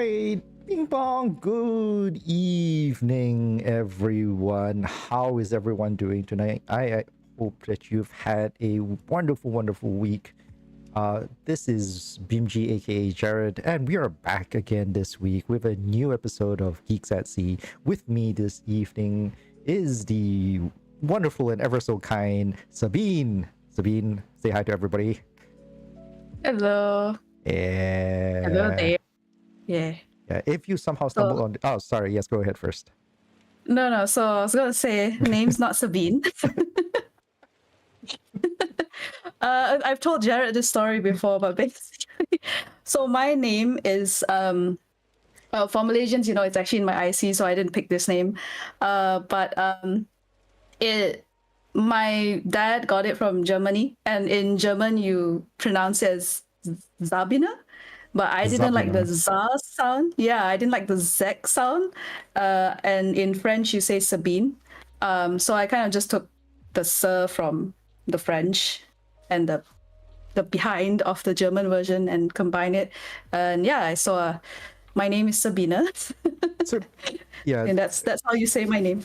right, ping pong. Good evening, everyone. How is everyone doing tonight? I hope that you've had a wonderful, wonderful week. This is Bimji, aka Jared, and we are back again this week with a new episode of Geeks at Sea. With me this evening is the wonderful and ever so kind Sabine. Sabine, say hi to everybody. Hello. Yeah. Hello there. Yeah. Yeah. If you somehow stumble on, oh, sorry. Yes, go ahead first. No. So I was gonna say, name's not Sabine. I've told Jared this story before, but basically, so my name is for Malaysians, it's actually in my IC, so I didn't pick this name. But my dad got it from Germany, and in German you pronounce it as Sabine. But I didn't like the za sound. Yeah, I didn't like the z sound. And in French, you say Sabine. So I kind of just took the s from the French and the behind of the German version and combine it. And yeah, I saw my name is Sabine. So, yeah, and that's how you say my name.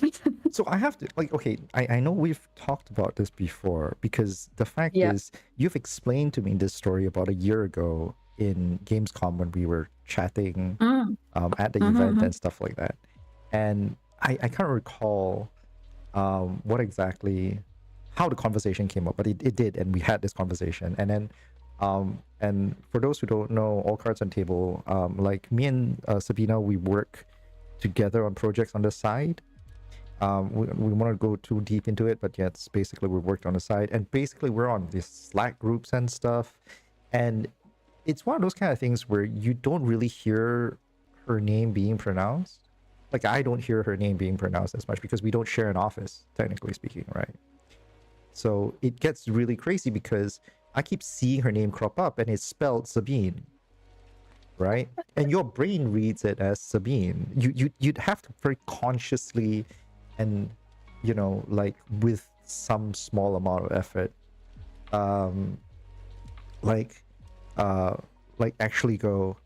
so I have to okay, I know we've talked about this before, because the fact Yeah. is you've explained to me this story about a year ago in Gamescom when we were chatting at the event and stuff like that, and I can't recall what exactly how the conversation came up, but it did, and we had this conversation. And then and for those who don't know, All Cards on Table, like me and Sabina, we work together on projects on the side. We want to go too deep into it, but yeah, it's basically we worked on the side, and basically we're on these Slack groups and stuff, and it's one of those kind of things where you don't really hear her name being pronounced. Like, I don't hear her name being pronounced as much because we don't share an office, technically speaking, right? So it gets really crazy because I keep seeing her name crop up and it's spelled Sabine. right? And your brain reads it as Sabine. You'd have to very consciously and like with some small amount of effort, um like actually go,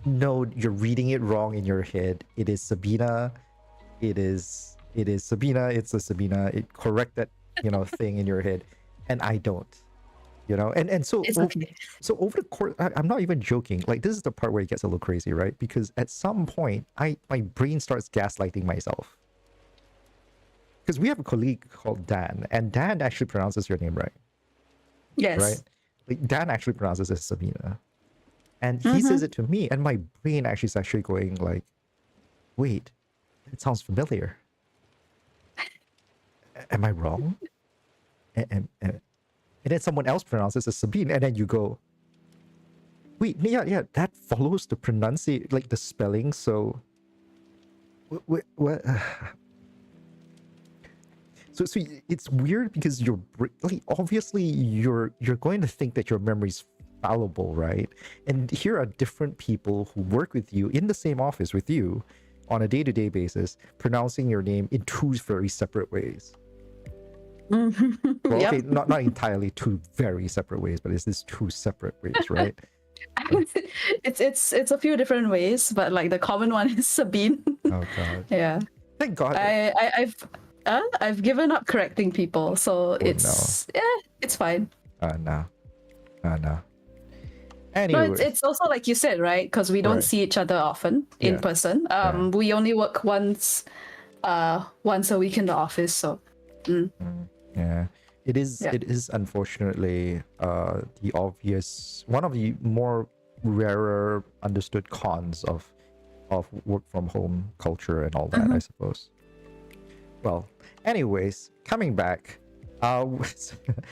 no, you're reading it wrong in your head. It is Sabina. It is Sabina. It's a Sabina. It correct that thing in your head, and I don't. And so It's okay. so over the course, I'm not even joking. Like, this is the part where it gets a little crazy, right? Because at some point, my brain starts gaslighting myself. Because we have a colleague called Dan, and Dan actually pronounces your name right. Yes. Right? Like, Dan actually pronounces it Sabina. And he says it to me, and my brain actually is actually going like, wait, it sounds familiar. Am I wrong? And then someone else pronounces it Sabine, and then you go, wait, yeah, that follows the pronunciation, like the spelling. So, what? So it's weird because you're like, obviously you're going to think that your memory's fallible, right? And here are different people who work with you in the same office with you on a day-to-day basis, pronouncing your name in two very separate ways. Well, Yep. okay, not entirely two very separate ways, but it's this two separate ways, right? It's a few different ways, but like the common one is Sabine. Oh god. Yeah. Thank God. I've given up correcting people, so it's fine. No. No, Anyway, it's also like you said, right? Because we don't see each other often in person. We only work once a week in the office, so. Yeah, it is. It is unfortunately the obvious, one of the more rarer understood cons of work from home culture and all that, I suppose. Well, anyways, coming back,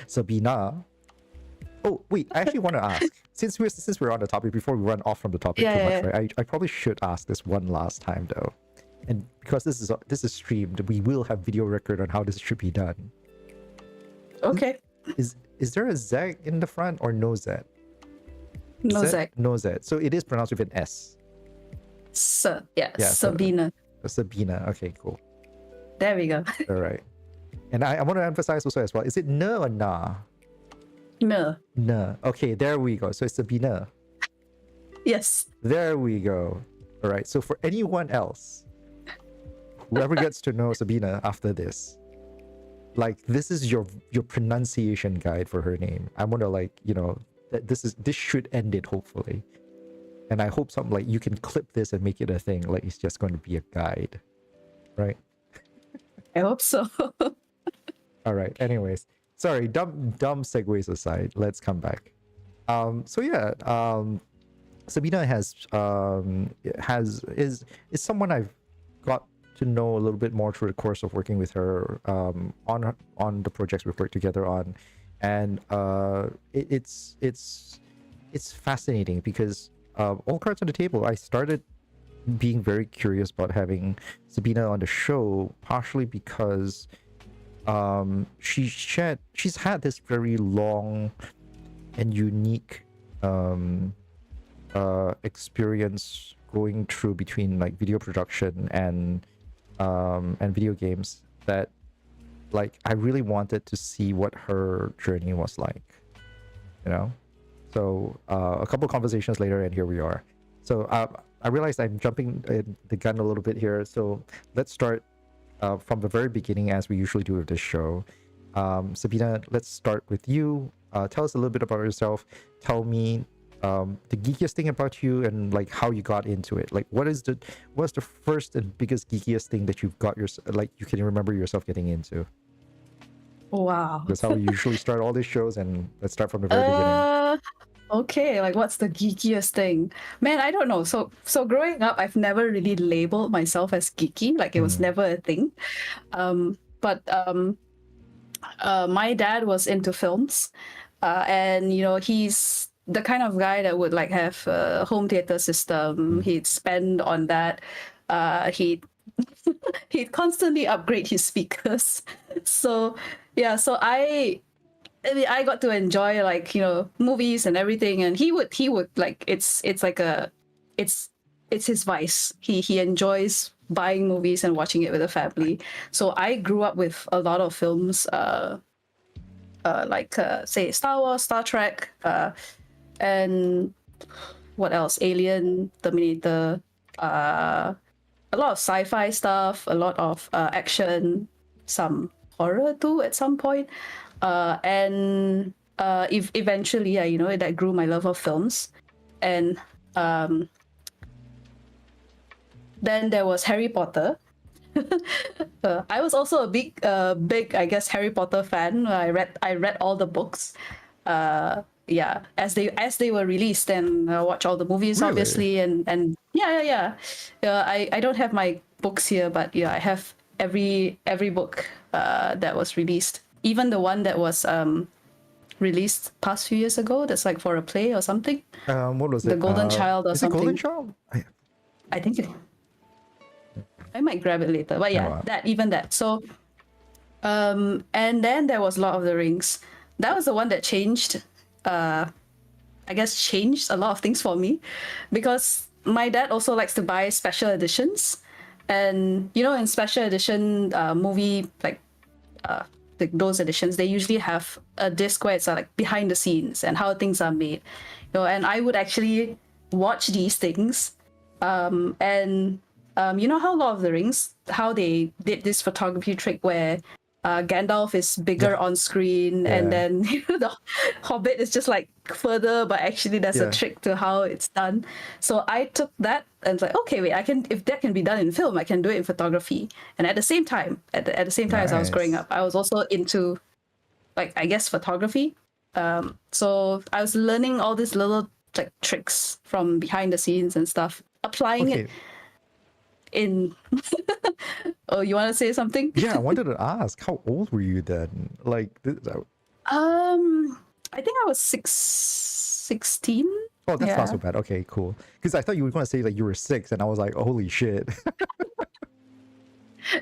Sabina. Oh wait, I actually want to ask, since we're on the topic, before we run off from the topic too much, right? I probably should ask this one last time though, and because this is streamed, we will have video record on how this should be done. Okay. Is there a Z in the front or no Z? No Z. No Z. So it is pronounced with an S. Sabina. Sabina. Okay, cool. There we go. All right. And I want to emphasize also as well. Is it na or na? No. Na. Okay, there we go. So it's Sabina. Yes. There we go. All right. So for anyone else, whoever gets to know Sabina after this, like, this is your pronunciation guide for her name. I want to, like, that this should end it, hopefully. And I hope something like you can clip this and make it a thing. Like, it's just going to be a guide, right? I hope so. All right. Anyways, sorry, dumb segues aside, let's come back. So yeah, Sabina is someone I've got to know a little bit more through the course of working with her on the projects we've worked together on, and it's fascinating because all cards on the table. I started being very curious about having Sabina on the show, partially because she's had this very long and unique experience going through between like video production and video games, that like I really wanted to see what her journey was like, so a couple conversations later, and here we are. So I realized I'm jumping the gun a little bit here, so let's start from the very beginning, as we usually do with this show. Sabina, let's start with you. Tell us a little bit about yourself. Tell me the geekiest thing about you, and like how you got into it. Like, what's the first and biggest geekiest thing that you've got like you can remember yourself getting into? Wow. That's how we usually start all these shows, and let's start from the very beginning. Okay, like what's the geekiest thing? Man, I don't know. So growing up, I've never really labeled myself as geeky. Like, it was never a thing. But my dad was into films, and he's the kind of guy that would like have a home theater system. He'd spend on that. He'd constantly upgrade his speakers. So yeah, so I I mean, I got to enjoy like, you know, movies and everything, and he would like it's like it's his vice. He enjoys buying movies and watching it with a family. So I grew up with a lot of films, like say Star Wars, Star Trek, and what else? Alien, Terminator, a lot of sci-fi stuff, a lot of action, some horror too at some point, and eventually, yeah, you know, that grew my love of films, and then there was Harry Potter. I was also a big, I guess, Harry Potter fan. I read all the books. Yeah, as they were released, and watch all the movies, Really? obviously, and yeah. I don't have my books here, but yeah, I have every book that was released, even the one that was released past few years ago. That's like for a play or something. What was it? The Golden Child or is something. It Golden Child? I think I might grab it later, but yeah, wow. that. So, and then there was Lord of the Rings. That was the one that changed. I guess changed a lot of things for me, because my dad also likes to buy special editions, and you know, in special edition movie like those editions, they usually have a disc where it's like behind the scenes and how things are made, you know. And I would actually watch these things, and you know how Lord of the Rings, how they did this photography trick where Gandalf is bigger on screen, and then the Hobbit is just like further, but actually there's a trick to how it's done. So I took that and was like, okay, wait, if that can be done in film, I can do it in photography. And at the same time, as I was growing up, I was also into, like, I guess, photography. So I was learning all these little like tricks from behind the scenes and stuff, applying it in oh, you want to say something? Yeah, I wanted to ask, how old were you then? Like I think I was 16. Oh, that's not so bad. Okay, cool. Because I thought you were going to say like you were 6, and I was like, holy shit.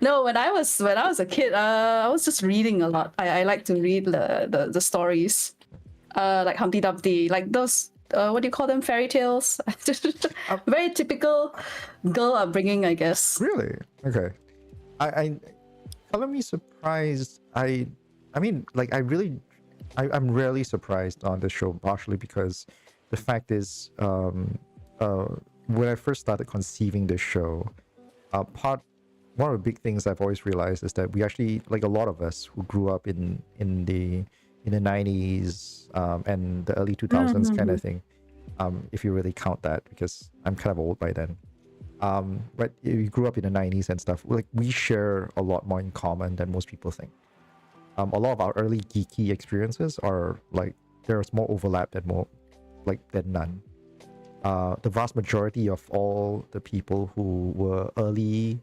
No, when I was a kid, I was just reading a lot. I like to read the stories, like Humpty Dumpty, like those what do you call them, fairy tales. Very typical girl upbringing, I guess. Really? Okay. I color me surprised. I mean, like, I'm rarely surprised on this show, partially because the fact is, when I first started conceiving this show, one of the big things I've always realized is that we actually, like a lot of us who grew up in the 90s and the early 2000s kind of thing, if you really count that, because I'm kind of old by then. But if you grew up in the 90s and stuff, like, we share a lot more in common than most people think. A lot of our early geeky experiences are like, there's more overlap than none. The vast majority of all the people who were early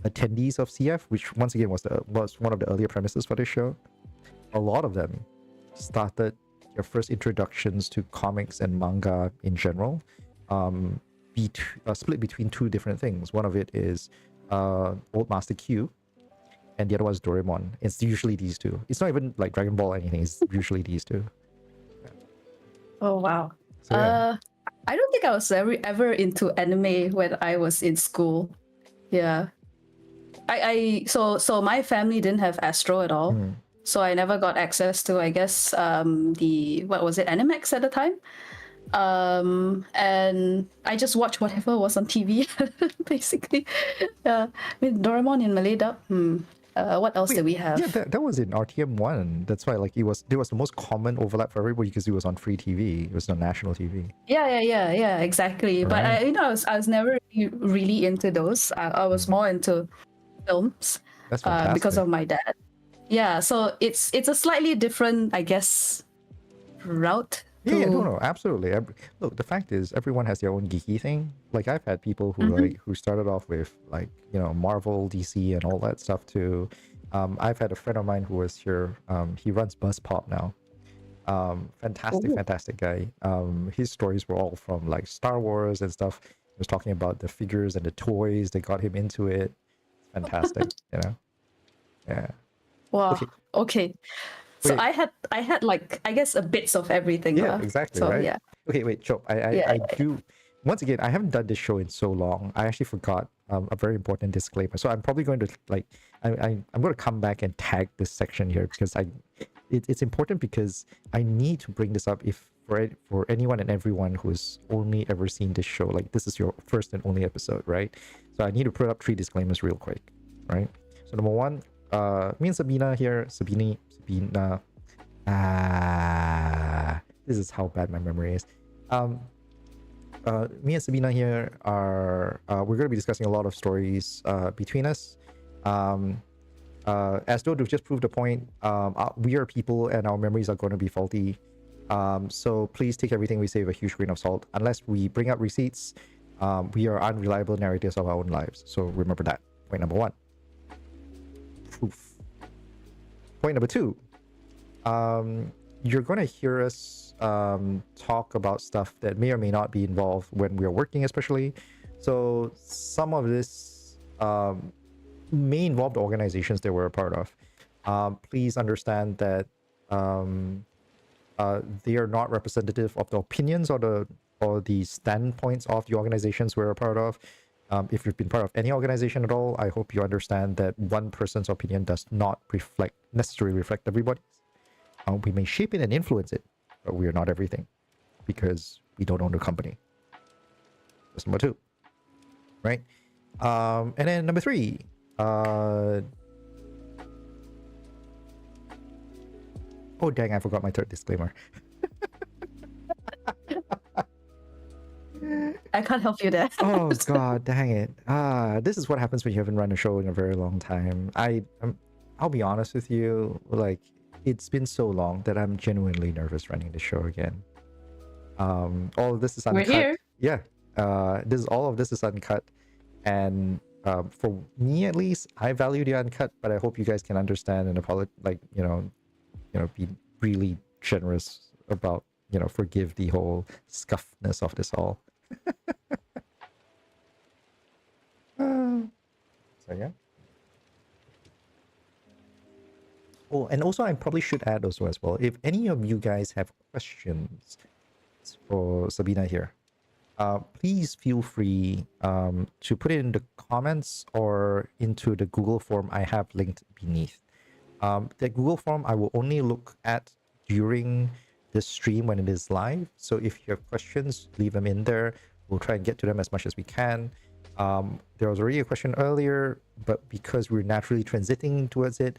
attendees of CF, which once again was one of the earlier premises for this show, a lot of them started their first introductions to comics and manga in general, split between two different things. One of it is Old Master Q, and the other one is Doraemon. It's usually these two. It's not even like Dragon Ball or anything. It's usually these two. Yeah. Oh wow. So, yeah. I don't think I was ever into anime when I was in school. Yeah. So my family didn't have Astro at all. So I never got access to, I guess, the, what was it, Animax at the time. And I just watched whatever was on TV, basically. I mean, Doraemon in Malay dub. What else did we have? Yeah, that was in RTM1. That's why, like, there was the most common overlap for everybody because it was on free TV. It was on national TV. Yeah, exactly. Right. But I was never really into those. I was more into films. That's fantastic. Because of my dad. Yeah, so it's a slightly different, I guess, route. Yeah, no, absolutely. Look, the fact is, everyone has their own geeky thing. Like, I've had people who who started off with, like, you know, Marvel, DC, and all that stuff too. I've had a friend of mine who was here. He runs Buzz Pop now. Fantastic guy. His stories were all from like Star Wars and stuff. He was talking about the figures and the toys that got him into it. Fantastic, you know. Yeah. Wow. Okay. So I had like, I guess, a bits of everything. Yeah, exactly. So, right. Yeah. Okay, wait, Chop. I do. Once again, I haven't done this show in so long. I actually forgot a very important disclaimer. So I'm probably going to like I'm going to come back and tag this section here because it's important because I need to bring this up if for anyone and everyone who's only ever seen this show. Like this is your first and only episode, right? So I need to put up 3 disclaimers real quick, right? So number 1, me and Sabina here, Sabina. This is how bad my memory is. Me and Sabina here are we're going to be discussing a lot of stories between us. As though to just prove the point, we are people and our memories are going to be faulty. So please take everything we say with a huge grain of salt. Unless we bring up receipts, we are unreliable narrators of our own lives. So remember that. Point number 1. Proof. Point number 2. You're going to hear us talk about stuff that may or may not be involved when we are working, especially. So some of this may involve the organizations that we're a part of. Please understand that they are not representative of the opinions or the standpoints of the organizations we're a part of. If you've been part of any organization at all, I hope you understand that one person's opinion does not necessarily reflect everybody's. We may shape it and influence it, but we are not everything because we don't own the company. That's number 2, right? And then number 3, oh dang, I forgot my 3rd disclaimer. I can't help you there. Oh god, dang it. This is what happens when you haven't run a show in a very long time. I'll be honest with you, like, it's been so long that I'm genuinely nervous running the show again. All of this is uncut. We're here. Yeah. All of this is uncut, and for me at least, I value the uncut, but I hope you guys can understand and be really generous about, forgive the whole scuffness of this all. So yeah. Oh, and also I probably should add also as well, if any of you guys have questions for Sabina here, please feel free to put it in the comments or into the Google form I have linked beneath. The Google form I will only look at during the stream when it is live. So if you have questions, leave them in there. We'll try and get to them as much as we can. There was already a question earlier, but because we're naturally transiting towards it,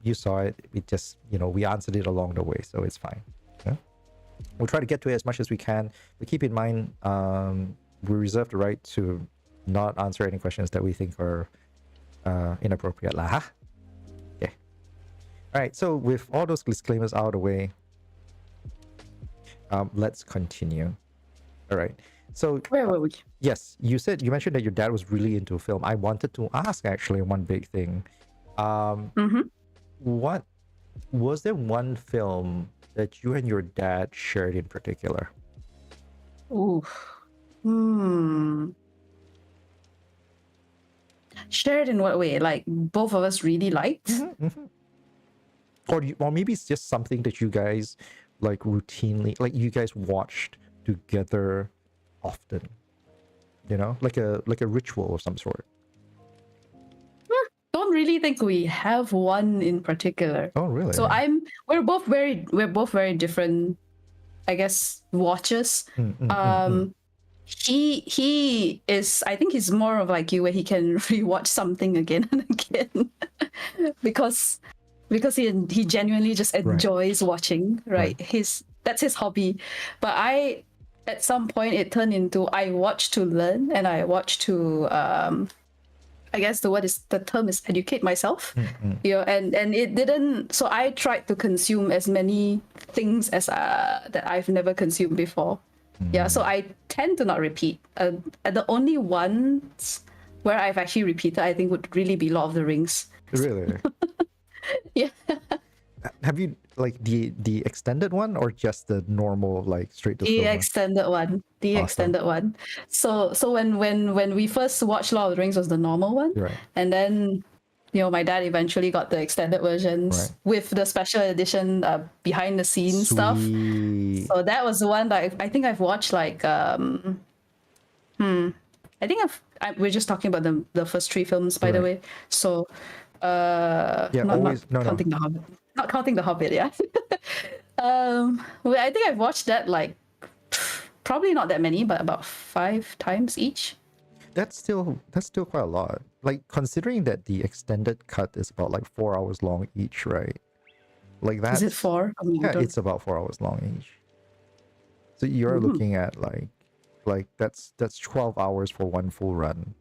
you saw it. We just, we answered it along the way, so it's fine. Yeah? We'll try to get to it as much as we can, but keep in mind, we reserve the right to not answer any questions that we think are inappropriate lah. Okay. All right. So with all those disclaimers out of the way, let's continue. All right. So where were we? Yes, you mentioned that your dad was really into film. I wanted to ask actually one big thing. What was there one film that you and your dad shared in particular? Ooh. Shared in what way? Like both of us really liked? Or maybe it's just something that you guys like routinely, like you guys watched together often, like a ritual of some sort. Don't really think we have one in particular. Oh really? So we're both very different, I guess, watchers. He is, I think he's more of like you, where he can rewatch something again and again because he genuinely just enjoys watching, right? That's his hobby. But at some point it turned into I watch to learn and I watch to I guess the term is educate myself. And it didn't, so I tried to consume as many things as that I've never consumed before. So I tend to not repeat. And the only ones where I've actually repeated, I think, would really be Lord of the Rings. Really? Yeah. Have you like the extended one or just the normal like straight to film? The extended one. Extended one. So when we first watched Lord of the Rings was the normal one. Right. And then my dad eventually got the extended versions with the special edition behind the scenes stuff. So that was the one that I think I've watched like I think we're just talking about the first 3 films, by the way. So not counting the Hobbit. Not counting the Hobbit, yeah. I think I've watched that like probably not that many, but about 5 times each. That's still quite a lot. Like considering that the extended cut is about like 4 hours long each, right? Like that. Is it 4? Yeah, it's about 4 hours long each. So you're looking at like that's 12 hours for one full run,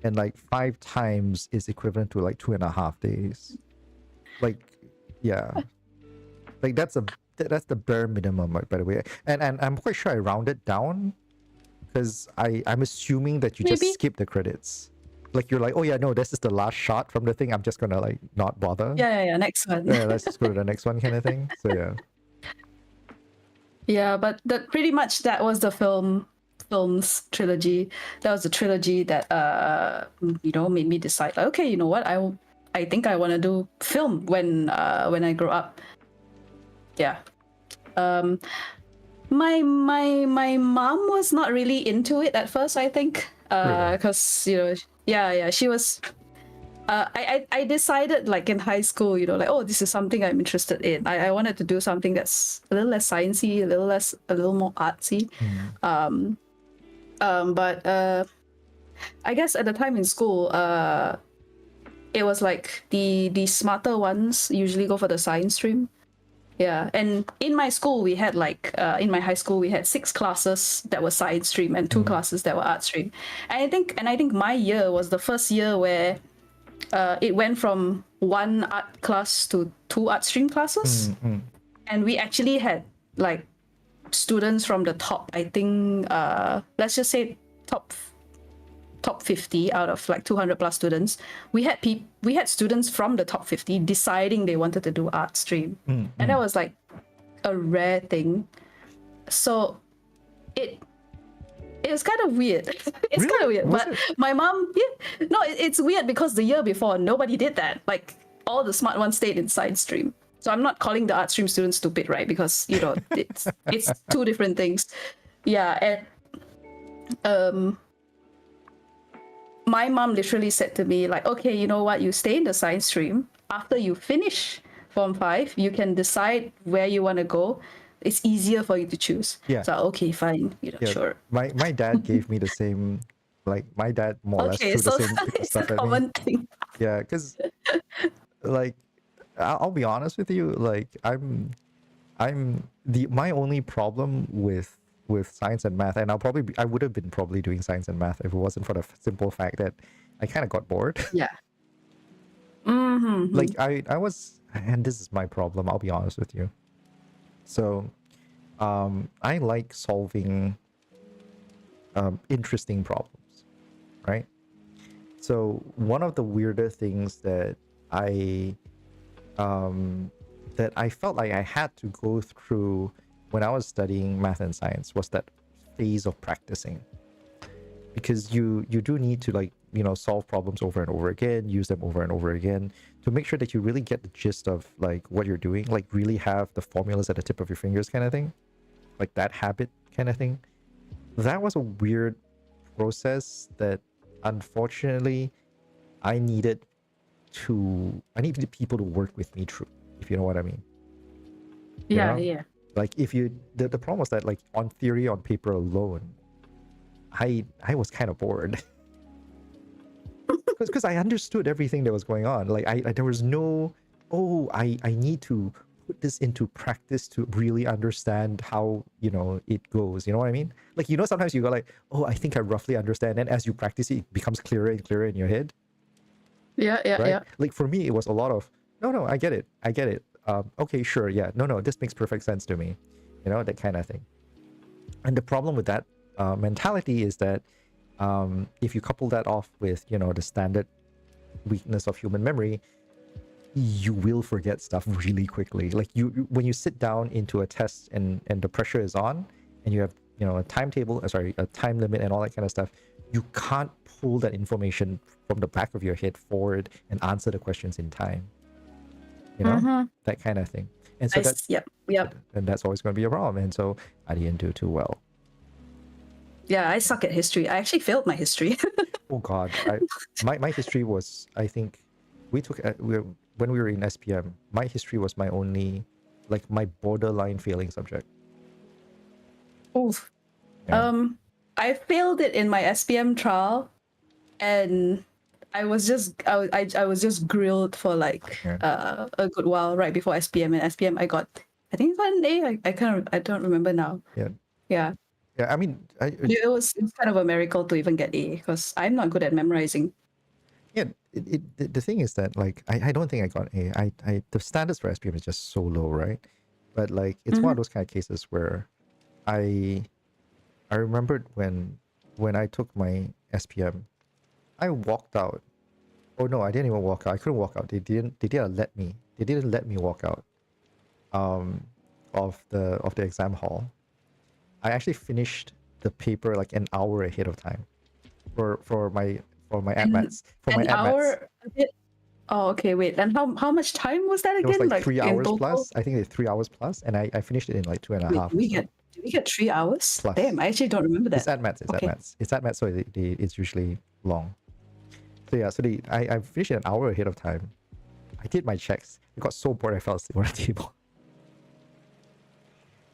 and like 5 times is equivalent to like 2.5 days. Like, yeah, like that's the bare minimum, by the way. And I'm quite sure I rounded down because I'm assuming that you just skip the credits. Like you're like, oh yeah, no, this is the last shot from the thing. I'm just gonna like not bother. Yeah. Next one. Yeah, let's just go to the next one, kind of thing. So yeah. Yeah, but pretty much that was the films trilogy. That was the trilogy that made me decide, like, okay, you know what, I think I want to do film when I grow up. Yeah. My mom was not really into it at first, I think, because she was. I decided like in high school, like, oh, this is something I'm interested in. I wanted to do something that's a little less sciencey, a little more artsy. But I guess at the time in school, it was like the smarter ones usually go for the science stream. Yeah, and in my school we had like in my high school we had 6 classes that were science stream and 2 classes that were art stream. And I think my year was the first year where it went from 1 art class to 2 art stream classes. And we actually had like students from the top, I think let's just say top 50 out of like 200 plus students. We had students from the top 50 deciding they wanted to do art stream. And that was like a rare thing. So it was kind of weird. It's kind of weird. But my mom, it's weird because the year before nobody did that. Like all the smart ones stayed in science stream. So I'm not calling the art stream students stupid, right? Because it's 2 different things. Yeah, and my mom literally said to me like, okay, you know what? You stay in the science stream. After you finish Form 5, you can decide where you want to go. It's easier for you to choose. Yeah. So okay, fine. Sure. My dad gave me the same. Like my dad more or less threw the same stuff at me. Thing. Yeah, because like I'll be honest with you. Like my only problem with science and math, and I would have been probably doing science and math if it wasn't for the simple fact that I kind of got bored. Yeah. Like I was, and this is my problem, I'll be honest with you. So I like solving interesting problems, right? So one of the weirder things that I felt like I had to go through when I was studying math and science was that phase of practicing, because you do need to like solve problems over and over again, use them over and over again to make sure that you really get the gist of like what you're doing, like really have the formulas at the tip of your fingers kind of thing, like that habit kind of thing. That was a weird process that unfortunately I needed people to work with me through, if you know what I mean. Yeah. Like if the problem was that like on theory, on paper alone, I was kind of bored. Because I understood everything that was going on. Like there was no, I need to put this into practice to really understand how it goes. You know what I mean? Like sometimes you go like, I think I roughly understand, and as you practice it becomes clearer and clearer in your head. Yeah. Like for me, it was a lot of no, I get it. Okay, sure, yeah, no, this makes perfect sense to me, that kind of thing. And the problem with that mentality is that if you couple that off with the standard weakness of human memory, you will forget stuff really quickly. Like when you sit down into a test and the pressure is on and you have a timetable, a time limit and all that kind of stuff, you can't pull that information from the back of your head forward and answer the questions in time. You know, that kind of thing. And so yep. And that's always going to be a problem. And so I didn't do too well. Yeah, I suck at history. I actually failed my history. Oh God, my history was, I think, when we were in SPM, my history was my only, like, my borderline failing subject. Oof. Yeah. I failed it in my SPM trial, and I was just grilled for like a good while right before SPM. And SPM, I think I got an A. I don't remember now. Yeah. I mean, it was kind of a miracle to even get A, because I'm not good at memorizing. Yeah, the thing is that, like, I don't think I got A. The standards for SPM is just so low, right? But like, it's one of those kind of cases where I remembered when I took my SPM, I walked out. Oh no, I didn't even walk out. I couldn't walk out. They didn't let me. They didn't let me walk out of the exam hall. I actually finished the paper like an hour ahead of time for my admats. Oh, okay, wait. And how much time was that again? It was like 3 hours plus. I think it's 3 hours plus, and I finished it in like 2.5. Did we get 3 hours? Plus. Damn, I actually don't remember that. It's admats. It's admats, so it's usually long. So yeah, I finished it an hour ahead of time. I did my checks. I got so bored I fell asleep on the table.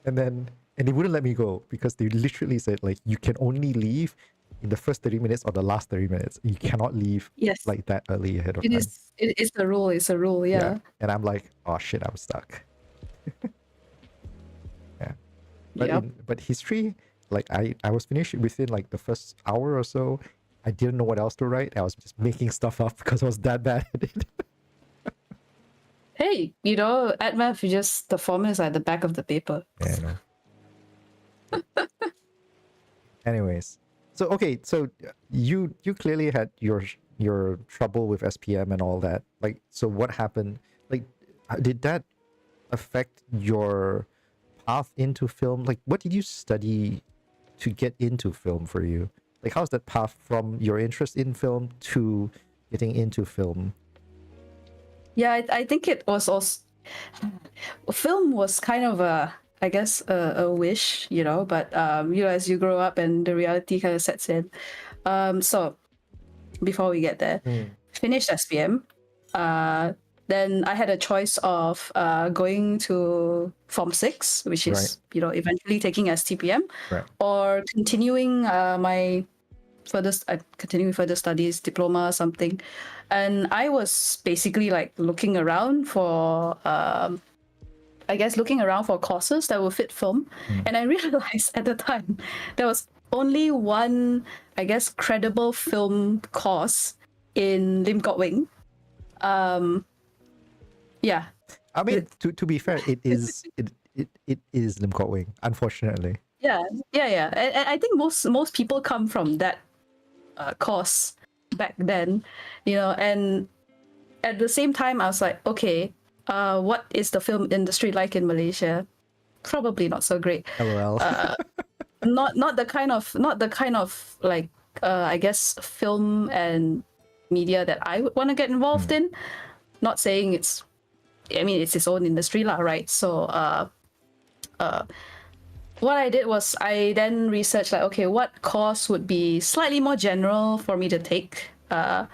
And they wouldn't let me go because they literally said, like, you can only leave in the first 30 minutes or the last 30 minutes. You cannot leave like that early ahead of time. It's a rule. It's a rule, yeah. And I'm like, oh shit, I'm stuck. Yeah. But history, like, I was finished within like the first hour or so. I didn't know what else to write. I was just making stuff up because I was that bad at it. Hey, at math, the formulas are at the back of the paper. Yeah, I know. Anyways, so you clearly had your trouble with SPM and all that. Like, so what happened? Like, did that affect your path into film? Like, what did you study to get into film for you? Like, how's that path from your interest in film to getting into film? Yeah, I think it was also... Film was kind of a wish, but, as you grow up and the reality kind of sets in. So, before we get there, finished SPM. Then I had a choice of going to Form 6, which is, eventually taking STPM, or continuing continuing further studies, diploma or something. And I was basically like looking around for courses that will fit film. And I realized at the time there was only one, credible film course in Lim Kok Wing. Yeah. I mean, to be fair, it is Lim Kok Wing, unfortunately. Yeah. And I think most people come from that course back then, and at the same time I was like, okay, what is the film industry like in Malaysia? Probably not so great. LOL. not the kind of like film and media that I would want to get involved in. Not saying it's its own industry lah, right? So what I did was I then researched, like, okay, what course would be slightly more general for me to take, that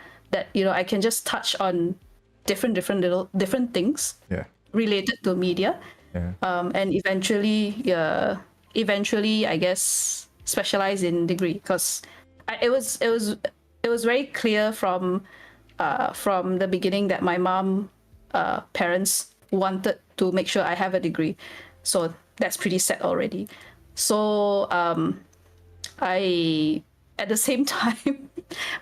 I can just touch on different things related to media, and eventually I guess specialize in degree, because it was very clear from the beginning that my parents wanted to make sure I have a degree, so that's pretty set already. So I, at the same time,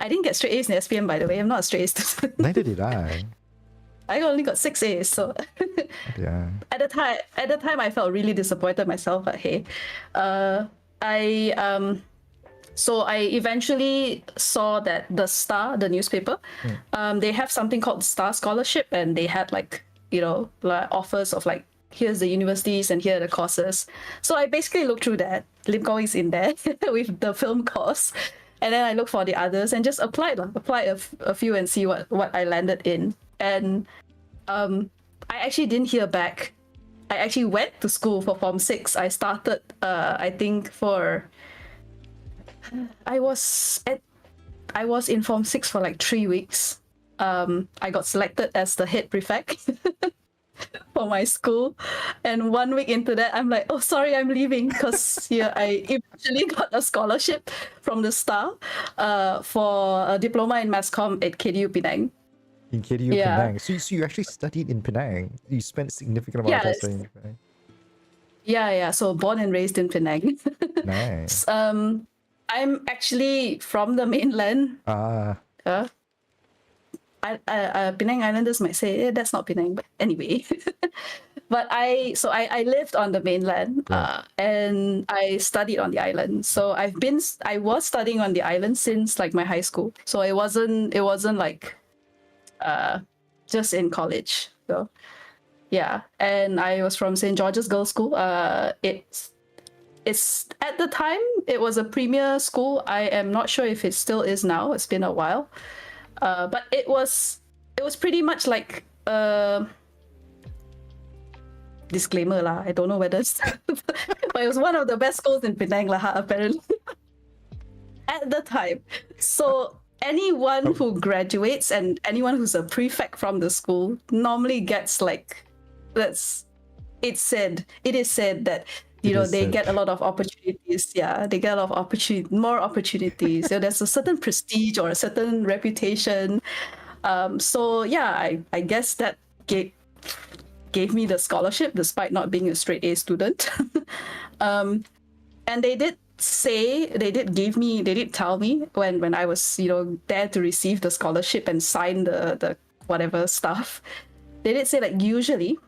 I didn't get straight A's in SPM, by the way. I'm not a straight A student. Neither did I. I only got 6 A's, so yeah. At the time I felt really disappointed myself, but hey. So I eventually saw that the S.E.A, the newspaper, they have something called S.E.A Scholarship, and they had like offers of like, here's the universities and here are the courses. So I basically looked through that. Lim Kok is in there with the film course, And then I looked for the others and just applied a few and see what I landed in. And I actually didn't hear back. I actually went to school for Form 6. I started, I think I was in Form 6 for like 3 weeks. I got selected as the head prefect for my school. And 1 week into that, I'm like, oh, sorry, I'm leaving, because I eventually got a scholarship from the S.E.A for a diploma in mass comm at KDU Penang. In KDU Penang. So you actually studied in Penang. You spent a significant amount of time studying in Penang. Yeah. So born and raised in Penang. Nice. I'm actually from the mainland. Penang Islanders might say that's not Penang, but anyway. But I lived on the mainland, and I studied on the island. So I was studying on the island since like my high school. So it wasn't like just in college. So yeah, and I was from St. George's Girls' School. It's at the time it was a premier school. I am not sure if it still is now. It's been a while. But it was pretty much like disclaimer lah. I don't know whether it's but it was one of the best schools in Penang lah, apparently. At the time. So anyone who graduates and anyone who's a prefect from the school normally gets like it is said that they get a lot of opportunities. Yeah, they get a lot of more opportunities. So there's a certain prestige or a certain reputation. So yeah, I guess that gave me the scholarship despite not being a straight A student. And they did tell me when I was there to receive the scholarship and sign the whatever stuff. They did say like usually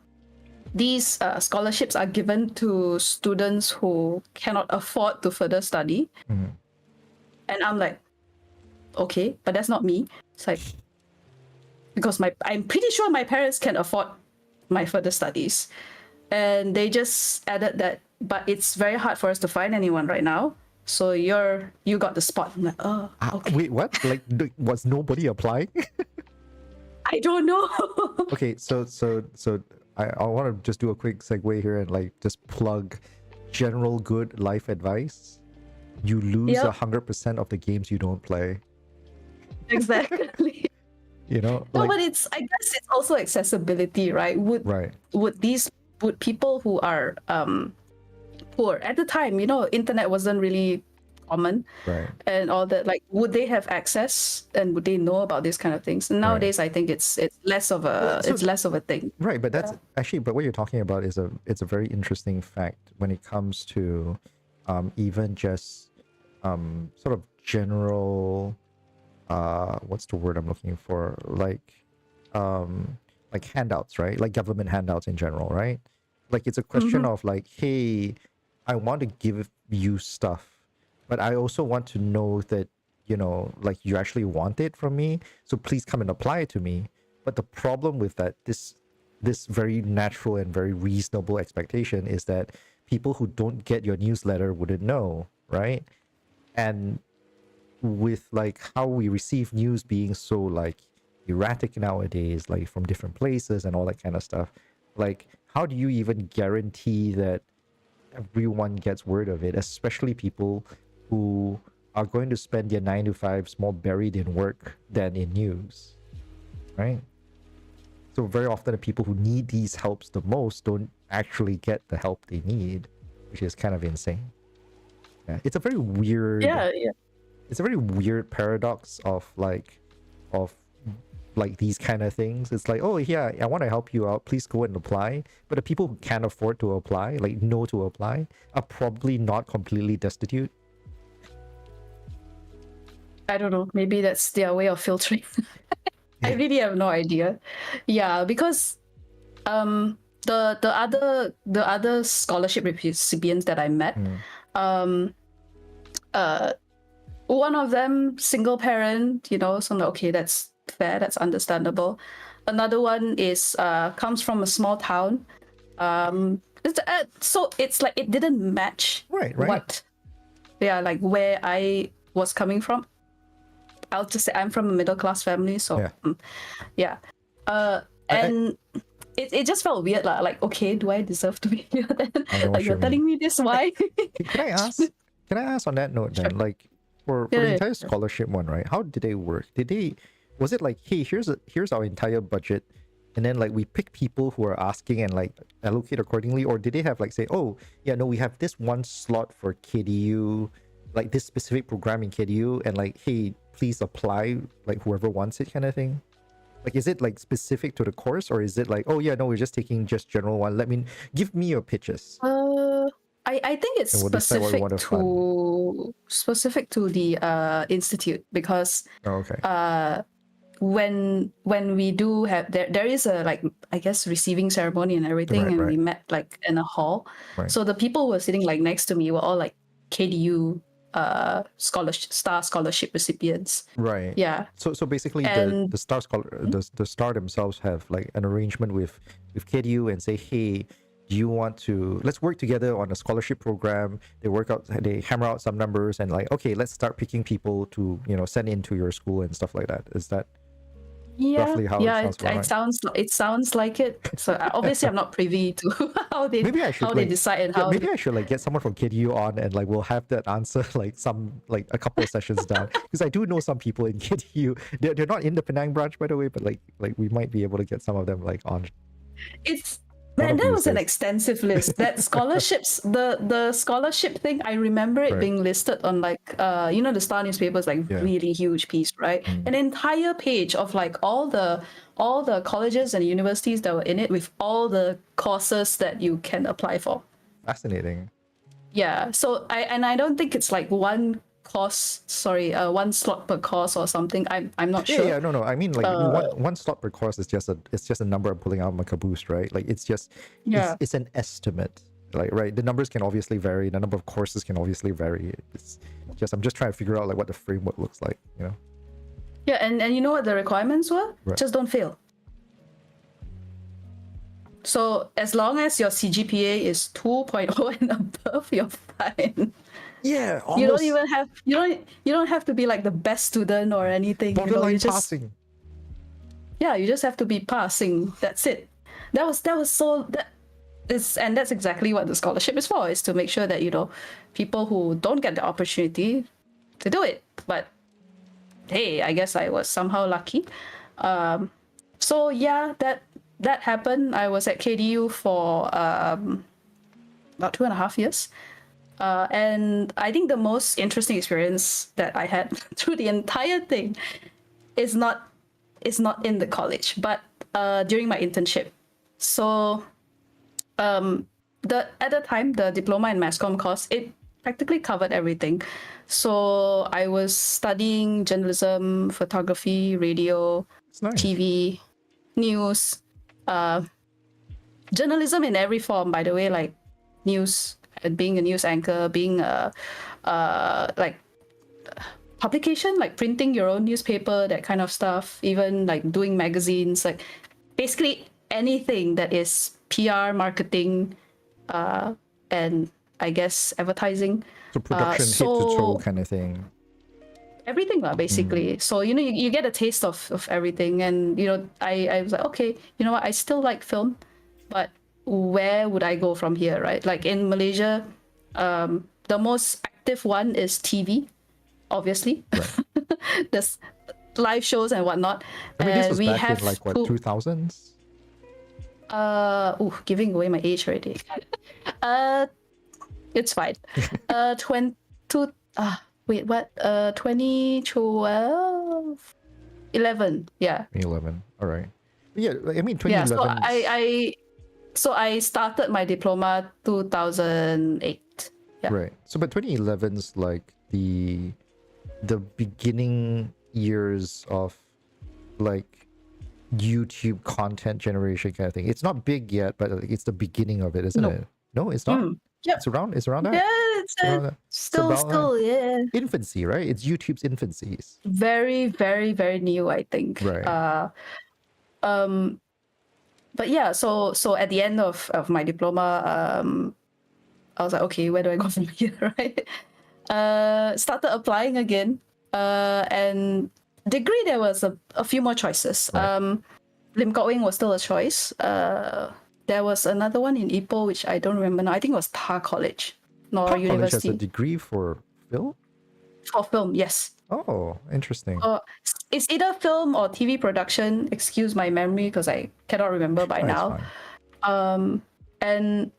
these scholarships are given to students who cannot afford to further study. Mm-hmm. And I'm like, okay, but that's not me. It's like, because I'm pretty sure my parents can afford my further studies. And they just added that, but it's very hard for us to find anyone right now. So you got the spot. I'm like, oh, okay. Wait, what? Like, was nobody applying? I don't know. Okay, so I want to just do a quick segue here and like just plug general good life advice. You lose 100% of the games you don't play. Exactly. No, but I guess it's also accessibility, right? Would people who are poor at the time, internet wasn't really common, right, and all that, like, would they have access and would they know about these kind of things? And nowadays, I think it's less of a thing. Right, but that's actually, but what you're talking about is it's a very interesting fact when it comes to even just sort of general what's the word I'm looking for, like handouts, right? Like government handouts in general, right? Like it's a question of like, hey, I want to give you stuff, but I also want to know that, like you actually want it from me. So please come and apply it to me. But the problem with that, this very natural and very reasonable expectation is that people who don't get your newsletter wouldn't know, right? And with like how we receive news being so like erratic nowadays, like from different places and all that kind of stuff, like how do you even guarantee that everyone gets word of it, especially people who are going to spend their 9 to 5s more buried in work than in news, right? So very often the people who need these helps the most don't actually get the help they need, which is kind of insane. Yeah, it's a very weird it's a very weird paradox of these kind of things. It's like, oh yeah, I want to help you out, please go and apply. But the people who can't afford to apply, like know to apply, are probably not completely destitute. I don't know, maybe that's their way of filtering. I really have no idea. Yeah, because the other scholarship recipients that I met, one of them single parent, so I'm like, okay, that's fair, that's understandable. Another one is comes from a small town, so it's like it didn't match right what like where I was coming from. I'll just say I'm from a middle class family, so yeah. And it just felt weird, like, okay, do I deserve to be here then? Like, you're telling me this, why? Can I ask on that note then, Sure. like for the entire scholarship one, right? How did they work? Was it like, hey, here's our entire budget, and then like we pick people who are asking and like allocate accordingly, or did they have like say, oh yeah, no, we have this one slot for KDU, like this specific program in KDU, and like, hey, please apply, like whoever wants it, kind of thing? Like, is it like specific to the course, or is it like, oh yeah, no, we're just taking just general one, give me your pitches? I think it's specific to the institute, because when we do have there is a, like, I guess, receiving ceremony and everything, and we met like in a hall. So the people who were sitting like next to me were all like KDU star scholarship recipients. Right. Yeah. So basically the star themselves have like an arrangement with KDU and say, hey, do you want to, let's work together on a scholarship program. They hammer out some numbers and like, okay, let's start picking people to, send into your school and stuff like that. Is that roughly how it sounds? It sounds like it. So obviously I'm not privy to how they decide, and how maybe I should like get someone from KDU on, and like we'll have that answer like a couple of sessions down, because I do know some people in KDU. They're not in the Penang branch, by the way, but like we might be able to get some of them like on. Man, that was an extensive list. That scholarships, the scholarship thing, I remember it being listed on like the Star newspapers, like really huge piece, right? An entire page of like all the colleges and universities that were in it, with all the courses that you can apply for. Fascinating. Yeah. So I don't think it's like one slot per course or something. I'm not sure. Yeah, no. I mean, like one slot per course is just a number I'm pulling out of my caboose, right? Like it's just it's an estimate. Like, right, the numbers can obviously vary, the number of courses can obviously vary. It's just, I'm just trying to figure out like what the framework looks like, Yeah, and you know what the requirements were? Right. Just don't fail. So as long as your CGPA is 2.0 and above, you're fine. Yeah, almost. You don't have to be like the best student or anything. Borderline passing. Yeah, you just have to be passing. That's it. And that's exactly what the scholarship is for, is to make sure that people who don't get the opportunity to do it. But hey, I guess I was somehow lucky. So yeah, that happened. I was at KDU for about 2.5 years. And I think the most interesting experience that I had through the entire thing is not in the college, but during my internship. So at the time, the diploma in mass comm course, it practically covered everything. So I was studying journalism, photography, radio, TV, news, journalism in every form, by the way, like news, being a news anchor, being like publication, like printing your own newspaper, that kind of stuff, even like doing magazines, like basically anything that is PR, marketing, and I guess advertising. So production, head to toe kind of thing. Everything, basically. So you get a taste of everything, and I was like, okay, you know what, I still like film, but where would I go from here, right? Like in Malaysia, the most active one is TV, obviously. Right. There's live shows and whatnot. I mean, this was back in like what, 2000s? Giving away my age already. It's fine. 2012, 11, yeah. 2011, all right. Yeah, I mean 2011. Yeah, so I started my diploma 2008. Yeah. Right. So, but 2011's like the beginning years of like YouTube content generation kind of thing. It's not big yet, but it's the beginning of it, isn't it? No, it's not. Yep. It's around that. Yeah, it's still yeah. Infancy, right? It's YouTube's infancy. Very, very, very new, I think. Right. But yeah, so at the end of my diploma, I was like, okay, where do I go from here, right? Started applying again. And degree, there was a few more choices. Right. Lim Kok Wing was still a choice. There was another one in Ipoh, which I don't remember now. I think it was Tar College, nor Park College has university. a degree for film? For film, yes. Oh, interesting. It's either film or TV production. Excuse my memory because I cannot remember by now. And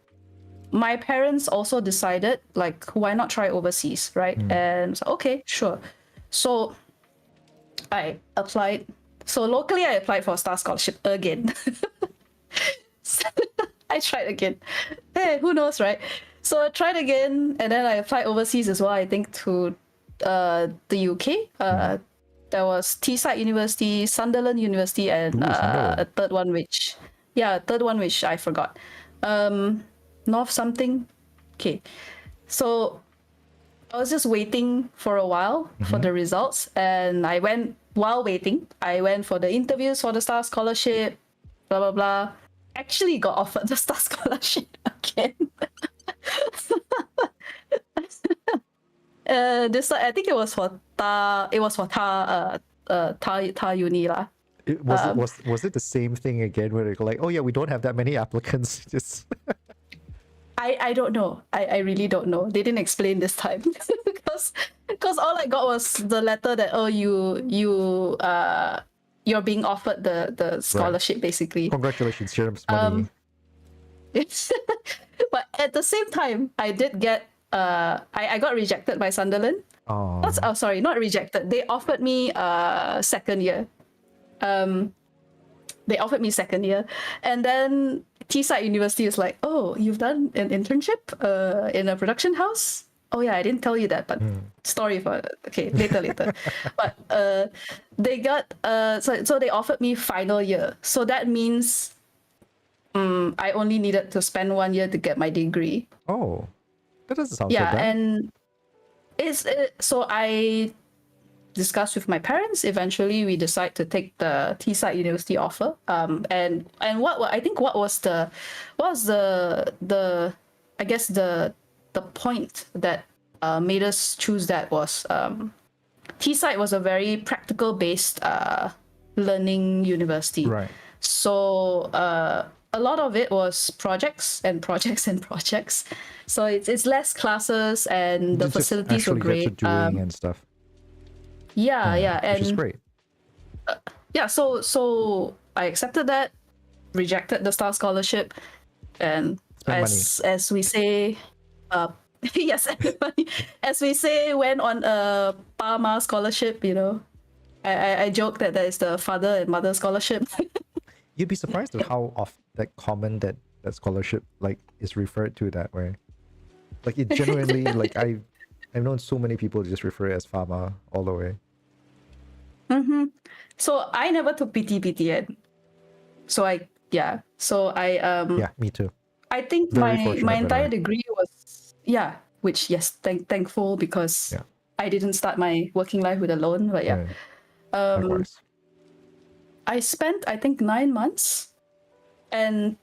my parents also decided, like, why not try overseas, right? And so, okay, sure. So I applied. So locally, I applied for a STAR scholarship again. I tried again. Hey, who knows, right? So I tried again, and then I applied overseas as well. I think to the UK. There was Teesside University, Sunderland University, and a third one which I forgot. North something. Okay, so I was just waiting for a while for the results, and while waiting, I went for the interviews for the STAR scholarship, blah blah blah. Actually got offered the STAR scholarship again. This I think it was for Ta Uni lah. Was it the same thing again where they're like, oh yeah, we don't have that many applicants? Just I don't know. I really don't know. They didn't explain this time because all I got was the letter that you're being offered the scholarship, basically. Congratulations, here's money. But at the same time, I did get I got rejected by Sunderland. Sorry, not rejected. They offered me second year. They offered me second year, and then Teesside University is like, oh, you've done an internship in a production house. Oh yeah, I didn't tell you that, but story for later. But they got so they offered me final year. So that means I only needed to spend 1 year to get my degree. Oh, that doesn't sound so bad. And so I discussed with my parents. Eventually, we decide to take the Teesside University offer. And what I think what was the I guess the point that made us choose that was Teesside was a very practical based learning university. Right. So a lot of it was projects. So it's less classes, and the facilities were great. Get to doing and stuff. Yeah, which is great. So I accepted that, rejected the STAR scholarship, and as we say, yes, everybody, as we say, went on a PAMA scholarship. You know, I joke that is the father and mother scholarship. You'd be surprised at how often that common that scholarship like is referred to that way. Like it genuinely like I've known so many people just refer it as PAMA all the way. So I never took PTPTN. Yeah, me too. I think my entire degree was which thankful because I didn't start my working life with a loan, but I spent I think 9 months, and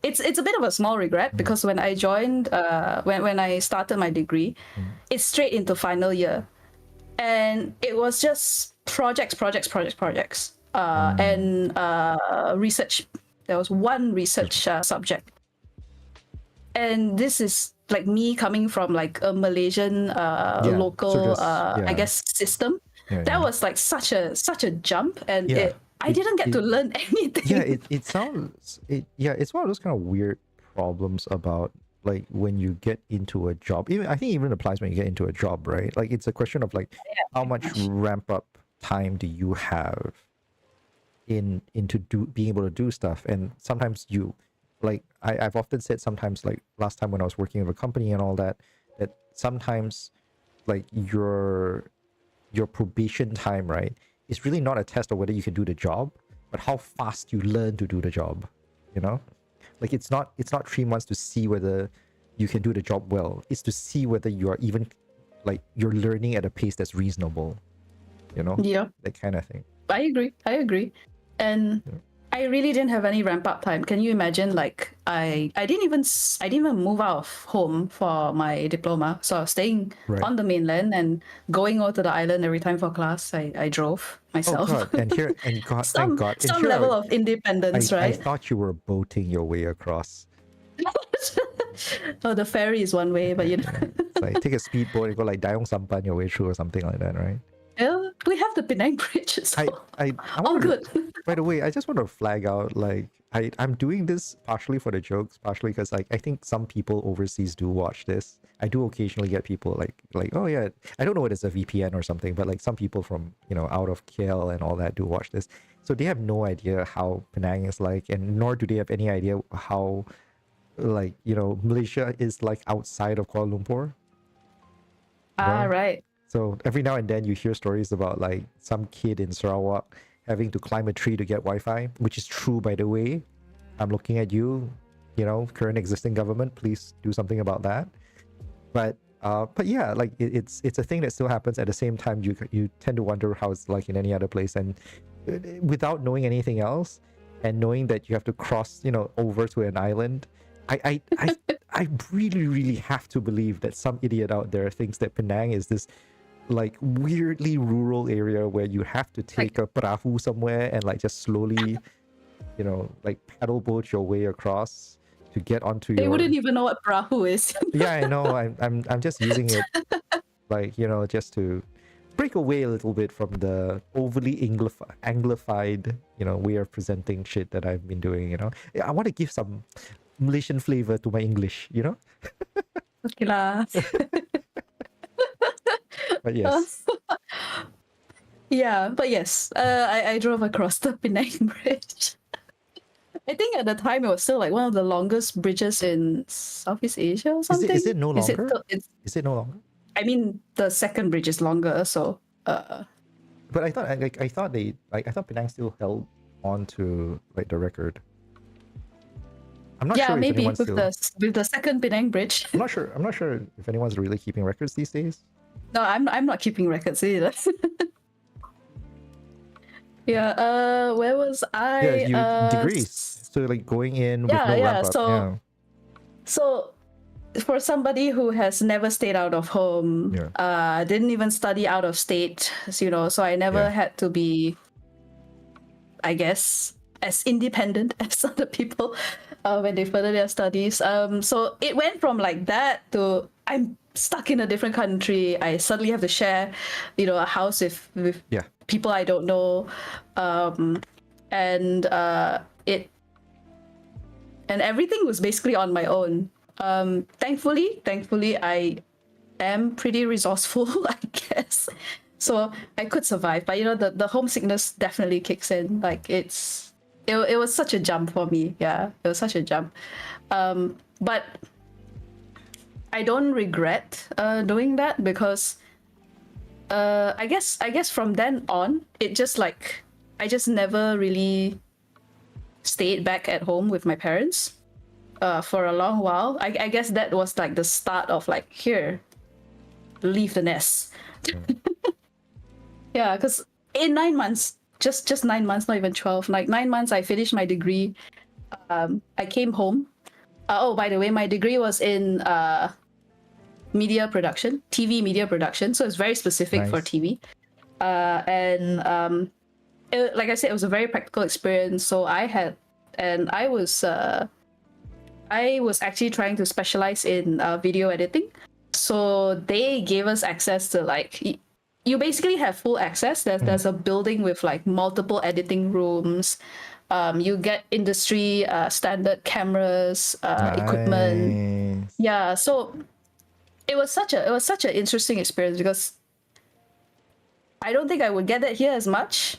it's a bit of a small regret because when I joined when I started my degree, it's straight into final year, and it was just projects and research. There was one research subject, and this is like me coming from like a Malaysian local I guess system. That was like such a jump, and I didn't get to learn anything. It's one of those kind of weird problems about like when you get into a job. I think even applies when you get into a job, right? Like it's a question of like how much ramp up time do you have into being able to do stuff. And sometimes you like I've often said sometimes, like last time when I was working with a company and all that sometimes like your probation time, right, is really not a test of whether you can do the job, but how fast you learn to do the job. You know, like it's not 3 months to see whether you can do the job well. It's to see whether you are even like you're learning at a pace that's reasonable. You know, that kind of thing. I agree, and I really didn't have any ramp up time. Can you imagine? Like I didn't even move out of home for my diploma. So I was staying on the mainland and going out to the island every time for class. I drove myself. Oh God! And God, thank God, some level of independence, right? I thought you were boating your way across. Oh, the ferry is one way, but you know, it's like take a speedboat and go like Dayong Sampan your way through or something like that, right? Yeah, we have the Penang Bridge. So I all good. By the way, I just want to flag out, like, I'm doing this partially for the jokes, partially because like I think some people overseas do watch this. I do occasionally get people like, oh yeah, I don't know whether it's a VPN or something, but like some people from, you know, out of KL and all that do watch this. So they have no idea how Penang is like, and nor do they have any idea how, like, you know, Malaysia is like outside of Kuala Lumpur. Right. So every now and then you hear stories about like some kid in Sarawak having to climb a tree to get Wi-Fi, which is true, by the way. I'm looking at you, you know, current existing government, please do something about that. But yeah, like it's a thing that still happens. At the same time, you tend to wonder how it's like in any other place, and without knowing anything else, and knowing that you have to cross, you know, over to an island. I really have to believe that some idiot out there thinks that Penang is this like weirdly rural area where you have to take a perahu somewhere and like just slowly, you know, like paddle boat your way across to get onto They wouldn't even know what perahu is. Yeah, I know. I'm just using it like, you know, just to break away a little bit from the overly anglified, you know, way of presenting shit that I've been doing, you know. I want to give some Malaysian flavor to my English, you know. Okay lah. But yes. Yeah, but yes, I drove across the Penang Bridge. I think at the time it was still like one of the longest bridges in Southeast Asia or something. Is it no longer? Is it no longer? I mean, the second bridge is longer, so. But I thought Penang still held on to like the record. I'm not sure. Yeah, maybe with the second Penang Bridge. I'm not sure if anyone's really keeping records these days. No, I'm not keeping records either. Yeah. Where was I? Yeah, degrees. So like going in with no ramp up. So for somebody who has never stayed out of home, didn't even study out of state, you know, so I never had to be, I guess, as independent as other people when they further their studies. So it went from like that to I'm stuck in a different country. I suddenly have to share, you know, a house with people I don't know, and everything was basically on my own. Thankfully, I am pretty resourceful, I guess. So I could survive. But you know, the homesickness definitely kicks in. Like it was such a jump for me. Yeah, it was such a jump. But I don't regret doing that because I guess from then on, it just like I just never really stayed back at home with my parents for a long while. I guess that was like the start of like, here, leave the nest. Yeah, because in 9 months, just 9 months, not even 12, like 9 months, I finished my degree. I came home. Oh, by the way, my degree was in media production, TV media production. So it's very specific for TV. Like I said, it was a very practical experience. So I was actually trying to specialize in video editing. So they gave us access to like, you basically have full access. There's a building with like multiple editing rooms. You get industry standard cameras, equipment. Yeah, so it was such an interesting experience because I don't think I would get that here as much.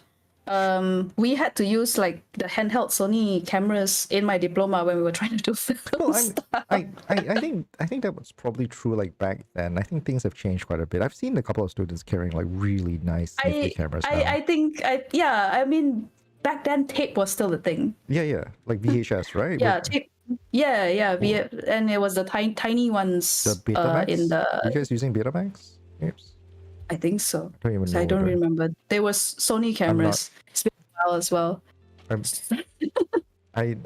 We had to use like the handheld Sony cameras in my diploma when we were trying to do film stuff. I think that was probably true like back then. I think things have changed quite a bit. I've seen a couple of students carrying like really nice nifty cameras now. I mean, back then tape was still the thing. Yeah, like VHS, right? Yeah, tape. Yeah. And it was the tiny ones. The Betamax? In the. Are you guys using Betamax? Oops. I think so. I don't even know. I don't remember. There was Sony cameras. It's been a while as well. I'm, I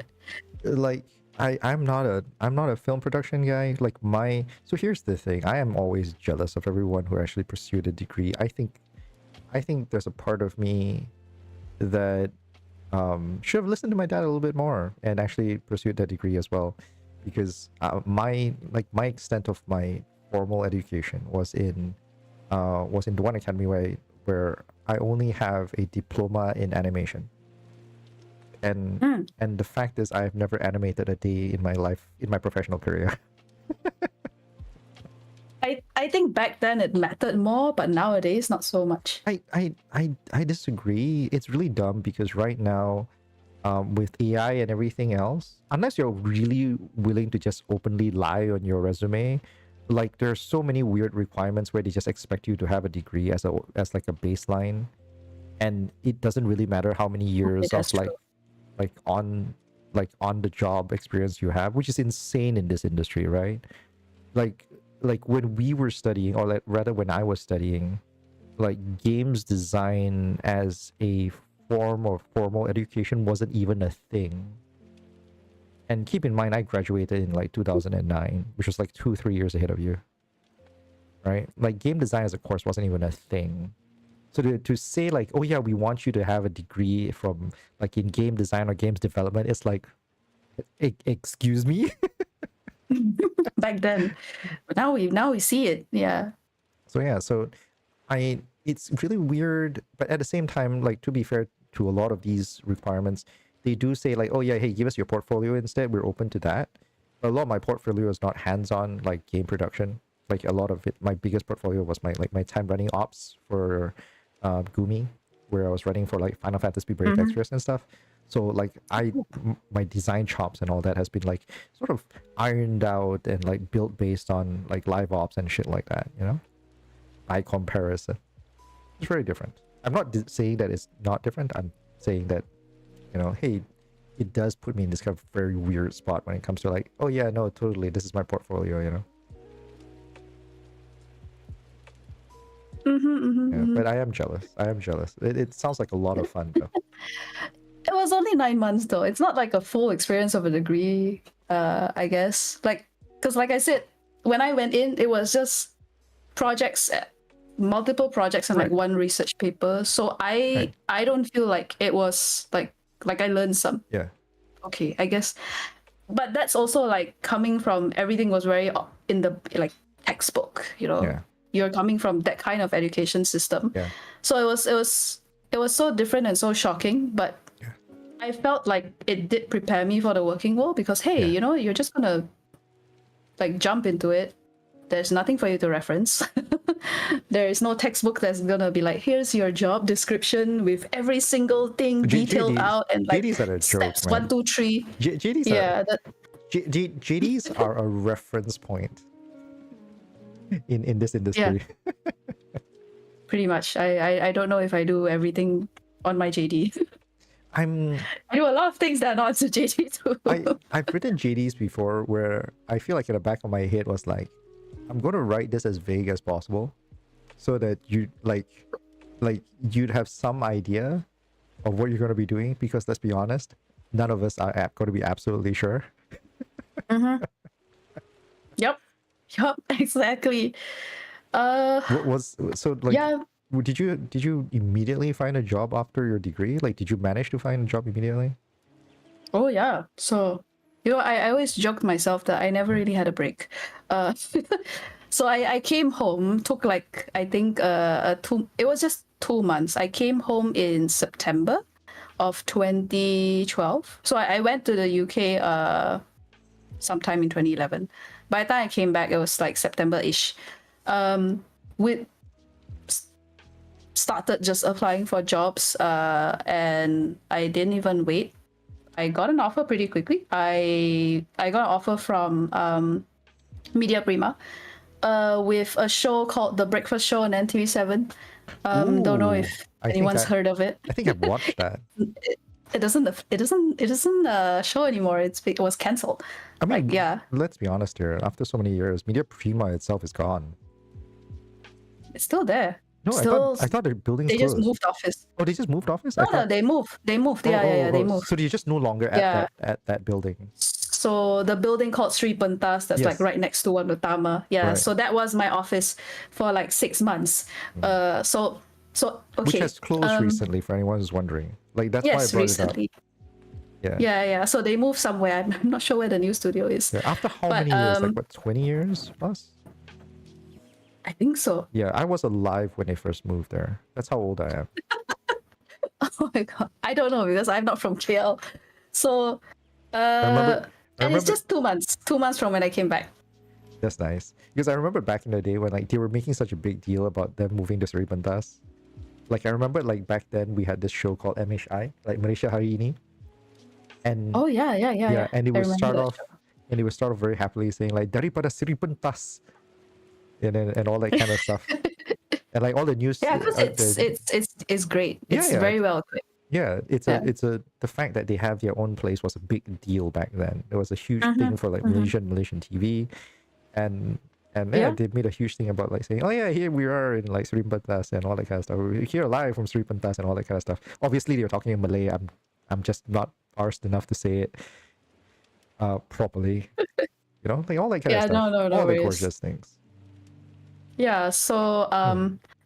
like I'm not a film production guy. Like so here's the thing. I am always jealous of everyone who actually pursued a degree. I think there's a part of me that should have listened to my dad a little bit more and actually pursued that degree as well, because my extent of my formal education was in the one academy where I only have a diploma in animation. And the fact is, I've never animated a day in my life, in my professional career. I think back then it mattered more, but nowadays not so much. I disagree. It's really dumb because right now, with AI and everything else, unless you're really willing to just openly lie on your resume, like there's so many weird requirements where they just expect you to have a degree as like a baseline, and it doesn't really matter how many years of on the job experience you have, which is insane in this industry, right? Like when we were studying, or like rather when I was studying, like games design as a form of formal education wasn't even a thing. And keep in mind, I graduated in like 2009, which was like 2-3 years ahead of you, right? Like game design as a course wasn't even a thing. So to say like, oh yeah, we want you to have a degree from like in game design or games development, it's like, excuse me. Back then, but now we see it. Yeah. So it's really weird, but at the same time, like to be fair to a lot of these requirements, they do say like, oh yeah, hey, give us your portfolio instead. We're open to that. But a lot of my portfolio is not hands-on like game production. Like a lot of it, my biggest portfolio was my time running ops for Gumi, where I was running for like Final Fantasy Brave Extras and stuff. So like my design chops and all that has been like sort of ironed out and like built based on like live ops and shit like that, you know, by comparison. It's very different. I'm not saying that it's not different. I'm saying that, you know, hey, it does put me in this kind of very weird spot when it comes to like, oh yeah, no, totally, this is my portfolio, you know. But I am jealous. It sounds like a lot of fun though. It was only 9 months though. It's not like a full experience of a degree, I guess. Like, because like I said, when I went in, it was just projects, multiple projects and like one research paper. So I don't feel like it was like I learned some. Yeah. Okay, I guess. But that's also like coming from everything was very in the like textbook, you know. Yeah. You're coming from that kind of education system. Yeah. So it was so different and so shocking, but I felt like it did prepare me for the working world because hey, you know, you're just gonna like jump into it. There's nothing for you to reference. There is no textbook that's gonna be like, here's your job description with every single thing detailed out and like steps 1, 2, 3. JDs are a reference point in this industry. Yeah. Pretty much. I don't know if I do everything on my JD. I do a lot of things that are not to JD too. I've written JDs before where I feel like in the back of my head was like, I'm going to write this as vague as possible so that you like you'd have some idea of what you're going to be doing, because let's be honest, none of us are going to be absolutely sure. Yep, exactly. Did you immediately find a job after your degree? Like, did you manage to find a job immediately? Oh yeah. So, you know, I always joked myself that I never really had a break. So I came home, took like, I think it was just 2 months. I came home in September of 2012. So I went to the UK sometime in 2011. By the time I came back, it was like September-ish. We started just applying for jobs and I didn't even wait. I got an offer pretty quickly. I got an offer from Media Prima with a show called The Breakfast Show on NTV7. Don't know if anyone's heard of it. I think I've watched that. It doesn't show anymore. It was cancelled. I mean, let's be honest here. After so many years, Media Prima itself is gone. It's still there. No, Still, I thought the building's they just closed. moved office. Oh, they just moved office? No, I thought... they moved. They moved. Oh, Yeah, they moved. So you're just no longer Yeah. at that building. So the building called Sri Pentas, that's like Yes. right next to One Utama. Yeah. Right. So that was my office for like 6 months. So okay. Which has closed recently, for anyone who's wondering. Like, that's why I Yes, brought recently. it up. Yeah. So they moved somewhere. I'm not sure where the new studio is. Yeah. After how many years? Like, what, 20 years plus? I think so. Yeah, I was alive when they first moved there. That's how old I am. Oh my god. I don't know because I'm not from KL. So I remember, and it's just 2 months. 2 months from when I came back. That's nice. Because I remember back in the day when like they were making such a big deal about them moving to Sri Pentas. Like I remember like back then we had this show called MHI, like Malaysia Hari Ini. And oh yeah. And it would start off show. and it would start off very happily saying like daripada Sri Pentas and all that kind of stuff. And like all the news. Yeah, because it's great. It's very well equipped. Yeah, the fact that they have their own place was a big deal back then. It was a huge thing for like Malaysian TV, and they made a huge thing about like saying, oh yeah, here we are in like Sri Pentas and all that kind of stuff. We're here live from Sri Pentas and all that kind of stuff. Obviously, they were talking in Malay. I'm just not arsed enough to say it properly. You know, like all that kind of stuff. No all the worries. gorgeous things. Yeah. So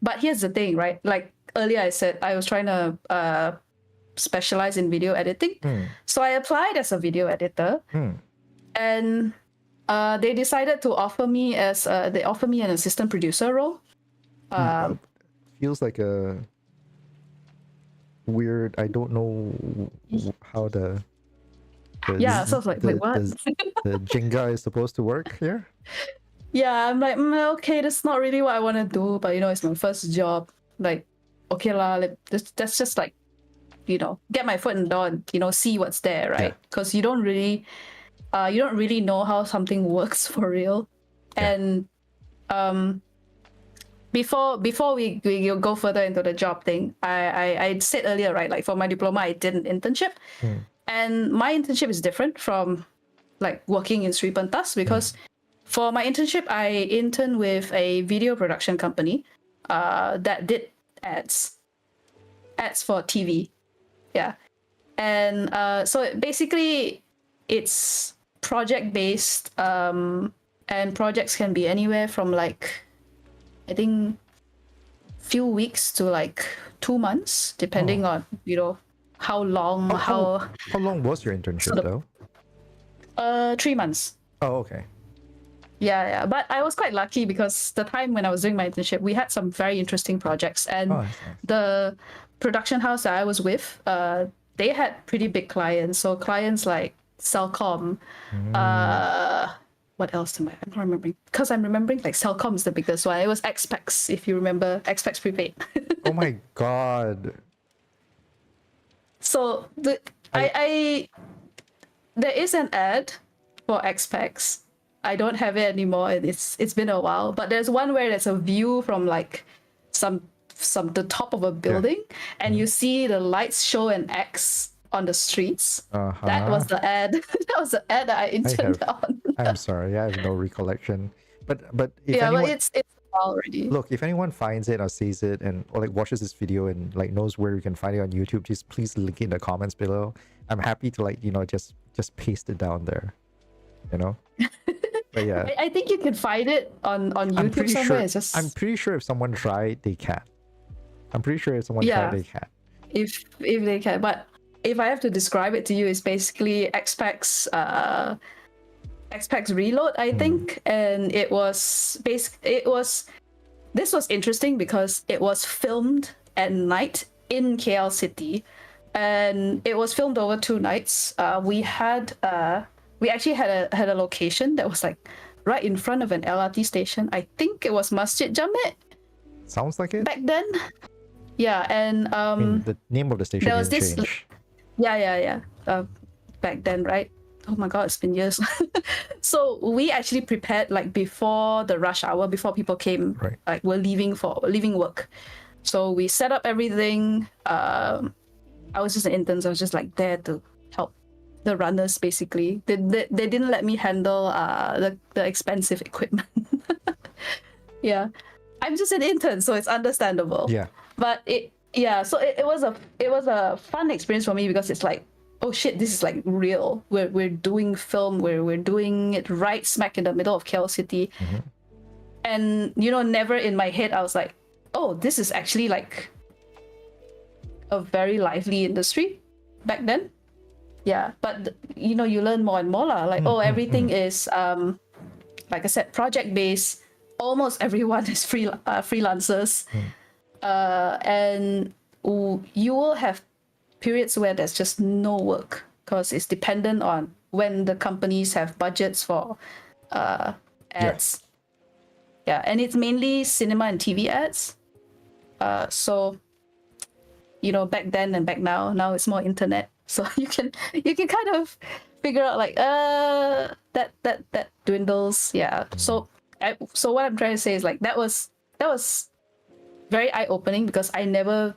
but here's the thing, right? Like earlier, I said I was trying to specialize in video editing. So I applied as a video editor, and they decided to offer me an assistant producer role. Feels like a weird. I don't know how the so I was like, wait, what? The Jenga is supposed to work here. Yeah, I'm like, okay, that's not really what I want to do, but it's my first job. Like, okay lah, like, that's just like, get my foot in the door and, see what's there, right? Because you don't really know how something works for real. And before we go further into the job thing, I said earlier, right, like for my diploma, I did an internship. And my internship is different from like working in Sri Pentas because for my internship, I interned with a video production company that did ads for TV. Yeah. And so basically it's project based, and projects can be anywhere from like, I think, few weeks to like 2 months, depending on, how long, how long was your internship though? 3 months. Oh, okay. Yeah. But I was quite lucky because the time when I was doing my internship, we had some very interesting projects. And nice. the production house that I was with, they had pretty big clients. So clients like Cellcom. What else am I? I'm not remembering. Because I'm remembering like Cellcom is the biggest one. It was Xpex, if you remember, Xpex Prepaid. Oh my god. So there is an ad for Xpex. I don't have it anymore. It's been a while, but there's one where there's a view from like the top of a building, and you see the lights show an X on the streets. That was the ad. That was the ad that I interned on. I'm sorry, I have no recollection. But if yeah, anyone, but it's already. Look, if anyone finds it or sees it or like watches this video and like knows where you can find it on YouTube, just please link it in the comments below. I'm happy to like just paste it down there. But yeah, I think you can find it on YouTube somewhere. I'm pretty sure if someone tried, they can. I'm pretty sure if someone tried, they can. If they can, but if I have to describe it to you, it's basically Xpex Reload, I think, and this was interesting because it was filmed at night in KL City, and it was filmed over 2 nights. We actually had a location that was like right in front of an LRT station. I think it was Masjid Jamet. Sounds like it. Back then. Yeah, and the name of the station didn't change. Yeah. Back then, right? Oh my god, it's been years. So we actually prepared like before the rush hour, before people came, like we're leaving work. So we set up everything. I was just an intern, so I was just like there to help the runners basically. They didn't let me handle the expensive equipment. Yeah. I'm just an intern, so it's understandable. Yeah. But so it was a fun experience for me because it's like, oh shit, this is like real. We're doing film, we're doing it right smack in the middle of Kel City. And never in my head I was like, oh, this is actually like a very lively industry back then. Yeah, but you learn more and more like, everything is like I said, project based. Almost everyone is freelancers. And you will have periods where there's just no work because it's dependent on when the companies have budgets for ads. Yeah, and it's mainly cinema and TV ads. So back then and back now it's more internet. So you can kind of figure out like that dwindles. Yeah. So what I'm trying to say is like that was very eye-opening because I never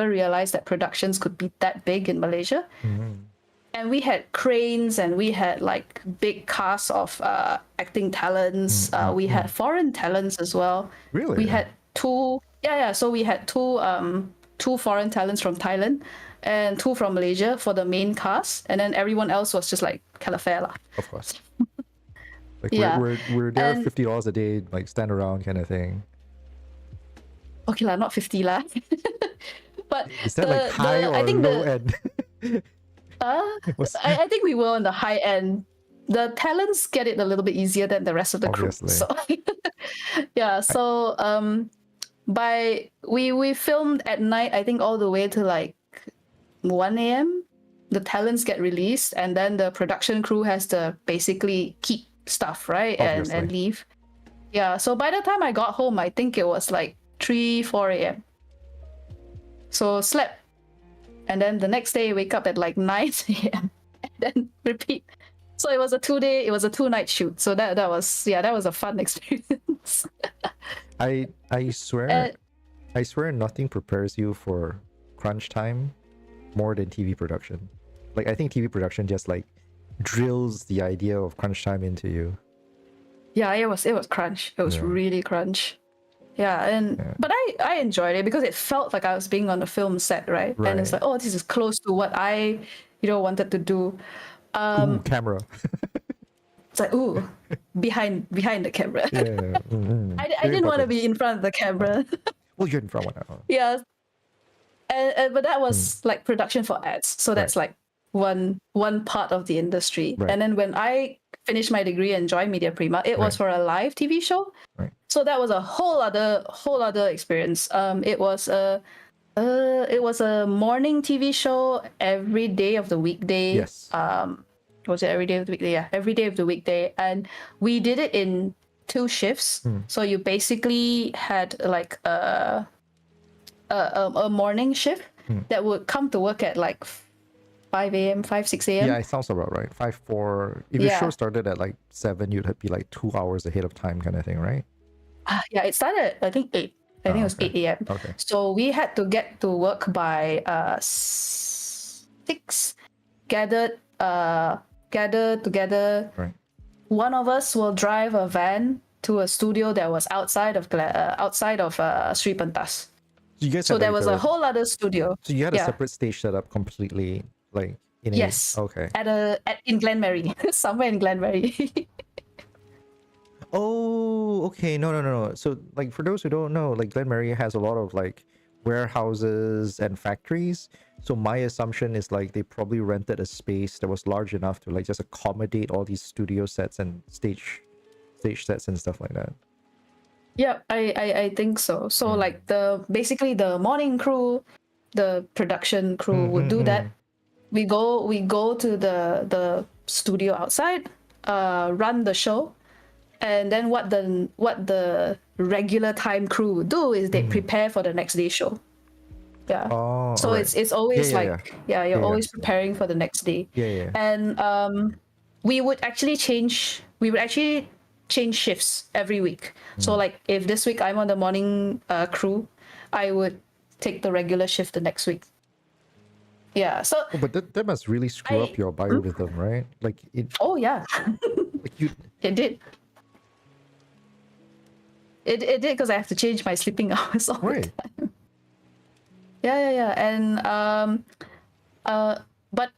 realized that productions could be that big in Malaysia. And we had cranes and we had like big casts of acting talents. We had foreign talents as well. Really? We had two. So we had two foreign talents from Thailand and two from Malaysia for the main cast, and then everyone else was just like calafela. Of course. Like we're there $50 a day, like stand around kind of thing. Okay lah, not 50 lah. But is that like high or low end? I think we were on the high end. The talents get it a little bit easier than the rest of the group. So we filmed at night, I think all the way to like 1 a.m. The talents get released and then the production crew has to basically keep stuff, right? And leave. Yeah, so by the time I got home, I think it was like 4 a.m. So slept. And then the next day wake up at like 9 a.m. and then repeat. So it was a 2-night shoot. So that was a fun experience. I swear nothing prepares you for crunch time more than TV production. Like I think TV production just like drills the idea of crunch time into you. Yeah, it was crunch. It was really crunch. But I enjoyed it because it felt like I was being on a film set, right? And it's like, oh, this is close to what I wanted to do. Camera. It's like, ooh, behind the camera. I didn't want to be in front of the camera. Well, you're in front of now. Yeah. But that was like production for ads. So that's like one part of the industry. And then when I finished my degree and joined Media Prima, it was for a live TV show. So that was a whole other experience. It was a morning TV show every day of the weekday. Yes. Was it every day of the weekday? Yeah, every day of the weekday. And we did it in 2 shifts. So you basically had like a morning shift that would come to work at like 5 a.m., 6 a.m. Yeah, it sounds about right. 5, 4. If your show started at like 7, you'd be like 2 hours ahead of time kind of thing, right? Yeah, it started at I think 8. I think it was 8 a.m. Okay. So we had to get to work by 6, gathered together. Right. One of us will drive a van to a studio that was outside of Sri Pentas. So there was a whole other studio. So you had a separate stage set up completely, like in okay. In Glenmary, somewhere in Glenmary. Oh, okay. No. So like for those who don't know, like Glenmary has a lot of like warehouses and factories. So my assumption is like they probably rented a space that was large enough to like just accommodate all these studio sets and stage sets and stuff like that. Yeah, I think so. So like basically the morning crew, the production crew would do that. We go to the studio outside, run the show, and then what the regular time crew would do is they prepare for the next day's show. Yeah. Oh, so it's always you're always preparing for the next day. Yeah. And we would actually change shifts every week. So like if this week I'm on the morning crew, I would take the regular shift the next week. Yeah. So but that must really screw up your biorhythm, right? Like it. Oh yeah. Like you. It did. It did because I have to change my sleeping hours all Right. the time. Yeah. And but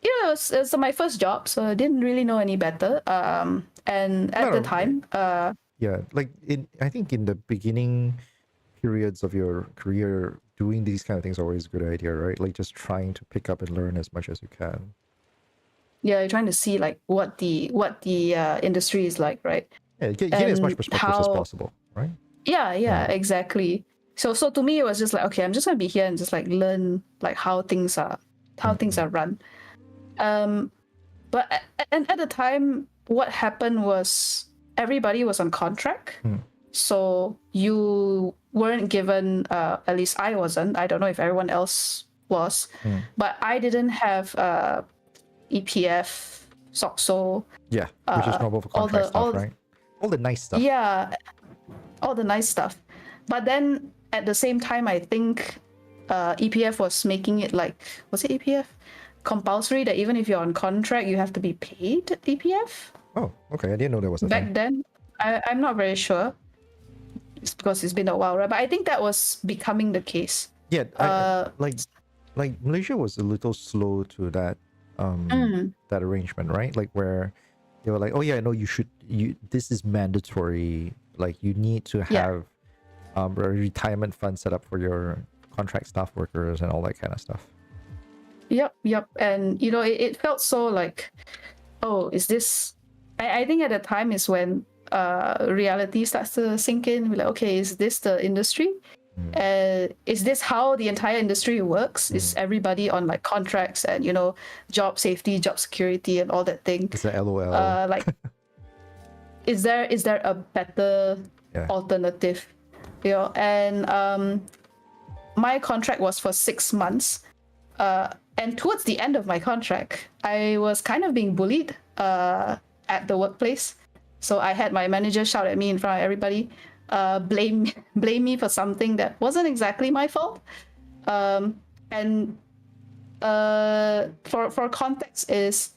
it was my first job, so I didn't really know any better. And at the time, yeah, like I think in the beginning periods of your career, doing these kind of things are always a good idea, right? Like just trying to pick up and learn as much as you can. Yeah, you're trying to see like what the industry is like, right? Yeah, get as much perspectives as possible, right? Yeah, exactly. So to me, it was just like, okay, I'm just gonna be here and just like learn like how things are run. But at the time, what happened was everybody was on contract, so you weren't given. At least I wasn't. I don't know if everyone else was, but I didn't have EPF, SOXO. Yeah, which is normal for contract stuff, right? All the nice stuff. Yeah, all the nice stuff. But then at the same time, I think EPF was making it like, was it EPF? Compulsory that even if you're on contract, you have to be paid EPF. Oh, okay. I didn't know there was a back thing. then. I'm not very sure. It's because it's been a while, right? But I think that was becoming the case. Yeah, like Malaysia was a little slow to that that arrangement, right? Like where they were like, oh yeah, no, this is mandatory. Like you need to have a retirement fund set up for your contract staff workers and all that kind of stuff. Yep. And you know, it felt so like, oh, is this? I think at the time is when reality starts to sink in. We're like, okay, is this the industry? Is this how the entire industry works? Is everybody on like contracts and, you know, job safety, job security, and all that thing? It's the LOL. Like, is there a better alternative? You know, and my contract was for 6 months. And towards the end of my contract, I was kind of being bullied at the workplace. So I had my manager shout at me in front of everybody, blame me for something that wasn't exactly my fault. And for context is,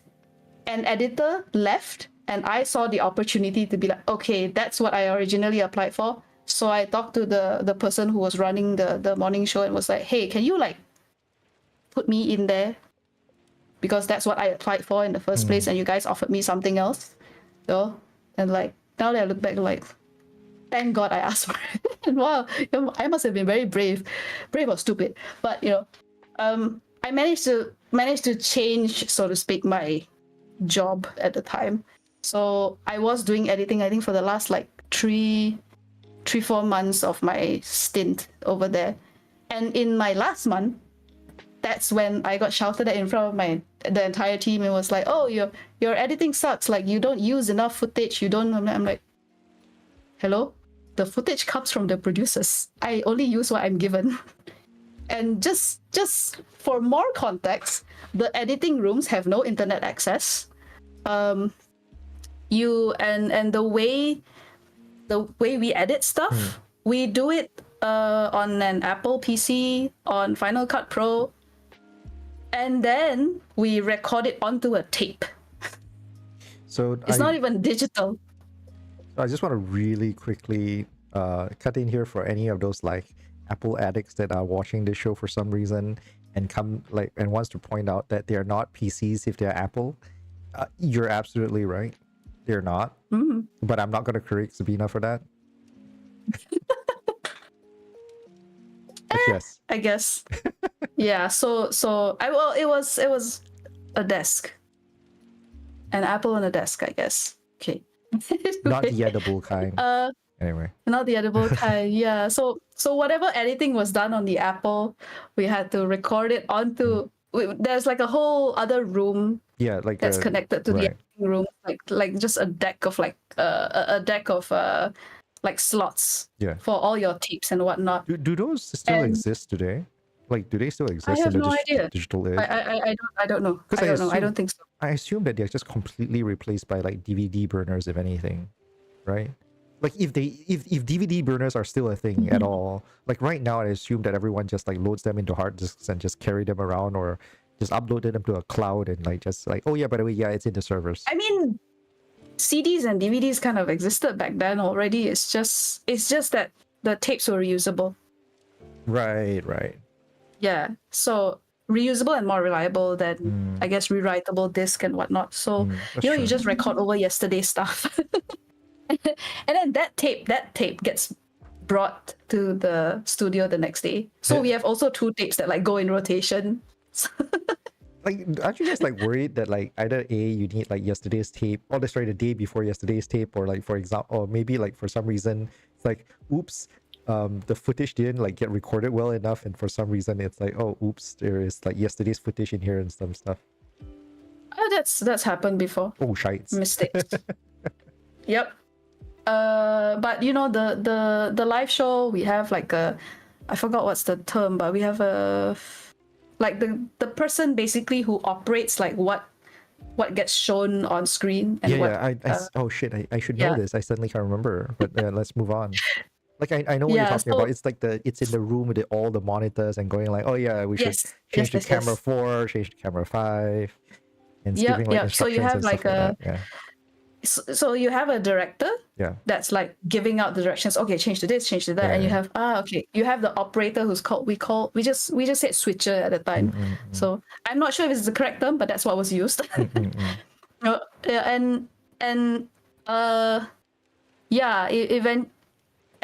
an editor left, and I saw the opportunity to be like, okay, that's what I originally applied for. So I talked to the person who was running the morning show and was like, hey, can you like put me in there, because that's what I applied for in the first place, and you guys offered me something else. So, and like now that I look back, like, thank God I asked for it. And wow, I must have been very brave or stupid. But you know, I managed to change, so to speak, my job at the time. So I was doing editing, I think, for the last like 3-4 months of my stint over there. And in my last month, that's when I got shouted at in front of the entire team, and was like, oh, your editing sucks, like you don't use enough footage, you don't. I'm like, hello, the footage comes from the producers, I only use what I'm given. And just for more context, the editing rooms have no internet access. You and the way we edit stuff, we do it on an Apple PC, on Final Cut Pro, and then we record it onto a tape. So it's not even digital. I just want to really quickly cut in here for any of those like Apple addicts that are watching this show for some reason and wants to point out that they're not PCs if they're Apple. You're absolutely right. They're not. But I'm not going to correct Sabine for that. But yes, I guess. Yeah. So it was a desk, an Apple on a desk, I guess. Okay. Not the edible kind. Anyway. Not the edible kind. Yeah. So whatever editing was done on the Apple, we had to record it onto. There's like a whole other room. Yeah, like that's connected to the editing room, like just a deck of like slots for all your tapes and whatnot. Do those still exist today? Like, do they still exist? I have no idea. Digital age? I don't know. I don't know. I don't think so. I assume that they're just completely replaced by like DVD burners, if anything, right? Like if DVD burners are still a thing at all, like right now, I assume that everyone just like loads them into hard disks and just carry them around, or just uploaded them to a cloud and like just like, oh yeah, by the way, yeah, it's in the servers. I mean, CDs and DVDs kind of existed back then already. It's just that the tapes were reusable. Right. Yeah, so reusable and more reliable than I guess rewritable disc and whatnot. So you just record over yesterday's stuff, and then that tape gets brought to the studio the next day. So we have also 2 tapes that like go in rotation. Like, aren't you guys like worried that like either you need like yesterday's tape, or the day before yesterday's tape, or like for example, or maybe like for some reason it's like, oops, the footage didn't like get recorded well enough, and for some reason it's like, oh, oops, there is like yesterday's footage in here and some stuff. Oh, that's happened before. Oh, shites. Mistakes. Yep. But you know, the live show, we have like I forgot what's the term, but we have like the person basically who operates like what gets shown on screen. And oh shit, I should know this. I suddenly can't remember, but let's move on. Like I know what you're talking about. It's like it's in the room with all the monitors and going like, oh yeah, we should change to camera 4, change to camera 5, and giving like instructions. So you have like so you have a director that's like giving out the directions. Okay, change to this, change to that, and you have you have the operator who's called we just said switcher at the time. So I'm not sure if it's the correct term, but that's what was used.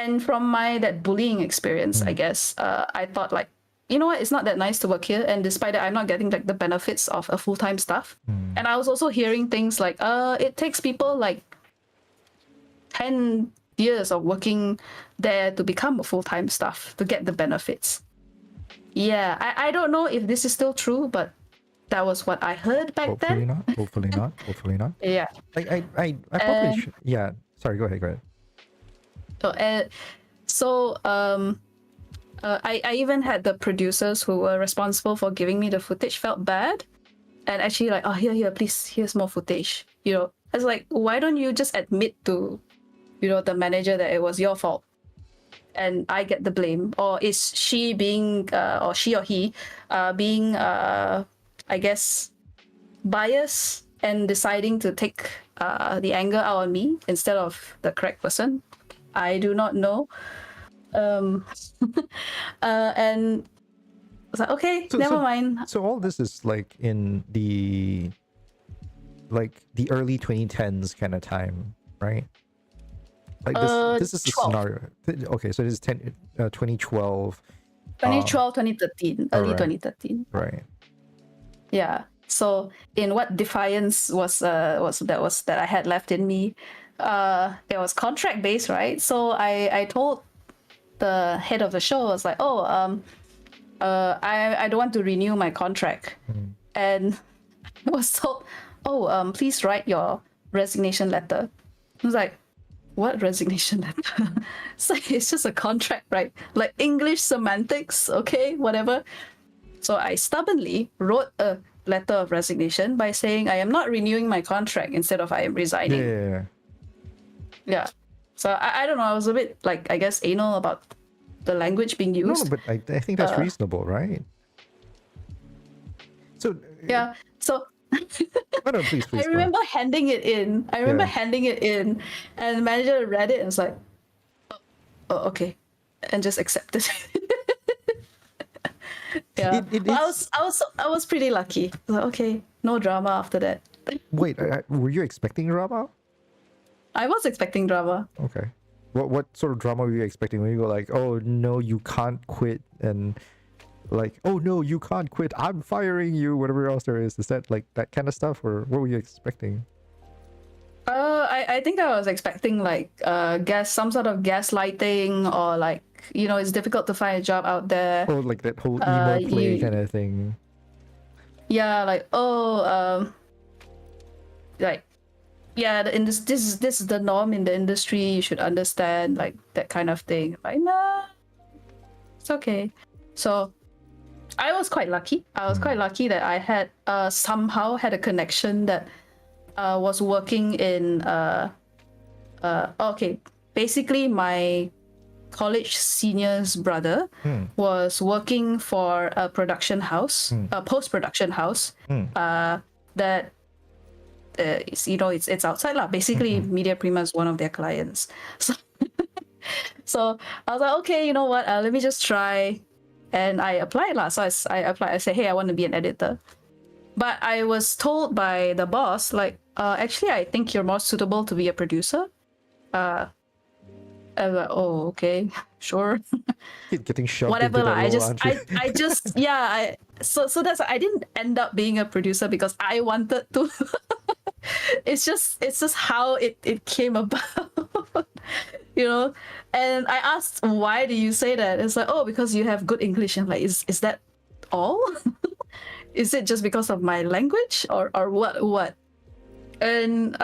And from my that bullying experience, I guess I thought like, you know what, it's not that nice to work here, and despite that I'm not getting like the benefits of a full-time staff. And I was also hearing things like it takes people like 10 years of working there to become a full-time staff to get the benefits. I don't know if this is still true, but that was what I heard back then. Hopefully not. Yeah, I probably should. Sorry, go ahead. I even had the producers who were responsible for giving me the footage felt bad, and actually like, oh, here, please, here's more footage. You know, I was like, why don't you just admit to, you know, the manager that it was your fault, and I get the blame? Or is she being, or she or he, being, I guess, biased and deciding to take the anger out on me instead of the correct person? I do not know. And I was like, okay, never mind. So all this is like in the early 2010s kind of time, right? Like this is the scenario. Okay, so this is 2012. 2013, early 2013. Right. Yeah. So in what defiance was that I had left in me, it was contract based, right? So I told the head of the show, I was like, I don't want to renew my contract. And I was told, please write your resignation letter. I was like, what resignation letter? It's like, it's just a contract, right? Like English semantics, okay, whatever. So I stubbornly wrote a letter of resignation by saying I am not renewing my contract instead of I am resigning. Yeah. So I don't know, I was a bit like, I guess, anal about the language being used. No, but I think that's reasonable, right? So yeah. So no, please. I remember handing it in. And the manager read it and was like, oh, okay, and just accepted it. Yeah. I was pretty lucky. Like, okay, no drama after that. Wait, were you expecting drama? I was expecting drama. Okay. What sort of drama were you expecting when you were like, oh no, you can't quit, and like, oh no, you can't quit, I'm firing you, whatever else there is? Is that like that kind of stuff, or what were you expecting? I think I was expecting like some sort of gaslighting, or like, you know, it's difficult to find a job out there. Oh, like that whole emo play kind of thing. Yeah, like like, yeah, this is the norm in the industry, you should understand, like that kind of thing. Like, nah, it's okay. So I was quite lucky. That I had somehow had a connection that was working in basically my college senior's brother was working for a production house, a post-production house, that it's outside lah. Basically, Media Prima is one of their clients. So I was like, okay, you know what? Let me just try, and I applied lah. So I applied. I said, hey, I want to be an editor, but I was told by the boss like, actually, I think you're more suitable to be a producer. I was like, oh, okay, sure. Getting shoved Whatever into lah. that role, I just yeah. So that's, I didn't end up being a producer because I wanted to. It's just how it came about. And I asked, why do you say that? It's like, oh, because you have good English. And like, is that all? Is it just because of my language or what? And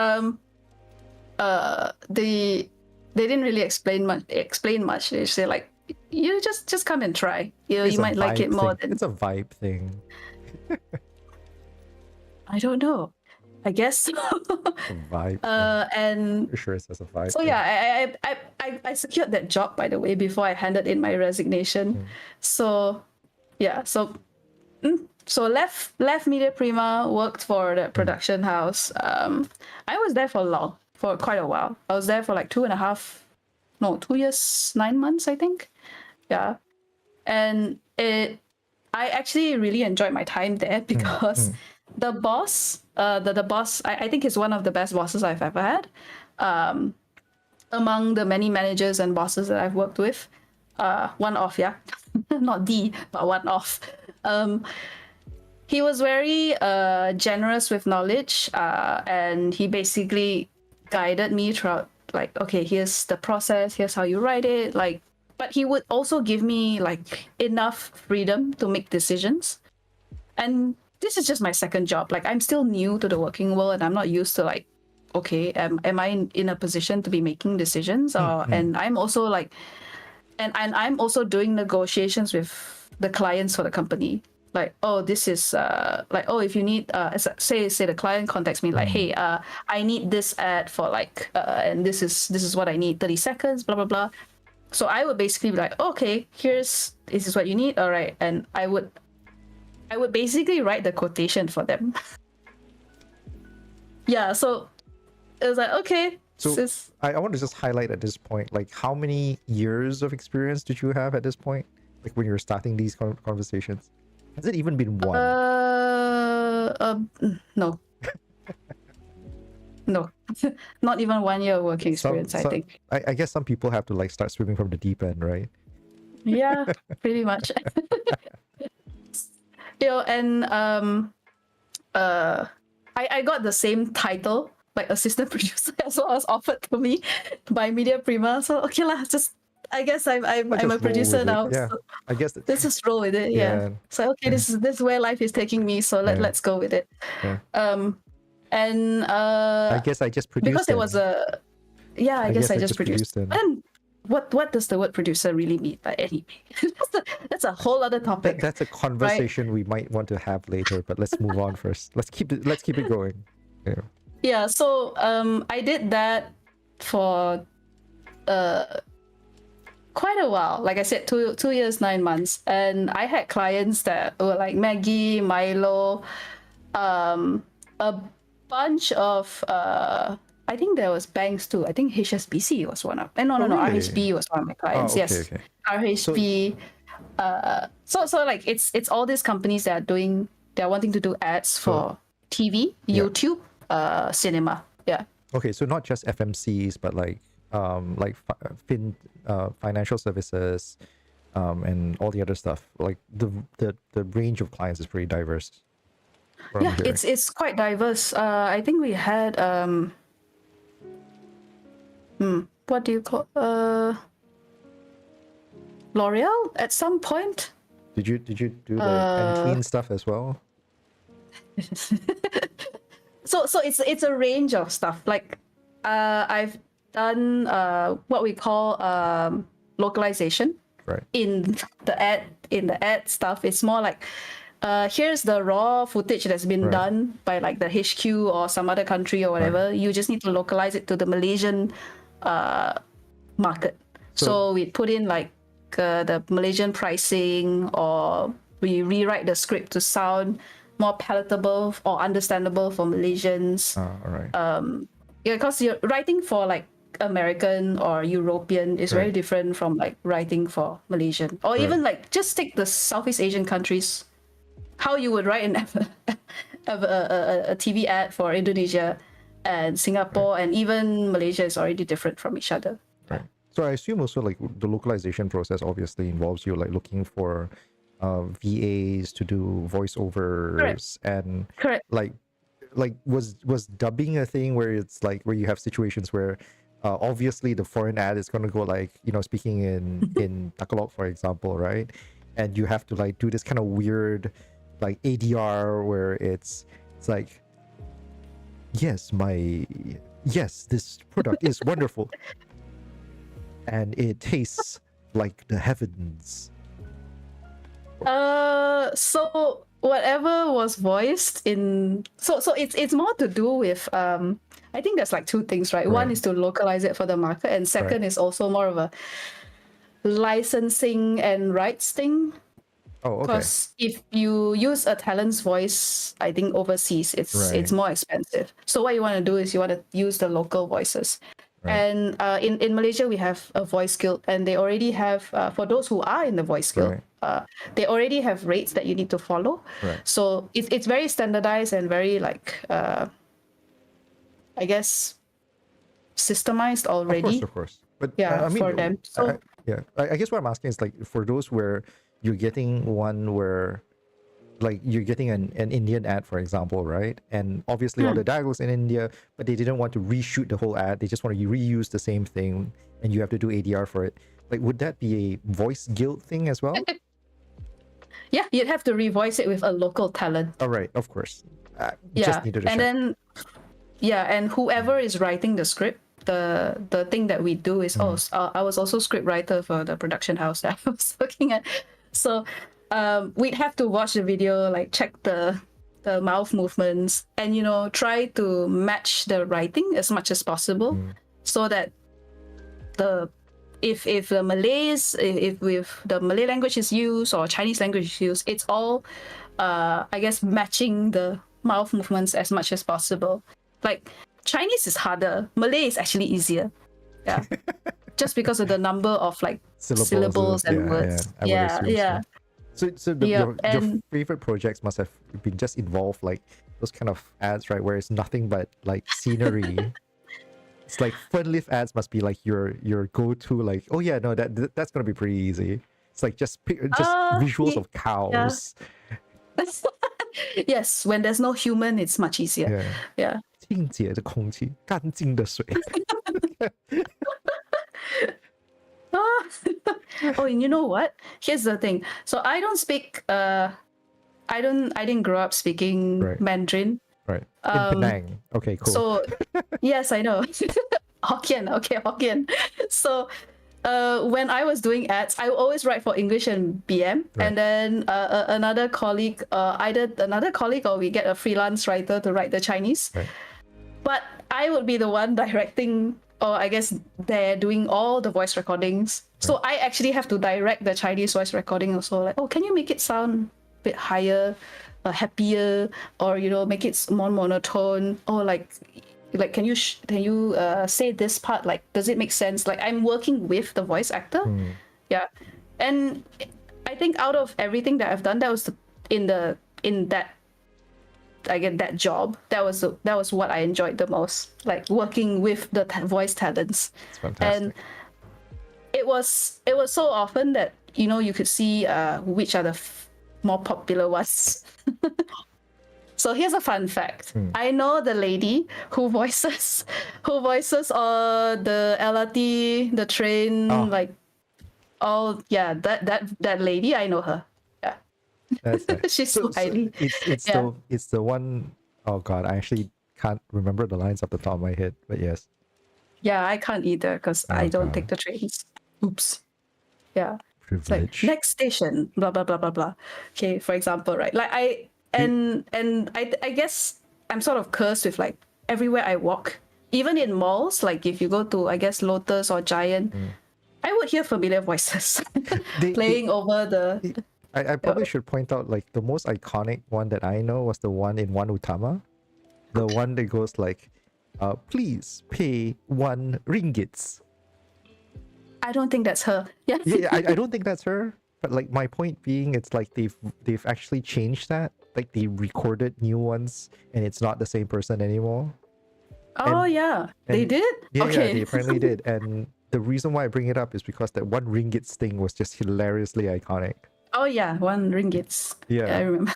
they didn't really explain much. They say like, you just come and try. You might like it more than... It's a vibe thing. I don't know. I guess. A vibe. And for sure, it's a vibe. So yeah, I secured that job, by the way, before I handed in my resignation. So yeah, so left Media Prima, worked for the production house. I was there for quite a while. I was there for like 2 years, 9 months, I think. Yeah, and I actually really enjoyed my time there because the boss, the boss, I think is one of the best bosses I've ever had. Among the many managers and bosses that I've worked with, one off, yeah, not the, but one off. He was very generous with knowledge, and he basically guided me throughout. Like, okay, here's the process. Here's how you write it. Like, but he would also give me like enough freedom to make decisions. And this is just my second job. Like, I'm still new to the working world, and I'm not used to like, okay, am I in a position to be making decisions? And I'm also like, and I'm also doing negotiations with the clients for the company. Like, oh, this is like, oh, if you need say the client contacts me like, hey, I need this ad for like and this is what I need, 30 seconds, blah blah blah. So I would basically be like, okay, this is what you need, all right, and I would basically write the quotation for them. Yeah, so it was like, okay. So I want to just highlight at this point, like, how many years of experience did you have at this point, like when you were starting these conversations? Has it even been one? No. No, not even 1 year working experience. I think. I guess some people have to like start swimming from the deep end, right? Yeah, pretty much. And I got the same title, like assistant producer, as well as offered to me by Media Prima. So okay lah, I guess I'm a producer now. Yeah, so I guess let's just roll with it. Yeah. So okay, this is where life is taking me. So let's go with it. Yeah. And I guess I just produced because it was a I guess I just produced. And what does the word producer really mean? But anyway, that's a whole other topic. That's a conversation we might want to have later. But let's move on first. Let's keep it going. Yeah. Yeah. So I did that for quite a while. Like I said, 2 years, 9 months, and I had clients that were like Maggie, Milo, a bunch of I think there was banks too. I think HSBC was one of. No, really? RHB was one of my clients. Okay, yes, okay. RHB. So like it's all these companies that they're wanting to do ads for TV, YouTube, cinema. Yeah. Okay, so not just FMCs, but like financial services, and all the other stuff. Like the range of clients is pretty diverse. Yeah, it's quite diverse. I think we had what do you call L'Oreal at some point. Did you do the Pantene stuff as well? So it's a range of stuff. Like I've done what we call localization. Right. In the ad stuff, it's more like here's the raw footage that's been done by like the HQ or some other country or whatever. You just need to localize it to the Malaysian market. So we put in like the Malaysian pricing, or we rewrite the script to sound more palatable or understandable for Malaysians. All right. Yeah, because you're writing for like American or European is very different from like writing for Malaysian, or even like just take the Southeast Asian countries. How you would write a TV ad for Indonesia and Singapore and even Malaysia is already different from each other. Right. So I assume also like the localization process obviously involves you like looking for VAs to do voiceovers and like was dubbing a thing where it's like where you have situations where obviously the foreign ad is going to go like, you know, speaking in Tagalog, for example, right? And you have to like do this kind of weird like ADR where it's like, yes, this product is wonderful and it tastes like the heavens. So whatever was voiced in so it's more to do with I think there's like two things, right? One is to localize it for the market, and second is also more of a licensing and rights thing. Oh, okay. Because if you use a talent's voice, I think overseas it's more expensive. So what you want to do is you want to use the local voices. And in Malaysia, we have a voice guild, and they already have, for those who are in the voice guild, they already have rates that you need to follow. So it's very standardized and very like, I guess, systemized already. Of course. But yeah, I mean, for them. So I guess what I'm asking is like for those where you're getting one where like you're getting an Indian ad, for example, right? And obviously all the dialogues in India, but they didn't want to reshoot the whole ad. They just want to reuse the same thing and you have to do ADR for it. Like, would that be a voice guild thing as well? Yeah, you'd have to revoice it with a local talent. Oh, right, of course. Just needed to check. Then, and whoever is writing the script, the thing that we do is, I was also script writer for the production house that I was looking at. So we'd have to watch the video, like check the mouth movements and, you know, try to match the writing as much as possible so that if the Malays, if the Malay language is used or Chinese language is used, it's all, I guess, matching the mouth movements as much as possible. Like Chinese is harder, Malay is actually easier. Yeah. Just because of the number of like syllables and words. Yeah. So your favorite projects must have been just involved like those kind of ads, right? Where it's nothing but like scenery. It's like Fernleaf ads must be like your go-to. Like, oh yeah, no, that's gonna be pretty easy. It's like just visuals of cows. Yes, when there's no human, it's much easier. Yeah. 清洁的空气，干净的水。Oh, and you know what? Here's the thing. So I don't speak. I didn't grow up speaking Mandarin. Right. In Penang. Okay, cool. So yes, I know. Hokkien. Okay, Hokkien. So when I was doing ads, I always write for English and BM, and then another colleague, either another colleague or we get a freelance writer to write the Chinese. But I would be the one directing, or I guess they're doing all the voice recordings. So I actually have to direct the Chinese voice recording also. Like, oh, can you make it sound a bit higher, happier, or, you know, make it more monotone, or like can you say this part, like does it make sense? Like I'm working with the voice actor. And I think out of everything that I've done, that was in that job, that was what I enjoyed the most, like working with the voice talents. It's fantastic. And it was so often that, you know, you could see which are the more popular ones. So here's a fun fact. I know the lady who voices the LRT, the train, like all that lady, I know her. Yeah. That's nice. She's so highly. It's the one, oh god, I actually can't remember the lines off the top of my head, but yes. Yeah, I can't either because I don't take the trains. Oops. Yeah. Privilege. It's like next station, blah blah blah blah blah. Okay, for example, right? Like I guess I'm sort of cursed with like everywhere I walk, even in malls, like if you go to, I guess, Lotus or Giant, I would hear familiar voices playing over the I probably should point out like the most iconic one that I know was the one in One Utama. The one that goes like, please pay 1 ringgits. I don't think that's her. Yeah. Yeah, I don't think that's her. But like my point being, it's like they've actually changed that. Like they recorded new ones, and it's not the same person anymore. Oh yeah, they did. Yeah, okay. yeah, they apparently did. And the reason why I bring it up is because that 1 ringgit thing was just hilariously iconic. Oh yeah, 1 ringgit. Yeah, I remember.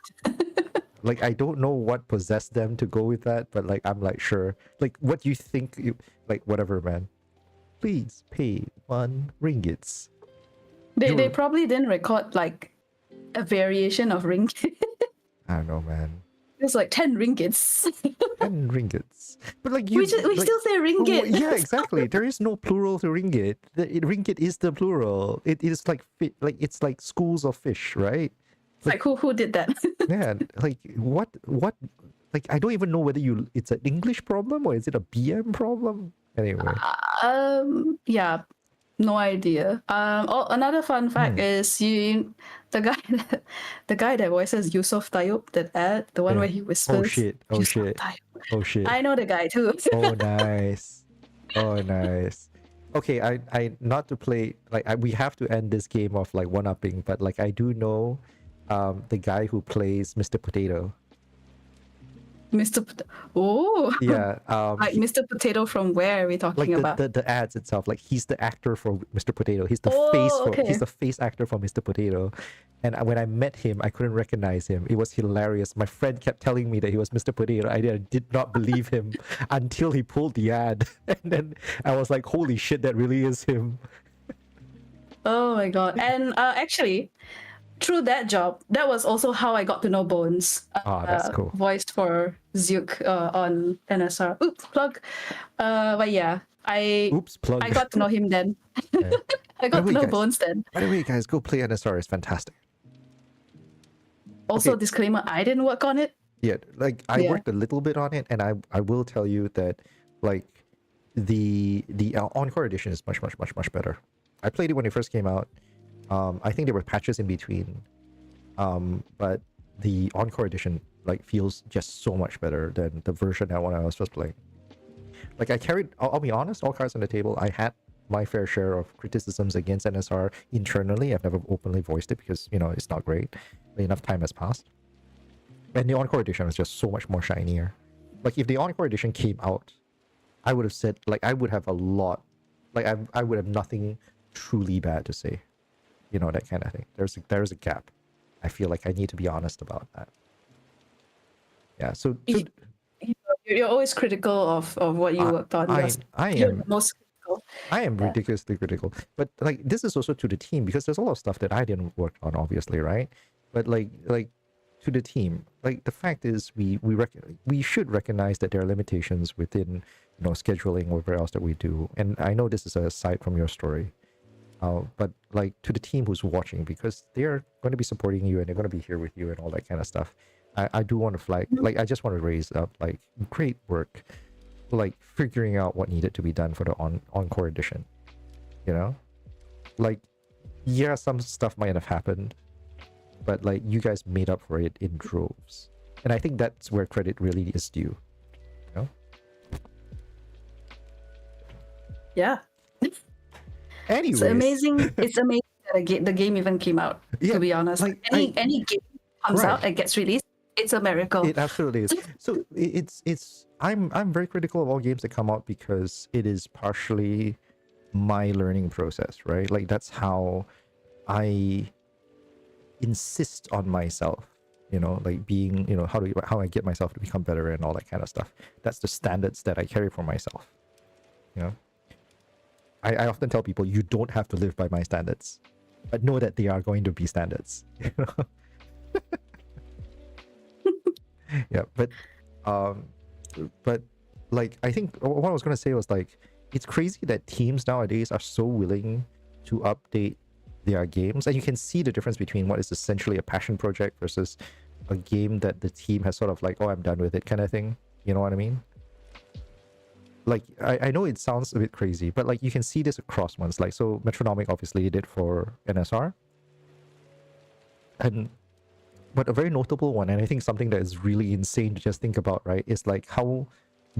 like I don't know what possessed them to go with that, but like I'm like sure. Like what do you think? Like whatever, man. Please pay 1 ringgit. They probably didn't record like a variation of ringgit. I don't know, man. It's like 10 ringgits. 10 ringgits. But like we like, still say ringgit. yeah, exactly. There is no plural to ringgit. Ringgit is the plural. It is like it's like schools of fish, right? Like who did that? Yeah, like what like I don't even know whether it's an English problem or is it a BM problem? Anyway. Yeah, no idea. Another fun fact is the guy that voices Yusuf Tayyub, that ad, the one where he whispers. Oh shit! Oh shit! Oh shit! I know the guy too. Oh nice! Oh nice! Okay, I not to play like we have to end this game of like one-upping, but like I do know, the guy who plays Mr. Potato. Oh yeah, like Mr. Potato from where are we talking like about? The ads itself, like he's the actor for Mr. Potato. He's the he's the face actor for Mr. Potato. And when I met him, I couldn't recognize him. It was hilarious. My friend kept telling me that he was Mr. Potato. I did not believe him until he pulled the ad, and then I was like, holy shit, that really is him. Oh my god. And actually, through that job, that was also how I got to know Bones. That's cool. Voiced for Zook on NSR. Oops, plug. But yeah, I got to know him then. Yeah. I got to know Bones then. By the way, guys, go play NSR. It's fantastic. Also, disclaimer, I didn't work on it. Yeah, like I worked a little bit on it, and I will tell you that like the Encore edition is much better. I played it when it first came out. I think there were patches in between, but the Encore edition like feels just so much better than the version that when I was first playing. Like I'll be honest, all cards on the table, I had my fair share of criticisms against NSR internally. I've never openly voiced it because, you know, it's not great. But enough time has passed. And the Encore edition was just so much more shinier. Like if the Encore edition came out, I would have said, like I would have a lot, like I would have nothing truly bad to say. You know, that kind of thing. There's a gap. I feel like I need to be honest about that. Yeah, so you're always critical of what you worked on. I am most critical. I am ridiculously critical. But like this is also to the team, because there's a lot of stuff that I didn't work on, obviously, right? But like to the team, like the fact is we should recognize that there are limitations within, you know, scheduling, whatever else that we do. And I know this is a aside from your story. But like to the team who's watching, because they're going to be supporting you and they're going to be here with you and all that kind of stuff. I do want to flag, like I just want to raise up, like great work, like figuring out what needed to be done for the Encore edition. You know, like yeah, some stuff might have happened, but like you guys made up for it in droves, and I think that's where credit really is due. You know? Yeah. Anyways. It's amazing that the game even came out. Yeah, to be honest, like any game comes out and gets released, it's a miracle. It absolutely is. So I'm very critical of all games that come out because it is partially my learning process, right? Like that's how I insist on myself, you know, like being, you know, how I get myself to become better and all that kind of stuff. That's the standards that I carry for myself, you know. I often tell people, you don't have to live by my standards, but know that they are going to be standards. You know? Yeah, but like I think what I was gonna say was like it's crazy that teams nowadays are so willing to update their games, and you can see the difference between what is essentially a passion project versus a game that the team has sort of like, oh, I'm done with it kind of thing. You know what I mean? Like I know it sounds a bit crazy, but like you can see this across ones. Like so Metronomik obviously did for NSR. and but a very notable one, and I think something that is really insane to just think about, right, is like how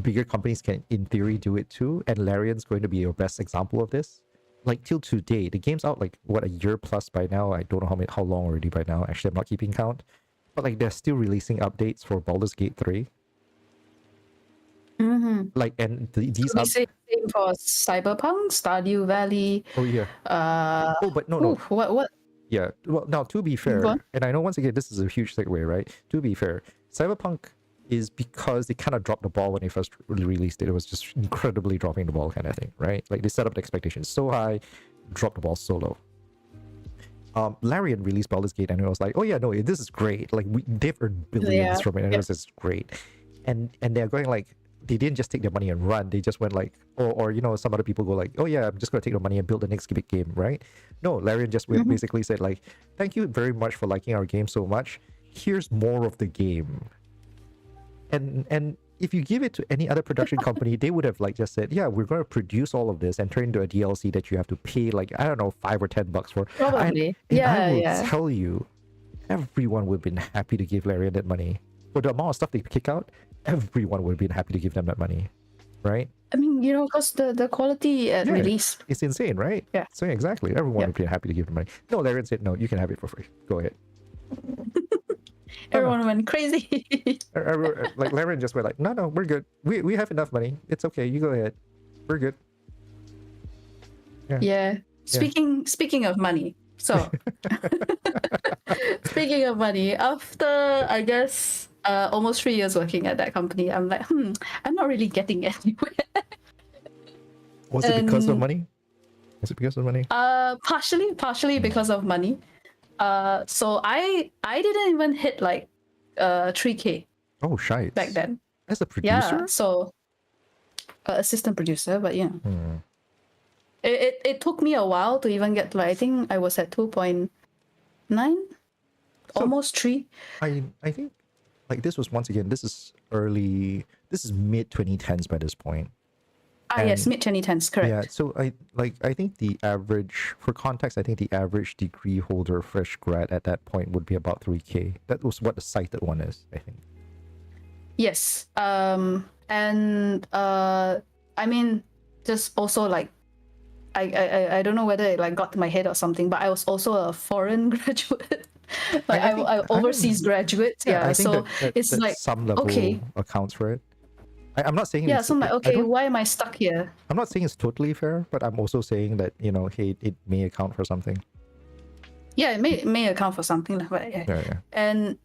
bigger companies can in theory do it too, and Larian's going to be your best example of this. Like till today, the game's out like what, a year plus by now. I don't know how long already by now. Actually, I'm not keeping count. But like they're still releasing updates for Baldur's Gate 3. Like, and these are same for Cyberpunk, Stardew Valley. Oh yeah. But no. What? Yeah. Well, now to be fair, and I know once again this is a huge segue, right? To be fair, Cyberpunk is because they kind of dropped the ball when they first released it. It was just incredibly dropping the ball kind of thing, right? Like they set up the expectations so high, dropped the ball so low. Larian released Baldur's Gate and it was like, oh yeah, no, this is great. Like they've earned billions from it, and it was just great. And they're going like, they didn't just take their money and run. They just went like, or you know, some other people go like, oh yeah, I'm just gonna take the money and build the next big game, right? No, Larian just basically said like, thank you very much for liking our game so much. Here's more of the game. And if you give it to any other production company, they would have like just said, yeah, we're going to produce all of this and turn into a DLC that you have to pay like, I don't know, $5 or $10 for. Probably. And I will tell you, everyone would have been happy to give Larian that money. For the amount of stuff they kick out, everyone would have been happy to give them that money, right? I mean, you know, because the quality at release, it's insane, right? Yeah. So yeah, exactly, everyone would be happy to give them money. No, Larian said, no, you can have it for free. Go ahead. Everyone went crazy. Like Larian just went like, no, we're good. We have enough money. It's okay. You go ahead. We're good. Yeah. Speaking of money, so speaking of money, after I guess almost 3 years working at that company, I'm like, I'm not really getting anywhere. Was it because of money? Was it because of money? Partially because of money. So I didn't even hit like 3K. Oh, shite. Back then. As a producer? Yeah, so assistant producer, but yeah. It took me a while to even get to, like, I think I was at 2.9, almost 3. I think like this was, once again, this is mid 2010s by this point. Yes, mid 2010s, correct. Yeah, so I think the average, for context, I think the average degree holder fresh grad at that point would be about 3K. That was what the cited one is, I think. Yes. I mean, just also like I don't know whether it like got to my head or something, but I was also a foreign graduate. Like I overseas graduate. Yeah, so it's like some level accounts for it. I'm not saying so I'm like, okay, why am I stuck here? I'm not saying it's totally fair, but I'm also saying that, you know, hey, it may account for something. Yeah, it may account for something, but and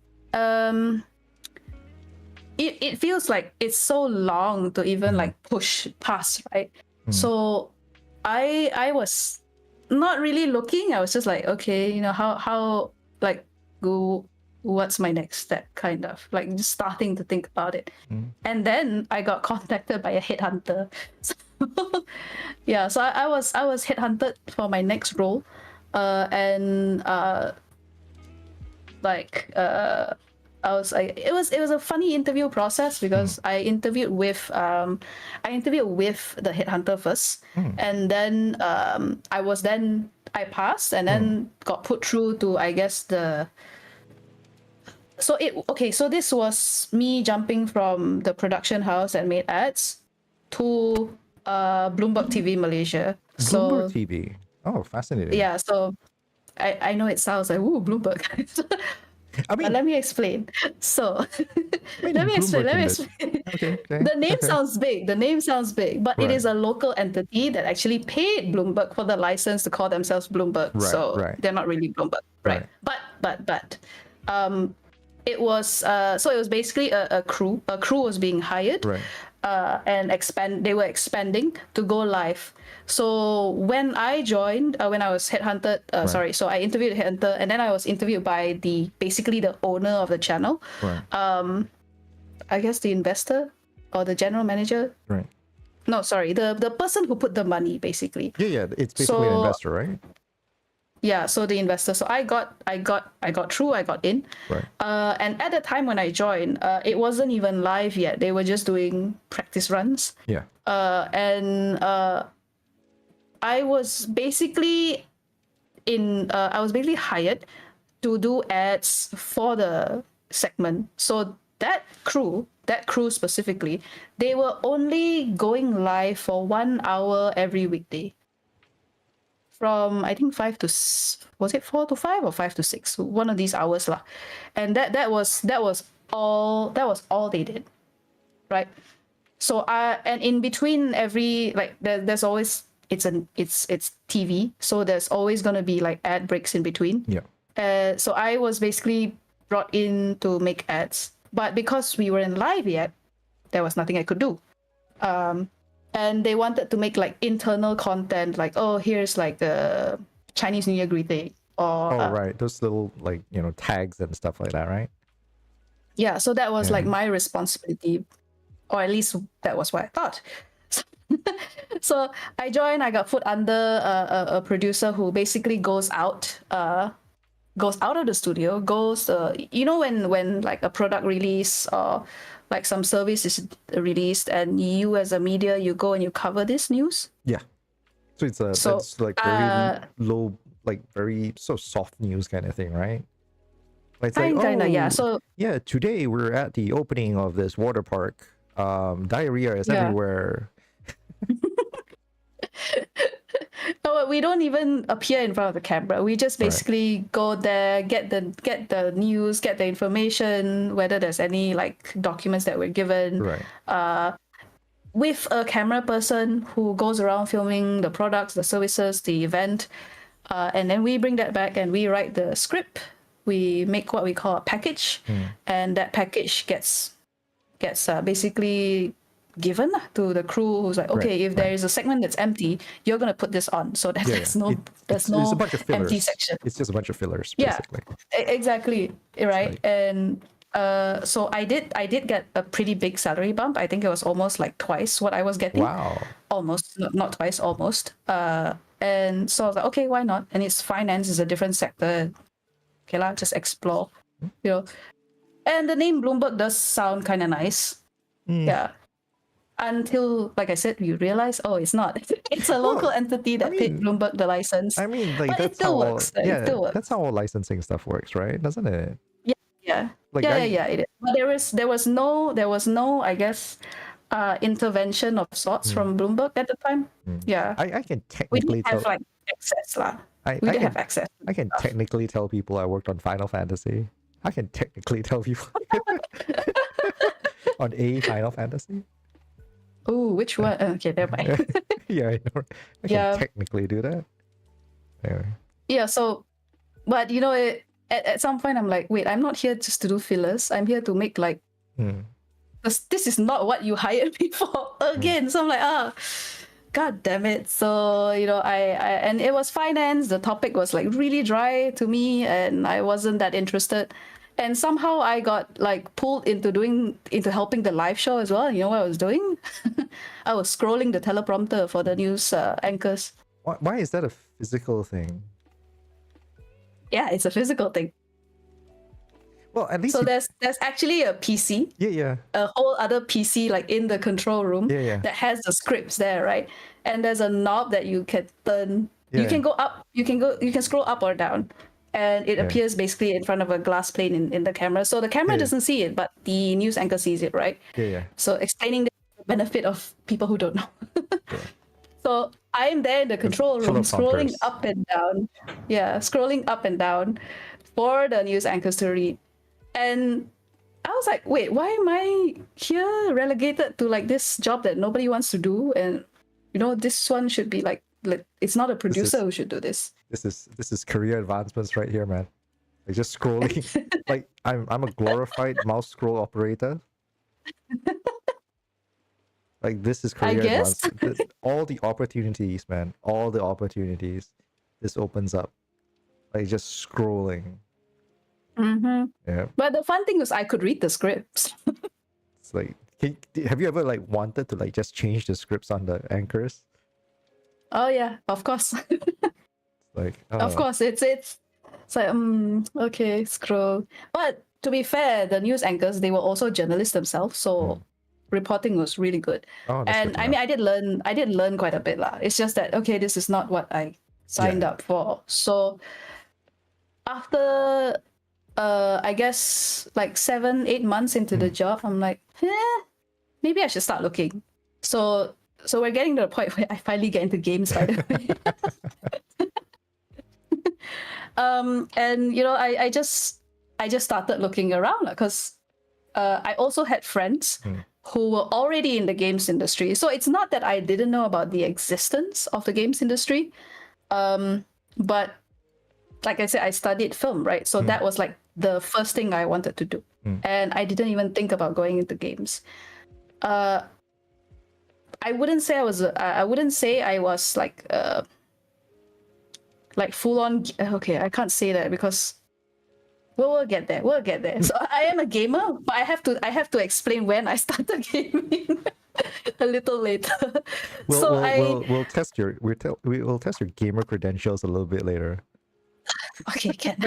it feels like it's so long to even like push past, right? So I was not really looking. I was just like, okay, you know, how like what's my next step, kind of like just starting to think about it. And then I got contacted by a headhunter. So, so I was headhunted for my next role, I was like, it was a funny interview process because I interviewed with the headhunter first, and then I passed, and then got put through to, I guess, so this was me jumping from the production house that made ads to Bloomberg TV Malaysia. Bloomberg TV. Oh, fascinating. Yeah, so I know it sounds like, ooh, Bloomberg. I mean, let me explain. So let me explain. Okay. The name sounds big. But it is a local entity that actually paid Bloomberg for the license to call themselves Bloomberg. They're not really Bloomberg, right? But it was basically a crew. A crew was being hired, and they were expanding to go live. So when I joined, when I was headhunted, so I interviewed a headhunter, and then I was interviewed by basically the owner of the channel. I guess the investor or the general manager. No, sorry, the person who put the money, basically. Yeah, it's basically an investor, right? Yeah, so the investor. So I got through, I got in. And at the time when I joined, it wasn't even live yet. They were just doing practice runs. Yeah. I was basically hired to do ads for the segment. So that crew specifically, they were only going live for 1 hour every weekday. From I think 5 to was it 4 to 5 or 5 to 6, one of these hours lah. And that was all they did, right? So and in between every, like, there's always, it's TV, so there's always gonna be like ad breaks in between. Yeah. So I was basically brought in to make ads, but because we weren't live yet, there was nothing I could do. And they wanted to make like internal content, like, oh, here's like the Chinese New Year greeting, or right, those little, like, tags and stuff like that, right? Yeah, so that was like my responsibility, or at least that was what I thought. So I joined. I got put under a producer who basically goes out of the studio, when like a product release or like some service is released, and you as a media, you go and you cover this news. Yeah. So it's like very low, like very soft news kind of thing, right? Like, kinda, yeah. So yeah, today we're at the opening of this water park. Diarrhea is everywhere. No, we don't even appear in front of the camera. We just basically go there, get the news, get the information, whether there's any like documents that we're given. Right. With a camera person who goes around filming the products, the services, the event, and then we bring that back and we write the script. We make what we call a package, and that package gets basically given to the crew, who's like, okay, if there is a segment that's empty, you're gonna put this on, so that there's no it's a bunch of fillers. empty section. It's just a bunch of fillers, basically. Exactly, right. And so I did get a pretty big salary bump. I think it was almost like twice what I was getting. Wow. Almost, not twice, almost. And so I was like, okay, why not? And it's finance, is a different sector. Okay, let's just explore, And the name Bloomberg does sound kind of nice. Yeah. Until, like I said, you realize, oh, it's not. It's a local entity that paid Bloomberg the license. I mean, like, but that's it still how works. It still works. That's how all licensing stuff works, right? Doesn't it? Yeah. Like, yeah, it is. But there was no, I guess, intervention of sorts from Bloomberg at the time. Yeah. I can We technically didn't have like access lah. We didn't have access. I can technically tell people I worked on Final Fantasy. I can technically tell people on a Final Fantasy. Oh, which one? Okay, never mind. Yeah, I know. I can technically do that. Anyway. Yeah, so, but at some point I'm like, wait, I'm not here just to do fillers. I'm here to make like, this is not what you hired me for again. So I'm like, God damn it. So, I and it was finance. The topic was like really dry to me and I wasn't that interested. And somehow I got like pulled into helping the live show as well. You know what I was doing? I was scrolling the teleprompter for the news anchors. Why is that a physical thing? Yeah, it's a physical thing. Well, at least so there's actually a PC. Yeah. A whole other PC like in the control room. Yeah. That has the scripts there, right? And there's a knob that you can turn. Yeah. You can go up. You can scroll up or down. And it appears basically in front of a glass plane in the camera. So the camera doesn't see it, but the news anchor sees it, right? Yeah. So explaining the benefit of people who don't know. So I'm there in the control room, scrolling up and down. Yeah, scrolling up and down for the news anchors to read. And I was like, wait, why am I here relegated to like this job that nobody wants to do? And this one should be like it's not a producer who should do this. This is career advancements right here, man. Like just scrolling. Like I'm a glorified mouse scroll operator. Like this is career advancement. All the opportunities, man. All the opportunities. This opens up. Like just scrolling. Yeah. But the fun thing is I could read the scripts. It's like, have you ever like wanted to like just change the scripts on the anchors? Oh yeah, of course. Like, of course, it's like okay, scroll. But to be fair, the news anchors, they were also journalists themselves, so reporting was really good. And I mean, I did learn quite a bit lah. It's just that okay, this is not what I signed up for. So after I guess like 7-8 months into the job, I'm like, maybe I should start looking. So we're getting to the point where I finally get into games, by the way. And I just started looking around because I also had friends who were already in the games industry. So it's not that I didn't know about the existence of the games industry, but like I said, I studied film, right? So that was like the first thing I wanted to do, and I didn't even think about going into games. I wouldn't say I was like full on. Okay, I can't say that because we'll get there. We'll get there. So I am a gamer, but I have to explain when I started gaming a little later. We'll test your we'll test your gamer credentials a little bit later. Okay, can.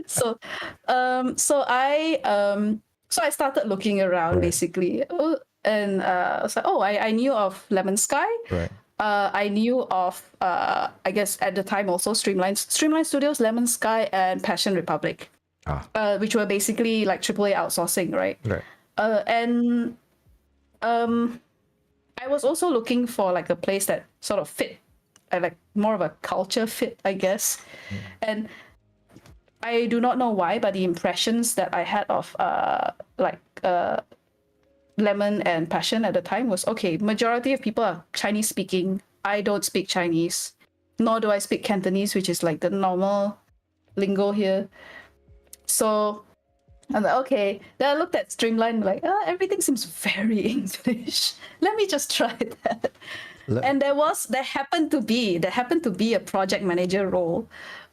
So I started looking around, basically, and I was like, I knew of Lemon Sky. Right. I knew of I guess at the time also Streamline Studios, Lemon Sky, and Passion Republic, which were basically like AAA outsourcing, right? Right. And I was also looking for like a place that sort of fit, like more of a culture fit, I guess. And I do not know why, but the impressions that I had of Lemon and Passion at the time was, okay, majority of people are Chinese speaking. I don't speak Chinese, nor do I speak Cantonese, which is like the normal lingo here. So I'm like, okay. Then I looked at Streamline, like, everything seems very English. Let me just try that. And there happened to be a project manager role,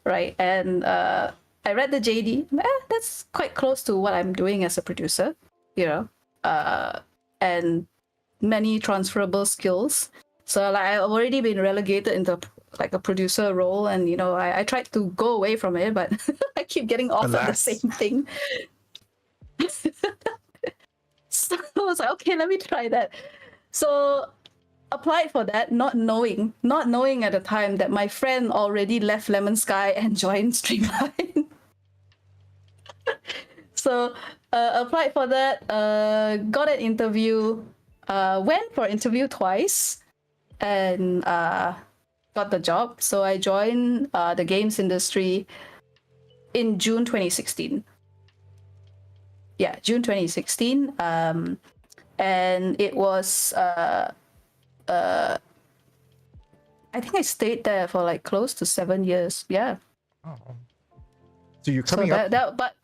right? And I read the JD. That's quite close to what I'm doing as a producer, and many transferable skills. So like I've already been relegated into like a producer role, and I tried to go away from it, but I keep getting offered the same thing. So I was like, okay, let me try that. So applied for that, not knowing at the time that my friend already left Lemon Sky and joined Streamline. So applied for that, got an interview, went for interview twice, and got the job. So I joined the games industry in June 2016. Yeah, June 2016. And it was I think I stayed there for like close to 7 years. Yeah. Oh. So you're coming up. But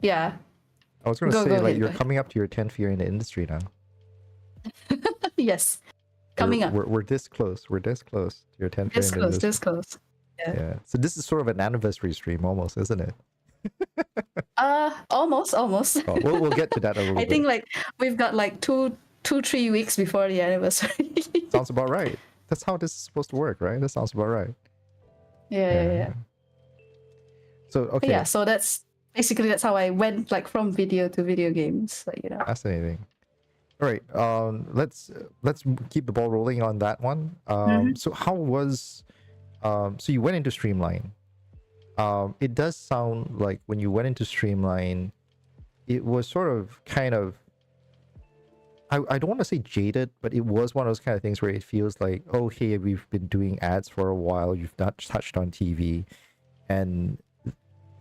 yeah. I was going to say, like, you're coming up to your 10th year in the industry now. Yes. Coming up. We're this close. We're this close to your 10th year in the industry. This close. Yeah. So this is sort of an anniversary stream almost, isn't it? Almost. Oh, we'll get to that a little bit. I think like we've got like 2-3 weeks before the anniversary. Sounds about right. That's how this is supposed to work, right? That sounds about right. Yeah. So okay. Yeah, so that's how I went like from video to video games. Fascinating. All right. Let's keep the ball rolling on that one. So how was so you went into Streamline. It does sound like when you went into Streamline, it was sort of kind of, I don't want to say jaded, but it was one of those kind of things where it feels like, oh, hey, we've been doing ads for a while, you've not touched on TV, and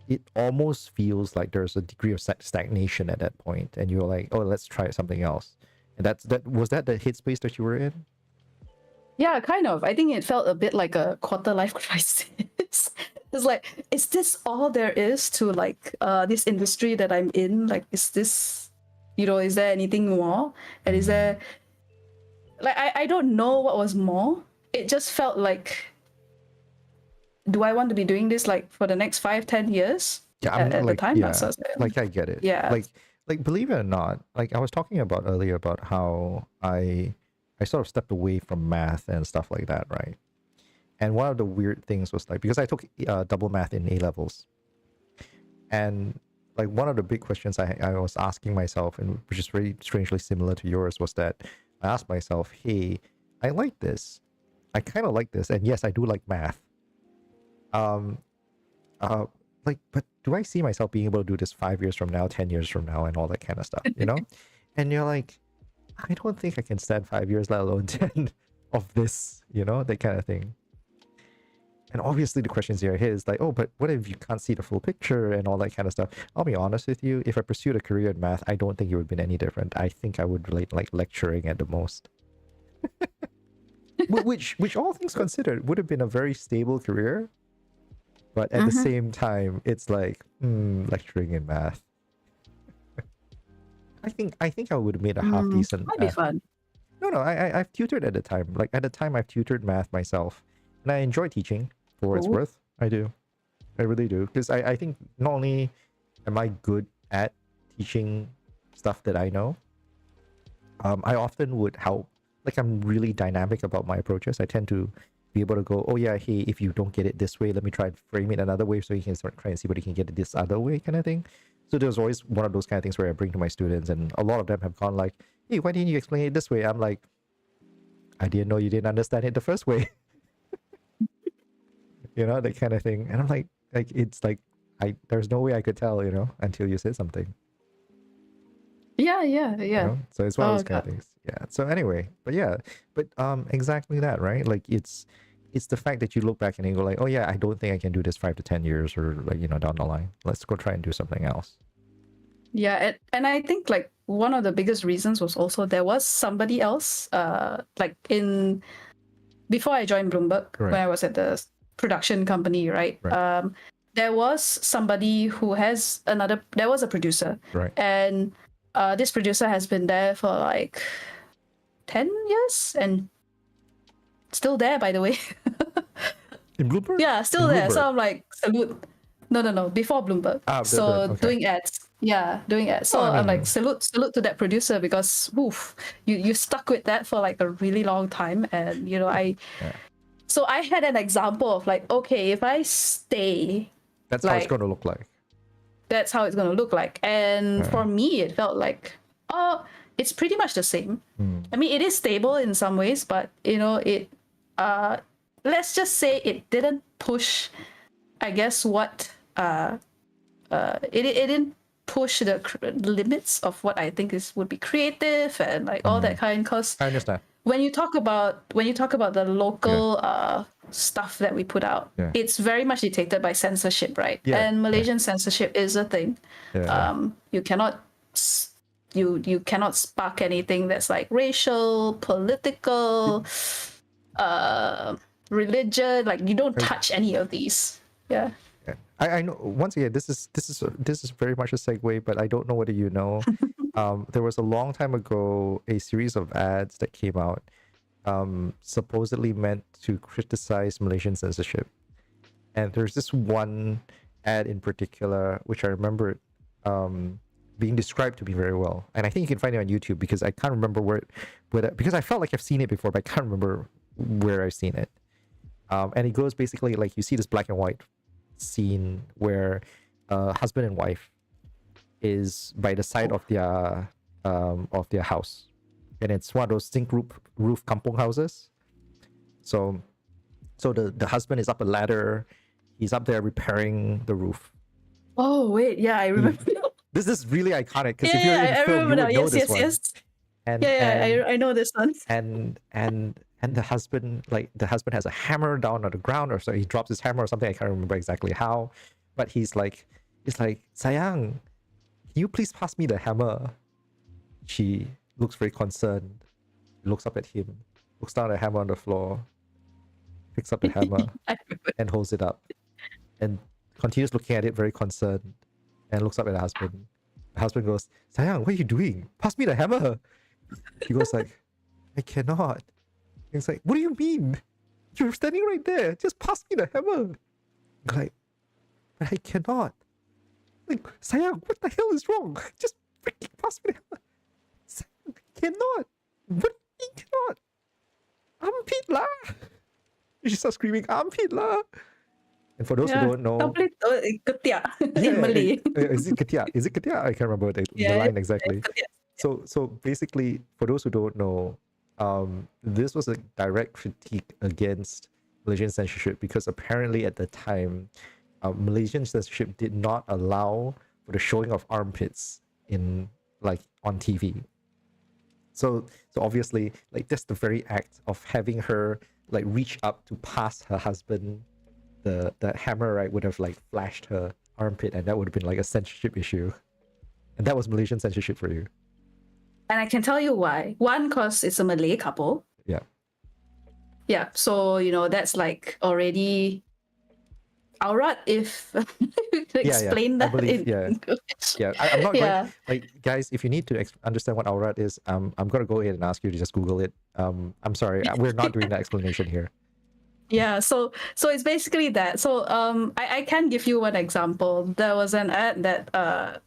it almost feels like there's a degree of stagnation at that point, and you're like, oh, let's try something else. And was that the headspace that you were in? Yeah, kind of. I think it felt a bit like a quarter life crisis. It's like, is this all there is to like this industry that I'm in? Like, is this, is there anything more? And is there, like, I don't know what was more. It just felt like, do I want to be doing this like for the next 5-10 years? Yeah, at the time. Yeah, like I get it. Yeah. Like believe it or not, like I was talking about earlier about how I sort of stepped away from math and stuff like that, right? And one of the weird things was like, because I took double math in A levels, and like one of the big questions I was asking myself, and which is very strangely similar to yours, was that I asked myself, hey, I like this, I kind of like this, and yes, I do like math. like, but do I see myself being able to do this 5 years from now, 10 years from now, and all that kind of stuff, you know? And you're like, I don't think I can stand 5 years, let alone 10 of this, you know, that kind of thing. And obviously the questions here is like, oh, but what if you can't see the full picture and all that kind of stuff? I'll be honest with you, if I pursued a career in math, I don't think it would have been any different. I think I would relate like lecturing at the most. which all things considered would have been a very stable career, but at the same time it's like lecturing in math. I think I would have made a half decent. Might be fun. No, I've tutored at the time. Like at the time I've tutored math myself, and I enjoy teaching for what it's worth. I do, I really do, because I think not only am I good at teaching stuff that I know, I often would help. Like I'm really dynamic about my approaches. I tend to be able to go, oh yeah, hey, if you don't get it this way, let me try and frame it another way so you can start trying and see whether you can get it this other way, kind of thing. So there's always one of those kind of things where I bring to my students, and a lot of them have gone like, hey, why didn't you explain it this way? I'm like, I didn't know you didn't understand it the first way. You know, that kind of thing. And I'm like it's like there's no way I could tell, you know, until you said something. Yeah. You know? So it's one of those kind of things. Yeah. So anyway, but exactly that, right? Like it's the fact that you look back and you go like, oh yeah, I don't think I can do this 5 to 10 years or like, you know, down the line. Let's go try and do something else. Yeah, and I think like one of the biggest reasons was also there was somebody else, like before I joined Bloomberg, when I was at the production company, right? There was somebody who there was a producer, and this producer has been there for like 10 years and still there, by the way. In Bloomberg? Yeah, still there. So I'm like, salute. No, before Bloomberg. Doing ads. Yeah, doing ads. So I'm like, salute to that producer, because you stuck with that for like a really long time. And you know, so I had an example of like, okay, if I stay, that's how it's gonna look like. That's how it's gonna look like. And for me, it felt like, oh, it's pretty much the same. I mean, it is stable in some ways, but you know, let's just say it didn't push, I guess, what it didn't push the limits of what I think would be creative and like all that kind. Because I understand. When you talk about the local stuff that we put out, it's very much dictated by censorship, right? And Malaysian censorship is a thing. You cannot spark anything that's like racial, political, religion. Like you don't touch any of these. Yeah. I know. Once again, this is very much a segue, but I don't know whether you know. There was a long time ago a series of ads that came out, supposedly meant to criticize Malaysian censorship, and there's this one ad in particular which I remember being described to me very well, and I think you can find it on YouTube, because I can't remember because I felt like I've seen it before, but I can't remember where I've seen it. And it goes basically like, you see this black and white scene where husband and wife is by the side of their house, and it's one of those zinc roof kampong houses. So the husband is up a ladder, he's up there repairing the roof. Oh wait, yeah, I remember. This is really iconic, because if you're in the film, you would know this one. Yes. And I know this one. And the husband has a hammer down on the ground, or so he drops his hammer or something. I can't remember exactly how, but he's like, sayang, can you please pass me the hammer? She looks very concerned, looks up at him, looks down at the hammer on the floor, picks up the hammer and holds it up, and continues looking at it very concerned, and looks up at the husband. The husband goes, sayang, what are you doing? Pass me the hammer. He goes like, I cannot. It's like, what do you mean? You're standing right there. Just pass me the hammer. I'm like, but I cannot. Like, sayang, what the hell is wrong? Just freaking pass me the hammer. Sayang, I cannot. What? You cannot. Armpit lah. She starts screaming, armpit lah. And for those who don't know, in Malay. Is it ketiak? I can't remember the line exactly. So basically, for those who don't know, this was a direct critique against Malaysian censorship, because apparently at the time, Malaysian censorship did not allow for the showing of armpits in like on TV. So obviously, like just the very act of having her like reach up to pass her husband the hammer, right, would have like flashed her armpit, and that would have been like a censorship issue. And that was Malaysian censorship for you. And I can tell you why. One, because it's a Malay couple. Yeah. Yeah. So, you know, that's like already aurat if explain that. I believe, I'm not going, like, guys, if you need to understand what aurat is, I'm going to go ahead and ask you to just Google it. I'm sorry, we're not doing that explanation here. Yeah, so it's basically that. So I can give you one example. There was an ad that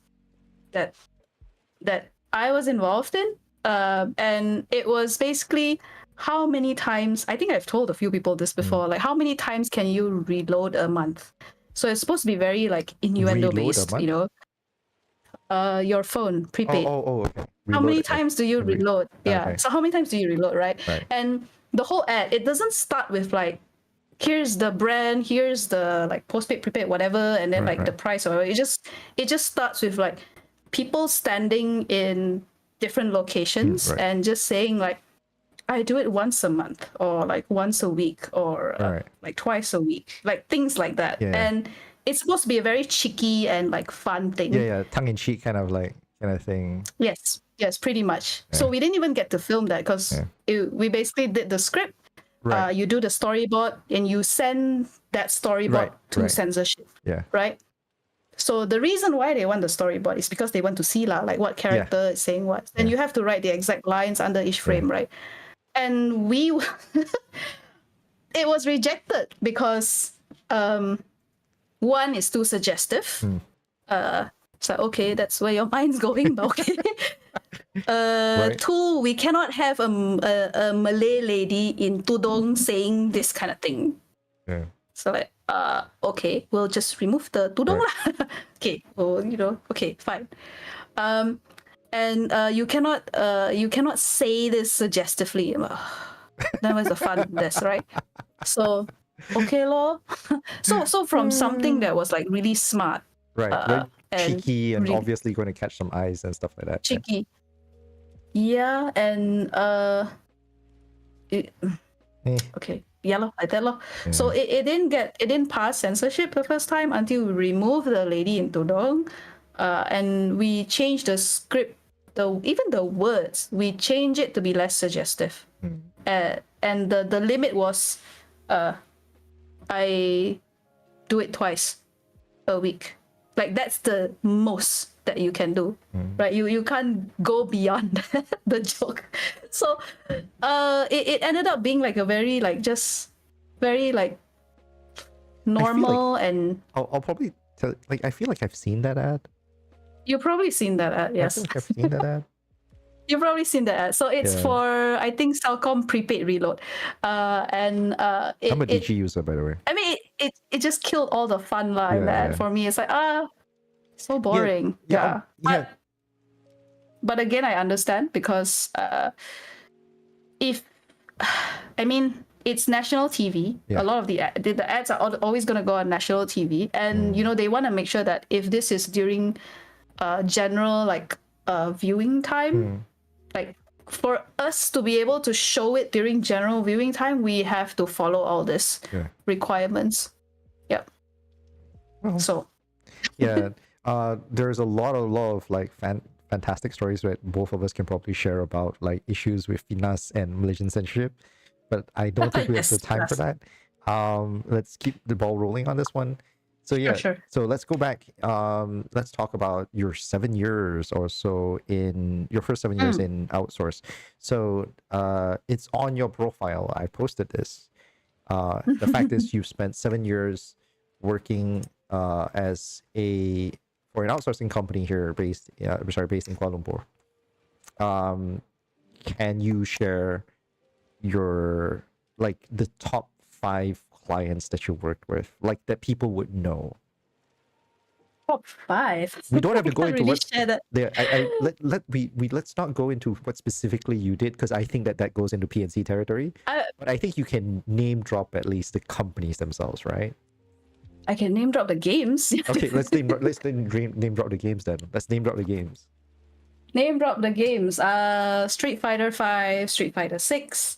I was involved in, and it was basically how many times, I think I've told a few people this before, like how many times can you reload a month? So it's supposed to be very like innuendo based, you know. Your phone prepaid. Okay. How many times do you reload? Yeah. Okay. So how many times do you reload, right? And the whole ad, it doesn't start with like, here's the brand, here's the like postpaid, prepaid, whatever, and then the price or whatever. It just starts with like people standing in different locations and just saying like, I do it once a month or like once a week or like twice a week, like things like that. Yeah. And it's supposed to be a very cheeky and like fun thing. Yeah, tongue-in-cheek kind of thing. Yes, pretty much. Yeah. So we didn't even get to film that because we basically did the script. You do the storyboard and you send that storyboard to censorship. Yeah. Right. So the reason why they want the storyboard is because they want to see like what character is saying what. And you have to write the exact lines under each frame, right? And it was rejected because one is too suggestive. It's like, okay, that's where your mind's going, but okay. Two, we cannot have a Malay lady in tudung saying this kind of thing. Yeah. So like, okay, we'll just remove the tudung lah. Okay, well, you know, okay, fine. And you cannot say this suggestively. That was the fun of this, right? So, okay, lor. So from something that was like really smart, right, cheeky and really, obviously going to catch some eyes and stuff like that. Cheeky, yeah, and okay, yeah, like that, lor. Yeah. So it didn't pass censorship the first time until we removed the lady in tudung, and we changed the script. Even the words, we change it to be less suggestive. And the limit was I do it twice a week. Like that's the most that you can do, right? You can't go beyond the joke. So it ended up being like a very like just very like normal like and I'll probably tell, like I feel like I've seen that ad. You've probably seen that ad, yes. I think I've seen that ad. You've probably seen that ad. So it's for, I think, Celcom prepaid reload. I'm a DG user, by the way. I mean, it just killed all the fun in that. For me, it's like, so boring. Yeah. But again, I understand because it's national TV. A lot of the ads are always going to go on national TV. And, you know, they want to make sure that if this is during general like viewing time, like for us to be able to show it during general viewing time, we have to follow all this requirements. Well, so there's a lot of like fantastic stories that both of us can probably share about like issues with FINAS and Malaysian censorship, but I don't think we have the time for that. Let's keep the ball rolling on this one. So sure. So let's go back. Let's talk about your 7 years or so in your first 7 years in outsource. So it's on your profile. I posted this. The fact is, you've spent 7 years working for an outsourcing company here based in Kuala Lumpur. Can you share your like the top 5 clients that you worked with, like that people would know? Top 5. We don't have to go into really let's not go into what specifically you did, because I think that goes into P&C territory. But I think you can name drop at least the companies themselves, right? I can name drop the games. Okay, let's name drop the games then. Let's name drop the games. Name drop the games. Street Fighter 5, Street Fighter 6,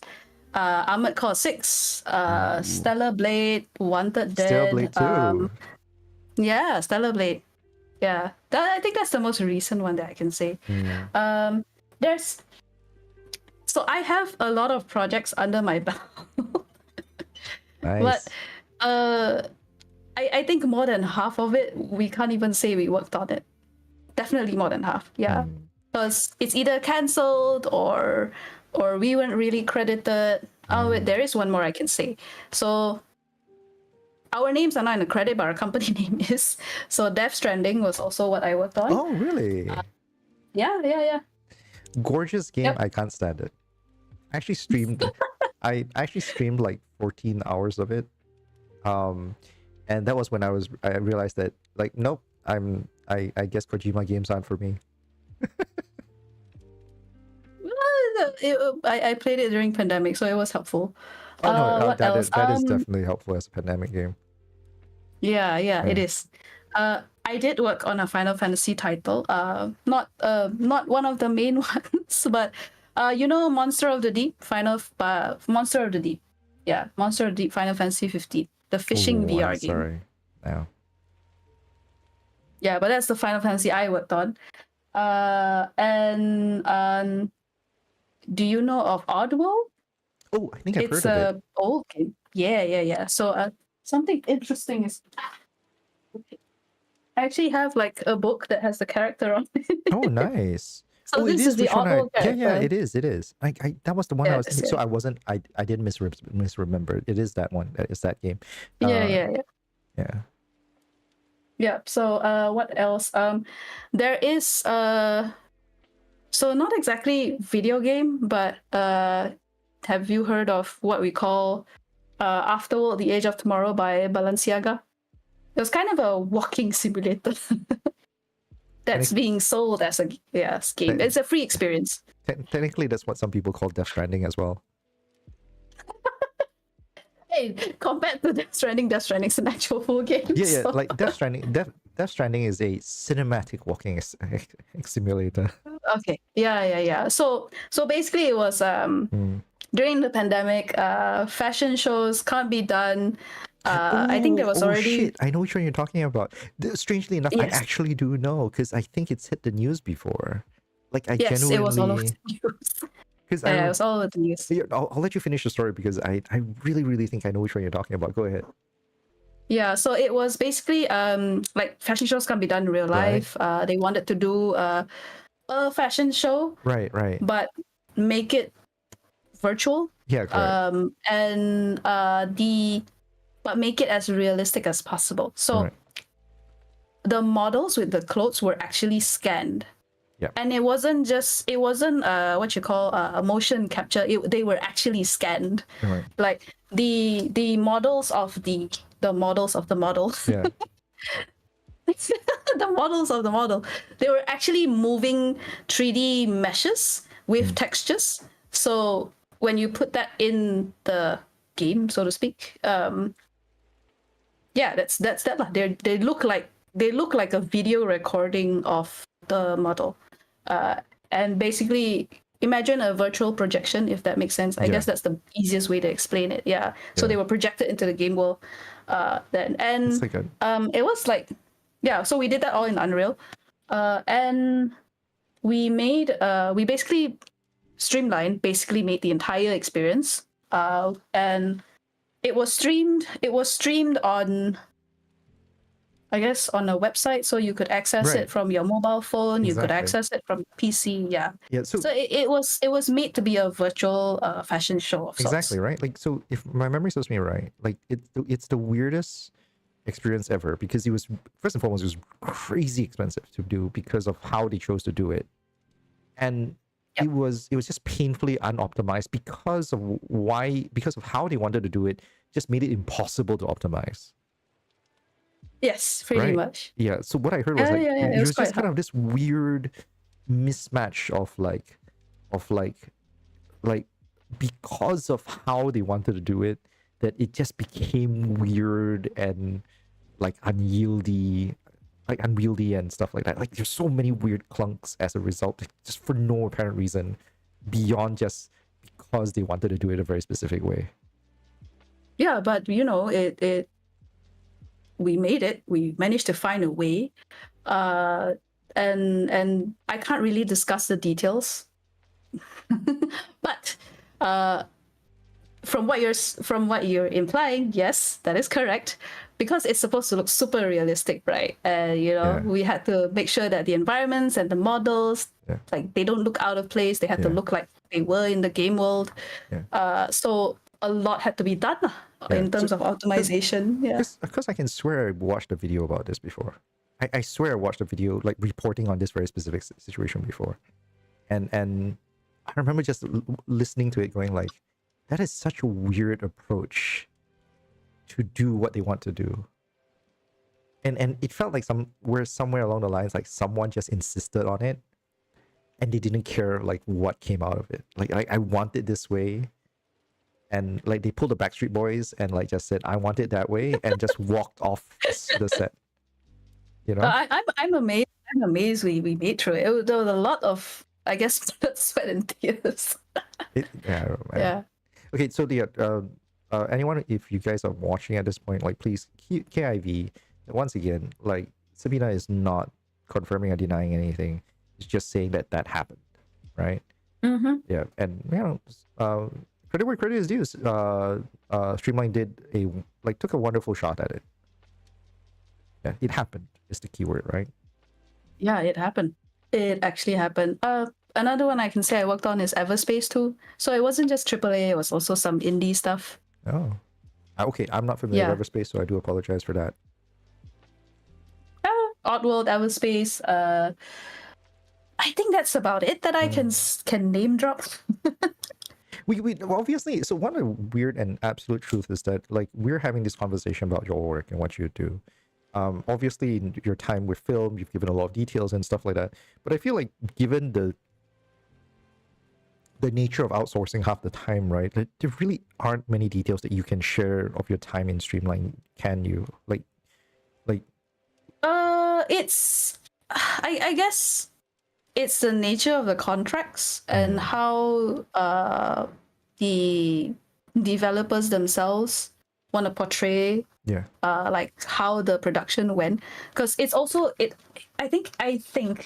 Armored Core 6, Stellar Blade, Wanted Dead. Stellar Blade 2. Yeah, Stellar Blade. Yeah, I think that's the most recent one that I can say. So I have a lot of projects under my belt. Nice. But I think more than half of it, we can't even say we worked on it. Definitely more than half, yeah. Because it's either cancelled or we weren't really credited. Oh, wait, there is one more I can say. So our names are not in the credit, but our company name is. So Death Stranding was also what I worked on. Oh, really? Yeah. Gorgeous game. Yep. I can't stand it. I actually streamed like 14 hours of it. And that was when I realized that, like, nope, I guess Kojima games aren't for me. I played it during pandemic, so it was helpful. Oh no, that is definitely helpful as a pandemic game. Yeah, it is. I did work on a Final Fantasy title. Not one of the main ones, but Monster of the Deep, Monster of the Deep. Yeah, Monster of the Deep, Final Fantasy 15, the fishing VR game. Sorry, now. Yeah, but that's the Final Fantasy I worked on. And do you know of Oddworld? Oh, I think I've heard of it. It's a old game. Yeah. So something interesting is, I actually have like a book that has the character on it. Oh, nice. So this is the Oddworld character. Yeah, it is. That was the one I was thinking. So I didn't misremember. It is that one. That is that game. Yeah. Yeah. So what else? There is so not exactly video game, but have you heard of what we call Afterworld: The Age of Tomorrow by Balenciaga? It was kind of a walking simulator that's being sold as a game. It's a free experience. Technically, that's what some people call Death Stranding as well. Hey, compared to Death Stranding's an actual full game. Yeah, so. Like Death Stranding is a cinematic walking simulator. Okay, yeah. So basically, it was during the pandemic. Fashion shows can't be done. I think there was already. Shit. I know which one you're talking about. Strangely enough, yes. I actually do know because I think it's hit the news before. Like genuinely. It was all over the news. It was all over the news. Yeah, I'll let you finish the story because I really think I know which one you're talking about. Go ahead. Yeah, so it was basically like fashion shows can't be done in real life. Right. They wanted to do a fashion show. Right. But make it virtual. Yeah, correct. But make it as realistic as possible. So the models with the clothes were actually scanned. Yeah. And it wasn't what you call a motion capture. They were actually scanned. Right. Like the models of the models of the model. Yeah. The models of the model. They were actually moving 3D meshes with textures. So when you put that in the game, so to speak, that's that. They look like a video recording of the model. And basically imagine a virtual projection, if that makes sense. I guess that's the easiest way to explain it. Yeah. So they were projected into the game world then. And it was like, so we did that all in Unreal. And we made, we basically streamlined, made the entire experience. And it was streamed on, I guess, on a website, so you could access it from your mobile phone. Exactly. You could access it from PC. Yeah. So it was made to be a virtual fashion show of sorts. Exactly, right. Like, so if my memory serves me right, like it's the weirdest experience ever because it was, first and foremost, it was crazy expensive to do because of how they chose to do it, and it was just painfully unoptimized because of how they wanted to do it. Just made it impossible to optimize. Yes, pretty much. Yeah. So what I heard was it was just kind of this weird mismatch of because of how they wanted to do it, that it just became weird and like unwieldy and stuff like that. Like there's so many weird clunks as a result, just for no apparent reason, beyond just because they wanted to do it a very specific way. Yeah, but you know, we made it. We managed to find a way, and I can't really discuss the details. But from what you're implying, yes, that is correct, because it's supposed to look super realistic, right? You know, we had to make sure that the environments and the models, like, they don't look out of place. They had to look like they were in the game world. So a lot had to be done in terms of optimization. Because I can swear I watched a video about this before. I swear I watched a video like reporting on this very specific situation before, and I remember just listening to it, going like, that is such a weird approach to do what they want to do. And it felt like somewhere along the lines, like someone just insisted on it, and they didn't care like what came out of it. Like I want it this way, and like they pulled the Backstreet Boys and like just said, I want it that way, and just walked off the set. You know, I'm amazed. I'm amazed we made through it. There was a lot of, I guess, blood, sweat, and tears. Yeah. Okay, so anyone, if you guys are watching at this point, like, please, KIV, once again, like, Sabine is not confirming or denying anything. It's just saying that happened, right? Mm-hmm. Yeah, and you know, credit where credit is due. Streamline took a wonderful shot at it. Yeah, it happened is the keyword, right? Yeah, it happened. It actually happened. Another one I can say I worked on is Everspace too. So it wasn't just AAA, it was also some indie stuff. Oh. Okay, I'm not familiar with Everspace, so I do apologize for that. Oddworld, Everspace. I think that's about it that I can name drop. We obviously, so one of the weird and absolute truth is that, like, we're having this conversation about your work and what you do. Obviously, in your time with film, you've given a lot of details and stuff like that. But I feel like, given the nature of outsourcing half the time, right? Like, there really aren't many details that you can share of your time in Streamline. Can you? Like. It's, I guess, it's the nature of the contracts and how the developers themselves want to portray like how the production went, because it's also I think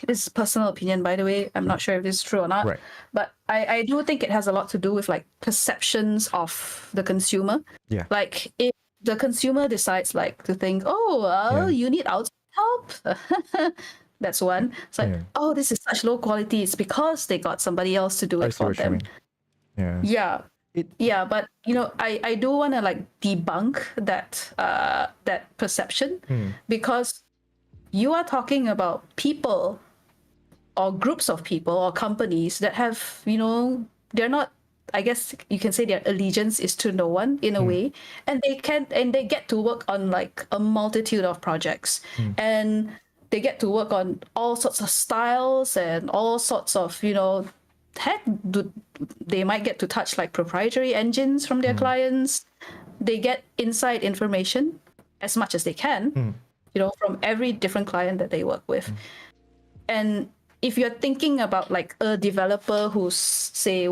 this is personal opinion, by the way, I'm not sure if this is true or not, but I do think it has a lot to do with like perceptions of the consumer. Like if the consumer decides like to think, you need outside help, that's one. It's like, oh, this is such low quality, it's because they got somebody else to do it for them. But you know, I do want to like debunk that perception, because you are talking about people or groups of people or companies that have, you know, they're not, I guess you can say their allegiance is to no one in a way, and they get to work on like a multitude of projects, and they get to work on all sorts of styles and all sorts of, you know, they might get to touch like proprietary engines from their clients. They get inside information as much as they can, you know, from every different client that they work with. And if you're thinking about like a developer who's, say,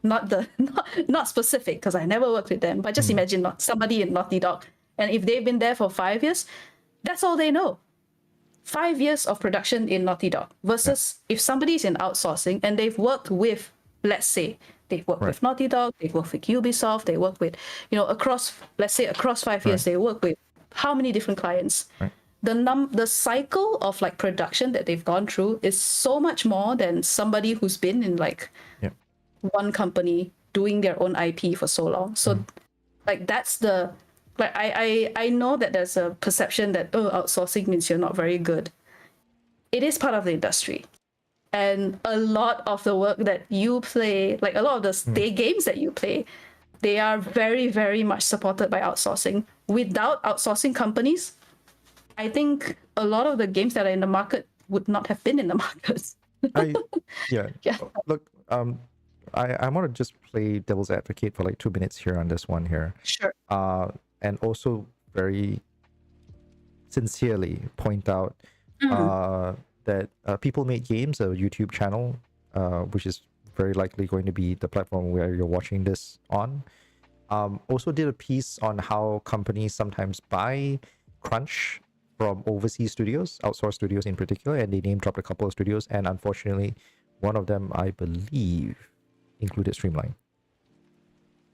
not specific, because I never worked with them, but just imagine somebody in Naughty Dog, and if they've been there for 5 years, that's all they know. 5 years of production in Naughty Dog versus if somebody's in outsourcing and they've worked with, let's say, they've worked with Naughty Dog, they've worked with Ubisoft, they work with, you know, across 5 years, they work with how many different clients. The cycle of like production that they've gone through is so much more than somebody who's been in like one company doing their own IP for so long. So like that's the, like I know that there's a perception that outsourcing means you're not very good. It is part of the industry, and a lot of the work that you play, like a lot of the games that you play, they are very, very much supported by outsourcing. Without outsourcing companies, I think a lot of the games that are in the market would not have been in the market. Look, I want to just play devil's advocate for like 2 minutes here on this one here. Sure. And also very sincerely point out that People Made Games, a YouTube channel, which is very likely going to be the platform where you're watching this on, also did a piece on how companies sometimes buy crunch from overseas studios, outsourced studios in particular, and they name dropped a couple of studios, and unfortunately, one of them, I believe, included Streamline.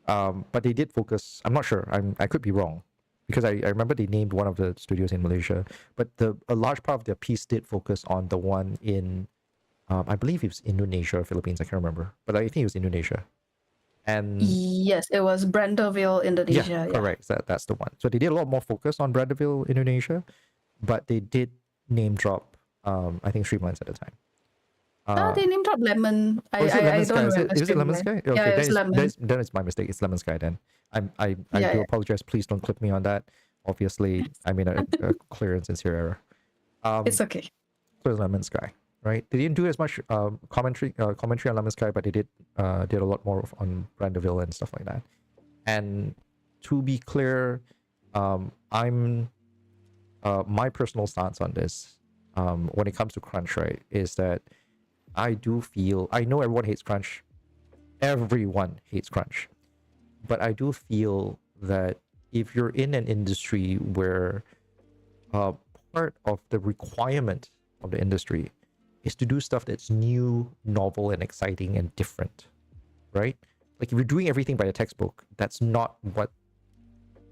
But they did focus. I'm not sure. I could be wrong, because I remember they named one of the studios in Malaysia. But a large part of their piece did focus on the one in, I believe it was Indonesia or Philippines. I can't remember, but I think it was Indonesia. And yes, it was Branderville, Indonesia. Yeah, correct. That's the one. So they did a lot more focus on Branderville, Indonesia, but they did name drop, I think, Streamlines at the time. They name drop Lemon. Is it Lemon Sky? Is it Lemon Streamline. Sky? Okay, Yeah, it's Lemon. then it's my mistake. It's Lemon Sky then. I do apologize. Please don't clip me on that. Obviously, I made a clear and sincere error. It's okay. So it's Lemon Sky, right? They didn't do as much commentary on Lemon Sky, but they did a lot more on Branderville and stuff like that. And to be clear, I'm my personal stance on this, when it comes to crunch, right, is that I do feel, I know everyone hates crunch. Everyone hates crunch. But I do feel that if you're in an industry where part of the requirement of the industry is to do stuff that's new, novel, and exciting and different, right? Like if you're doing everything by a textbook, that's not what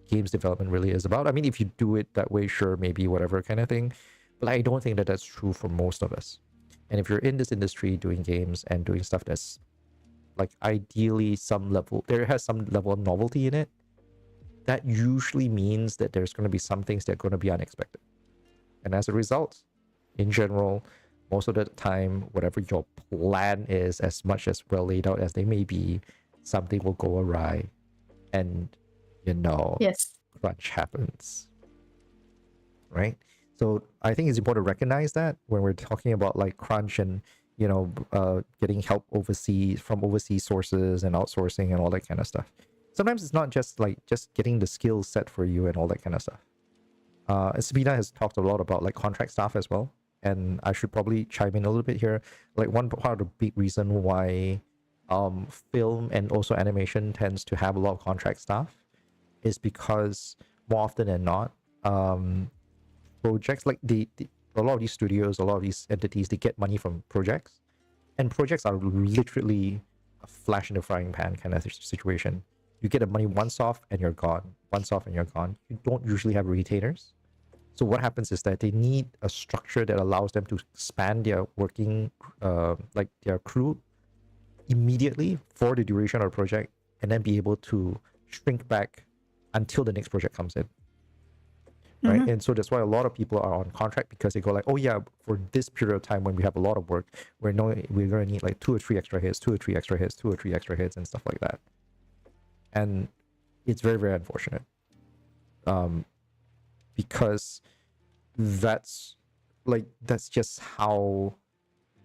games development really is about. I mean, if you do it that way, sure, maybe whatever kind of thing. But I don't think that that's true for most of us. And if you're in this industry doing games and doing stuff that's like ideally there has some level of novelty in it, that usually means that there's going to be some things that are going to be unexpected. And as a result, in general, most of the time, whatever your plan is, as much as well laid out as they may be, something will go awry. And, yes, crunch happens. Right? So I think it's important to recognize that when we're talking about like crunch and, getting help from overseas sources and outsourcing and all that kind of stuff. Sometimes it's not just getting the skills set for you and all that kind of stuff. Sabine has talked a lot about like contract staff as well. And I should probably chime in a little bit here. Like one part of the big reason why film and also animation tends to have a lot of contract staff is because more often than not, projects like a lot of these studios, a lot of these entities, they get money from projects, and projects are literally a flash in the frying pan kind of situation. You get the money once off and you're gone. Once off and you're gone. You don't usually have retainers. So what happens is that they need a structure that allows them to expand their working, like their crew immediately for the duration of the project, and then be able to shrink back until the next project comes in. Right. And so that's why a lot of people are on contract, because they go like, oh yeah, for this period of time when we have a lot of work, we're going to need like 2 or 3 extra hits, 2 or 3 extra hits, 2 or 3 extra hits, and stuff like that. And it's very, very unfortunate, because that's just how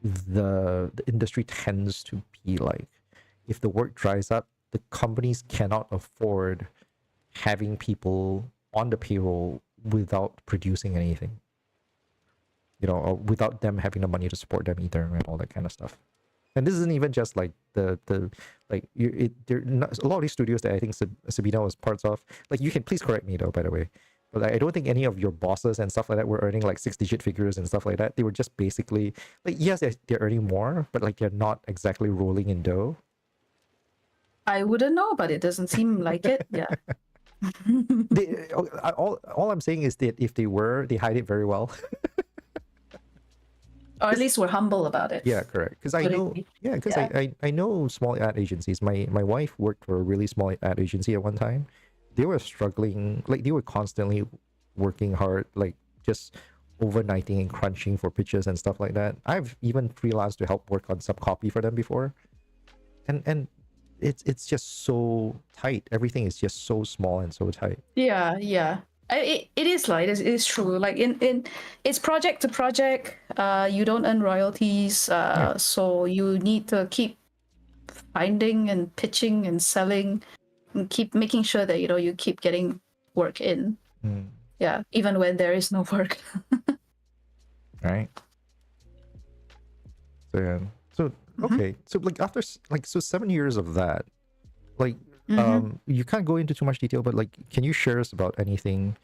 the industry tends to be. Like, if the work dries up, the companies cannot afford having people on the payroll without producing anything, or without them having the money to support them either, and all that kind of stuff. And this isn't even just like a lot of these studios that I think Sabine was parts of. Like, you can please correct me though, by the way, but I don't think any of your bosses and stuff like that were earning like 6-digit figures and stuff like that. They were just basically like, yes, they're earning more, but like they're not exactly rolling in dough. I wouldn't know, but it doesn't seem like it. Yeah. All I'm saying is that if they were, they hide it very well. Or at least we're humble about it. Yeah, correct. Because I know, I know small ad agencies. My wife worked for a really small ad agency at one time. They were struggling, like they were constantly working hard, like just overnighting and crunching for pitches and stuff like that. I've even freelanced to help work on some copy for them before, and it's just so tight. Everything is just so small and so tight. Yeah. It is like it is true. Like in it's project to project. You don't earn royalties. So you need to keep finding and pitching and selling, and keep making sure that you keep getting work in. Yeah, even when there is no work. Right. So yeah. So okay. So like after like so 7 years of that, like you can't go into too much detail, but like can you share us about anything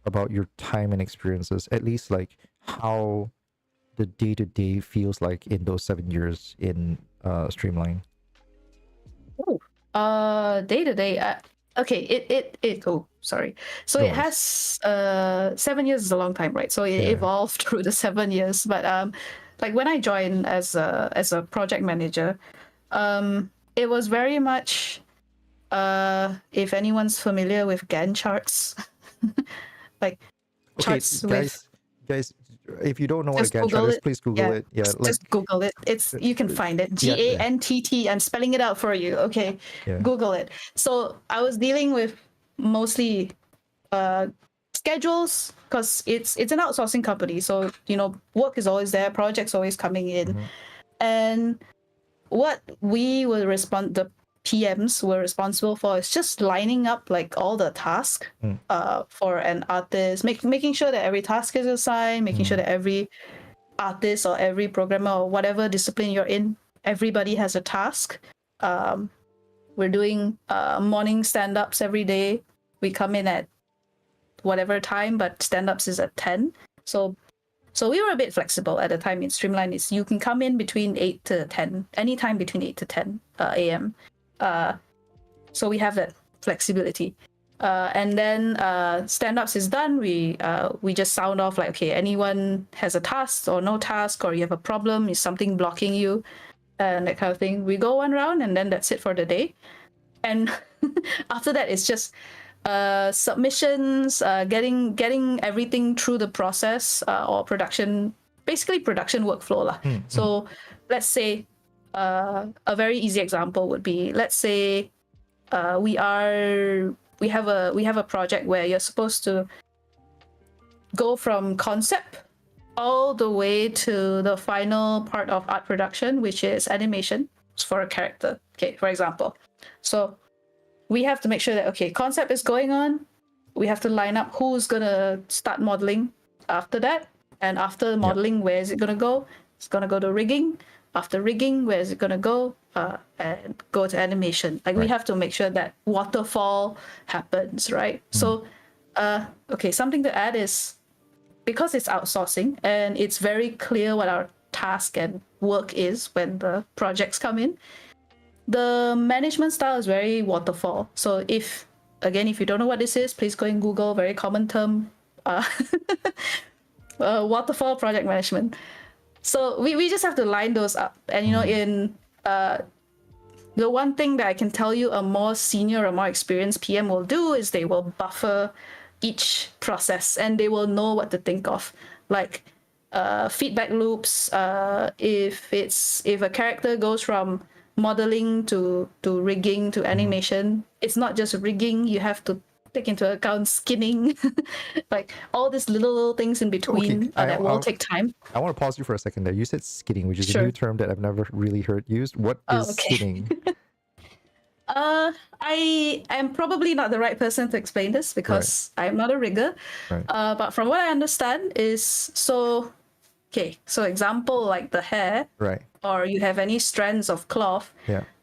about your time and experiences, at least like how the day-to-day feels like in those 7 years in Streamline? Day to day. Okay, it oh sorry. So No it worries. has 7 years is a long time, right? So it Yeah. evolved through the 7 years. But like when I joined as a project manager, it was very much if anyone's familiar with Gantt charts, like Okay, charts with guys, if you don't know what a just Gantt chart Google is, it. please Google Yeah, it. Yeah, like just Google it. It's you can find it. yeah, yeah, Gantt. I'm spelling it out for you. Okay, yeah. Google it. So I was dealing with mostly schedules because it's an outsourcing company. So work is always there, projects always coming in, and what we will respond the PMs were responsible for is just lining up like all the tasks for an artist, making sure that every task is assigned, making sure that every artist or every programmer or whatever discipline you're in, everybody has a task. We're doing morning stand-ups every day. We come in at whatever time, but stand-ups is at 10. So we were a bit flexible at the time in Streamline. Is you can come in between 8 to 10, anytime between 8 to 10 a.m. So we have that flexibility. And then stand-ups is done. We just sound off like, okay, anyone has a task or no task, or you have a problem, is something blocking you, and that kind of thing. We go one round, and then that's it for the day. And after that, it's just submissions, getting everything through the process or production, basically production workflow lah. So let's say a very easy example would be, let's say we have a project where you're supposed to go from concept all the way to the final part of art production, which is animation for a character. Okay, for example. So we have to make sure that, okay, concept is going on. We have to line up who's going to start modeling after that. And after modeling, where is it going to go? It's going to go to rigging. After rigging, where is it going to go? And go to animation. Like we have to make sure that waterfall happens, right? So, okay, something to add is, because it's outsourcing and it's very clear what our task and work is when the projects come in, the management style is very waterfall. So if you don't know what this is, please go and Google, very common term, waterfall project management. So we just have to line those up. And in the one thing that I can tell you a more senior or more experienced PM will do is they will buffer each process and they will know what to think of. Like feedback loops, if a character goes from modeling to rigging to animation, it's not just rigging, you have to take into account skinning, like all these little things in between that will take time. I want to pause you for a second there. You said skinning, which is a new term that I've never really heard used. What is skinning? I am probably not the right person to explain this because I'm not a rigger. But from what I understand is, so example like the hair, or you have any strands of cloth.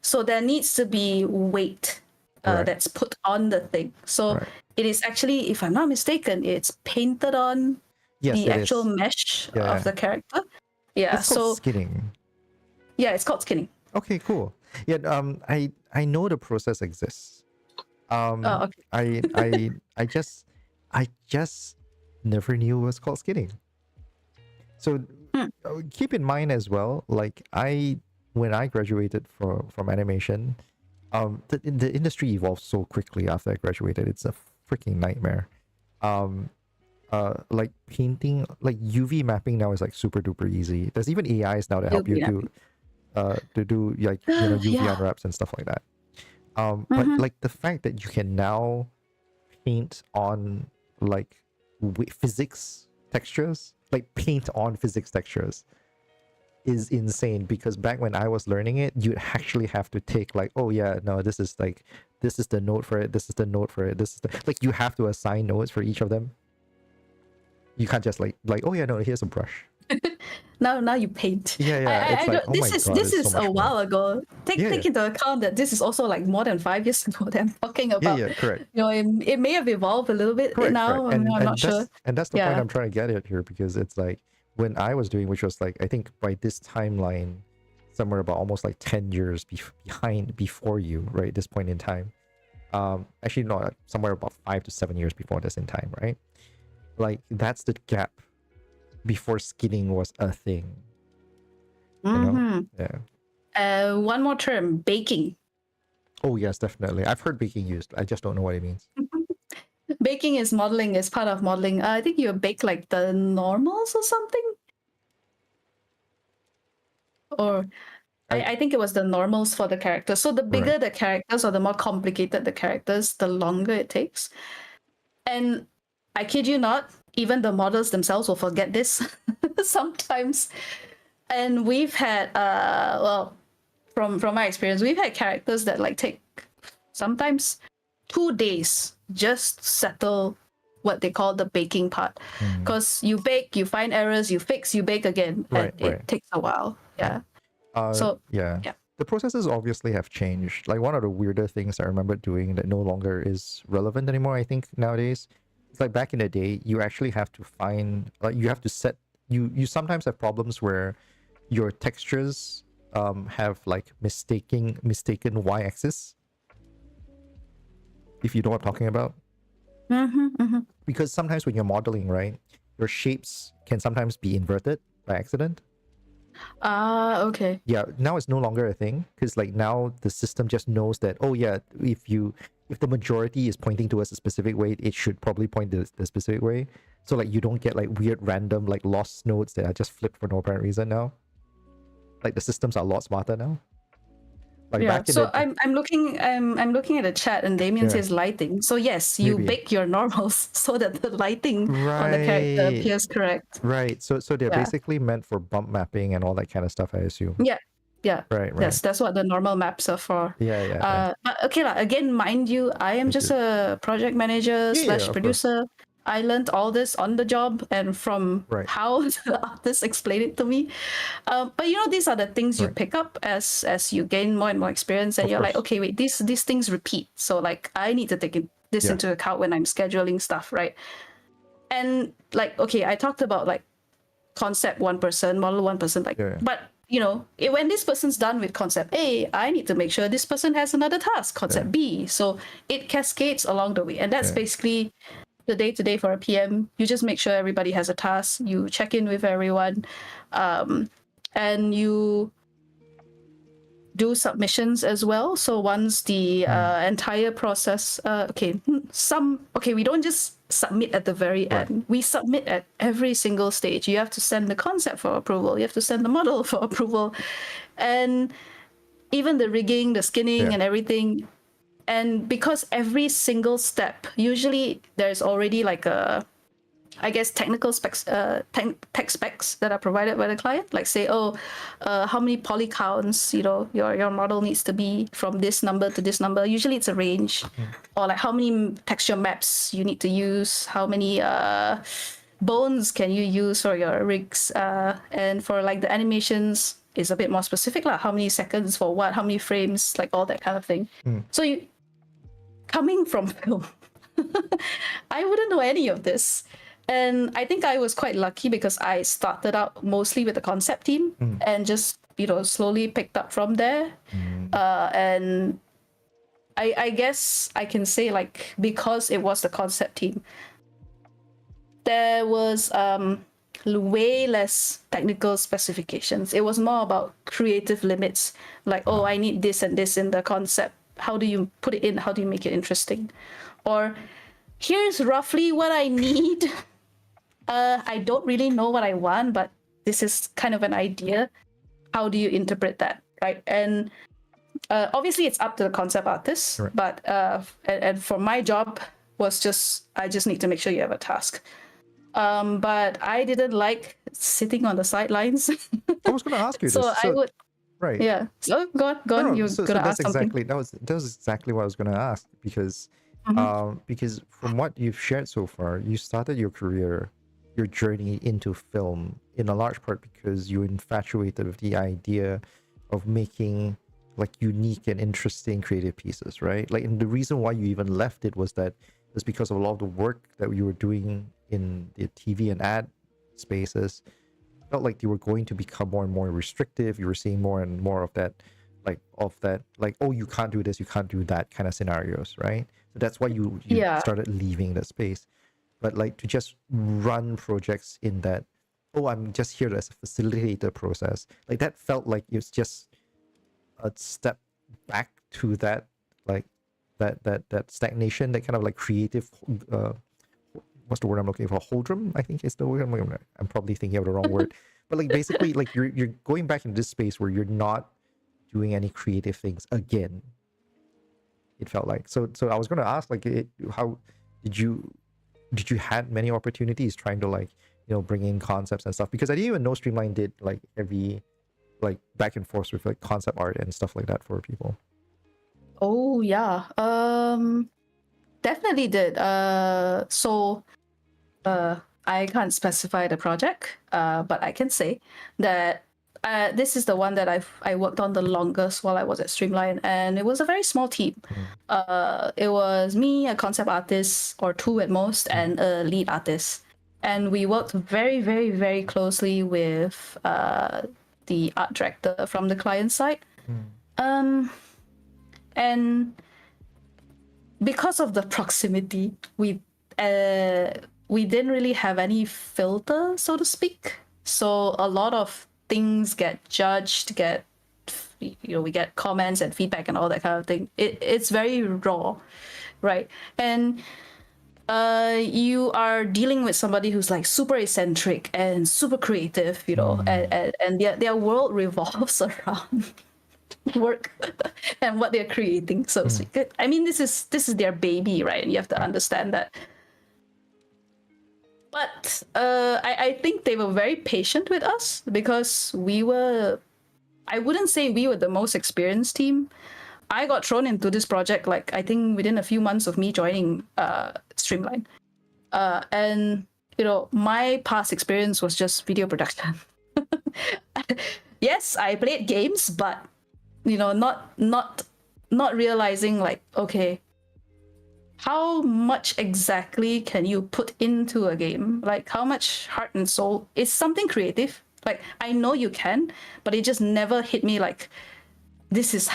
So there needs to be weight that's put on the thing. So it is actually, if I'm not mistaken, it's painted on the actual mesh of the character. Yeah, it's called skinning. Yeah, it's called skinning. Okay, cool. Yeah, I know the process exists. I just never knew it was called skinning. So keep in mind as well, like when I graduated from animation, the industry evolved so quickly after I graduated. It's a freaking nightmare. Like painting, like UV mapping now is like super duper easy. There's even AIs now that help you to do like UV unwraps and stuff like that. But like the fact that you can now paint on like physics textures, like paint on physics textures, is insane. Because back when I was learning it, you'd actually have to take like, oh yeah, no, this is the node for it, this is the node for it, this is the, like you have to assign nodes for each of them. You can't just like oh yeah, no, here's a brush. Now you paint. Yeah. It's like, oh my God, this is so a while more. ago. Take into account that this is also like more than 5 years ago that I'm talking about. Yeah, correct. You know, it may have evolved a little bit now. Correct. I'm not sure. And that's the point I'm trying to get at here, because it's like when I was doing, which was like, I think by this timeline, somewhere about almost like 10 years before you, right? This point in time. Actually, no, somewhere about 5 to 7 years before this in time, right? Like that's the gap before skinning was a thing. You know? Yeah. One more term, baking. Oh yes, definitely. I've heard baking used. I just don't know what it means. Baking is modeling, is part of modeling. I think you bake like the normals or something. Or I think it was the normals for the characters. So the bigger the characters or the more complicated the characters, the longer it takes. And I kid you not, even the models themselves will forget this sometimes. And we've had, well, from my experience, we've had characters that like take sometimes 2 days just settle what they call the baking part. Because you bake, you find errors, you fix, you bake again, and it takes a while. Yeah. The processes obviously have changed. Like one of the weirder things I remember doing that no longer is relevant anymore, I think nowadays, it's like back in the day, you actually have to find, like you have to set, you sometimes have problems where your textures have like mistaken y-axis, if you know what I'm talking about. Because sometimes when you're modeling, right, your shapes can sometimes be inverted by accident. Okay. Yeah, now it's no longer a thing, because like now the system just knows that, oh yeah, if the majority is pointing towards a specific way, it should probably point the specific way. So like you don't get like weird random like lost nodes that are just flipped for no apparent reason now. Like the systems are a lot smarter now. Like back in so I'm looking at the chat, and Damien says lighting. So yes, you bake your normals so that the lighting on the character appears correct. Right. So they're basically meant for bump mapping and all that kind of stuff, I assume. Yeah. Right. Yes, that's what the normal maps are for. Yeah. But okay, again, mind you, I am just a project manager / producer. I learned all this on the job and from how the artists explained it to me. But you know, these are the things you pick up as you gain more and more experience, and you're like, okay, wait, these things repeat. So like, I need to take this into account when I'm scheduling stuff, right? And like, okay, I talked about like concept 1%, model 1%, but you know, when this person's done with concept A, I need to make sure this person has another task, concept B. So it cascades along the way, and that's basically the day-to-day for a PM. You just make sure everybody has a task, you check in with everyone, and you do submissions as well. So once the entire process, we don't just submit at the very end. We submit at every single stage. You have to send the concept for approval, you have to send the model for approval, and even the rigging, the skinning and everything. And because every single step, usually there's already like technical specs, tech specs that are provided by the client. Like say, how many poly counts, you know, your model needs to be from this number to this number. Usually it's a range, or like how many texture maps you need to use, how many bones can you use for your rigs, and for like the animations is a bit more specific, like how many seconds for what, how many frames, like all that kind of thing. So you coming from film, I wouldn't know any of this. And I think I was quite lucky because I started out mostly with the concept team and just, you know, slowly picked up from there. And I guess I can say, like, because it was the concept team, there was way less technical specifications. It was more about creative limits, like, I need this and this in the concept. How do you put it in? How do you make it interesting? Or here's roughly what I need. I don't really know what I want, but this is kind of an idea. How do you interpret that, right? And obviously it's up to the concept artist, but and for my job was I just need to make sure you have a task. But I didn't like sitting on the sidelines. I was going to ask you so this. I would. Right. Yeah. So go on. You're gonna ask something. That was exactly what I was going to ask, because because from what you've shared so far, you started your career your journey into film in a large part because you're infatuated with the idea of making like unique and interesting creative pieces, right? Like, and the reason why you even left it was because of a lot of the work that you were doing in the TV and ad spaces felt like they were going to become more and more restrictive. You were seeing more and more of that, oh, you can't do this, you can't do that kind of scenarios, right? So that's why you started leaving that space. But like to just run projects in that, oh, I'm just here as a facilitator process, like that felt like it's just a step back to that, like that stagnation, that kind of like creative what's the word I'm looking for? Holdrum, I think is the word. I'm probably thinking of the wrong word. But like basically like you're going back into this space where you're not doing any creative things again. It felt like. So I was gonna ask, like, how did you had many opportunities trying to like, bring in concepts and stuff? Because I didn't even know Streamline did like every like back and forth with like concept art and stuff like that for people. Oh yeah. Definitely did. I can't specify the project, but I can say that this is the one that I worked on the longest while I was at Streamline, and it was a very small team. It was me, a concept artist or two at most, and a lead artist, and we worked very, very, very closely with the art director from the client side. And because of the proximity, we didn't really have any filter, so to speak. So a lot of things get judged, we get comments and feedback and all that kind of thing. It's very raw, right? And you are dealing with somebody who's like super eccentric and super creative, and their world revolves around work and what they're creating. So I mean, this is their baby, right? And you have to understand that. But I think they were very patient with us because I wouldn't say we were the most experienced team. I got thrown into this project, like, I think within a few months of me joining Streamline. And, my past experience was just video production. Yes, I played games, but, not realizing, like, okay, how much exactly can you put into a game? Like, how much heart and soul is something creative? Like, I know you can, but it just never hit me like, this is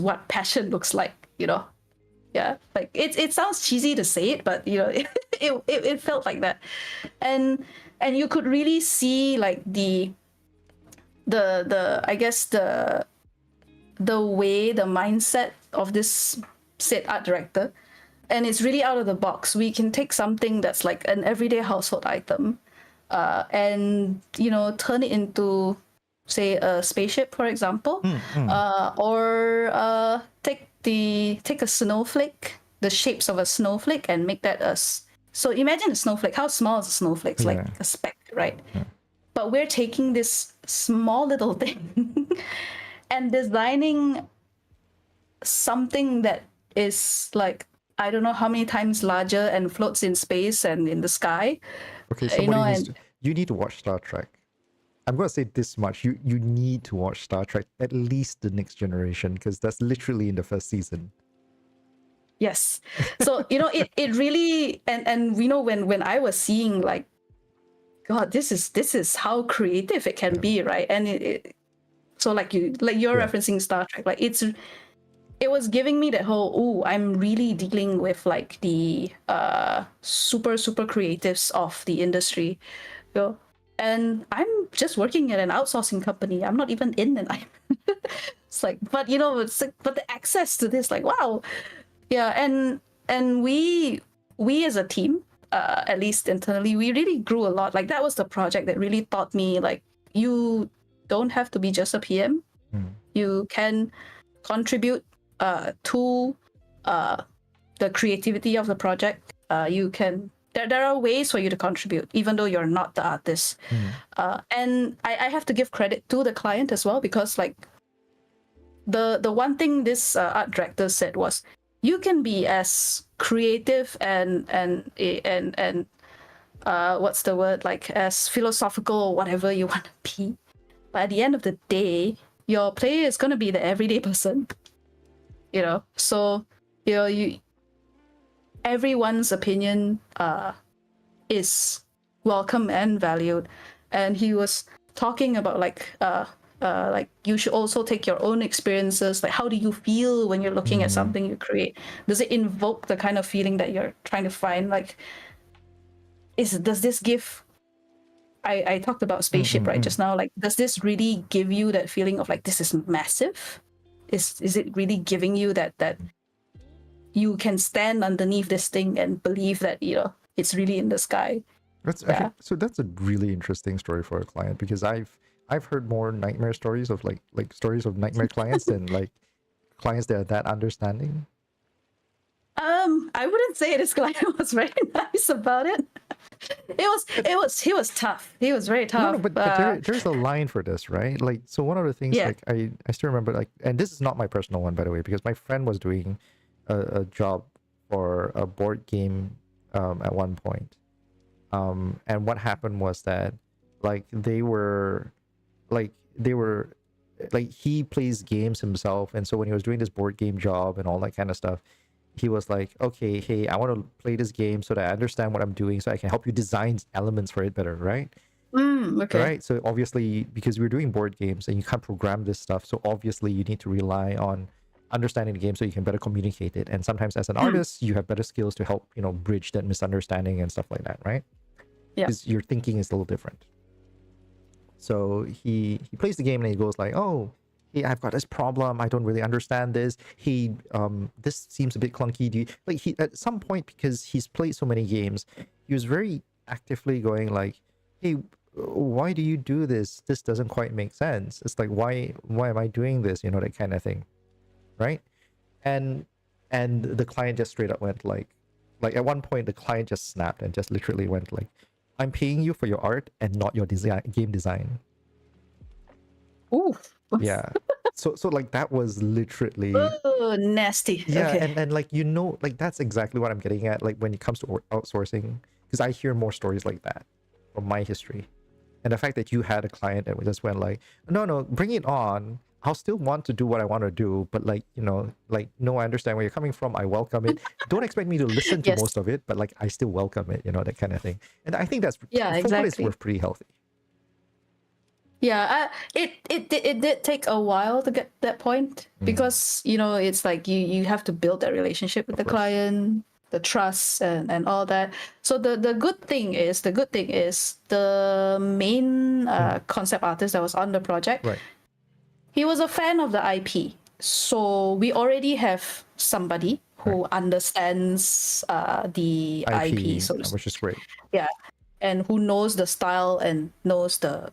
what passion looks like, Yeah, like it sounds cheesy to say it, but it felt like that. And you could really see like the I guess the way, the mindset of this said art director, and it's really out of the box. We can take something that's like an everyday household item, and turn it into, say, a spaceship, for example, or take a snowflake, the shapes of a snowflake, and make that so imagine a snowflake. How small is a snowflake? It's like a speck, right? But we're taking this small little thing and designing something that is like, I don't know how many times larger and floats in space and in the sky. Okay, you need to watch Star Trek. I'm going to say this much. You need to watch Star Trek, at least the Next Generation, because that's literally in the first season. Yes. So, it really, and when I was seeing like, God, this is how creative it can be, right? And so like you're referencing Star Trek, like it was giving me that whole, I'm really dealing with like the super creatives of the industry, and I'm just working at an outsourcing company. I'm not even in it. It's like, but it's like, but the access to this, like, wow. Yeah. And we as a team, at least internally, we really grew a lot. Like, that was the project that really taught me, like, you don't have to be just a PM. You can contribute to the creativity of the project. You can, there are ways for you to contribute, even though you're not the artist. And I have to give credit to the client as well, because like the one thing this art director said was, you can be as creative and what's the word, like as philosophical or whatever you want to be. But at the end of the day, your player is going to be the everyday person, so everyone's opinion is welcome and valued. And he was talking about like you should also take your own experiences, like how do you feel when you're looking at something you create? Does it invoke the kind of feeling that you're trying to find? Like, does this give, I talked about spaceship right just now, like does this really give you that feeling of like this is massive? Is it really giving you that you can stand underneath this thing and believe that it's really in the sky? So that's a really interesting story for a client, because I've heard more nightmare stories of like stories of nightmare clients than like clients that are that understanding. I wouldn't say this client was very nice about it. He was tough. He was very tough. No, but there's a line for this, right? Like, so one of the things, like I still remember, like, and this is not my personal one, by the way, because my friend was doing a job for a board game at one point. And what happened was that like he plays games himself, and so when he was doing this board game job and all that kind of stuff, he was like, okay, hey, I want to play this game so that I understand what I'm doing, so I can help you design elements for it better, right? Okay. Right. So obviously, because we're doing board games and you can't program this stuff, so obviously you need to rely on understanding the game so you can better communicate it. And sometimes as an artist, you have better skills to help, bridge that misunderstanding and stuff like that, right? Yeah. Because your thinking is a little different. So he plays the game and he goes like, oh, hey, I've got this problem, I don't really understand this. This seems a bit clunky. He at some point, because he's played so many games, he was very actively going like, hey, why do you do this? This doesn't quite make sense. It's like, why am I doing this? That kind of thing, right? And the client just straight up went like at one point the client just snapped and just literally went like, I'm paying you for your art and not your game design. Ooh. Yeah. So like that was literally nasty. Yeah, okay. and like like that's exactly what I'm getting at. Like when it comes to outsourcing, because I hear more stories like that from my history, and the fact that you had a client that just went like, no, bring it on. I'll still want to do what I want to do, but like no, I understand where you're coming from. I welcome it. Don't expect me to listen to most of it, but like I still welcome it. That kind of thing. And I think that's exactly. what it's worth, pretty healthy. Yeah, it did take a while to get that point, because it's like you have to build that relationship with the client, the trust and all that. So the good thing is the main concept artist that was on the project, right, he was a fan of the IP. So we already have somebody who understands the IP, so which is great. Yeah, and who knows the style and knows the,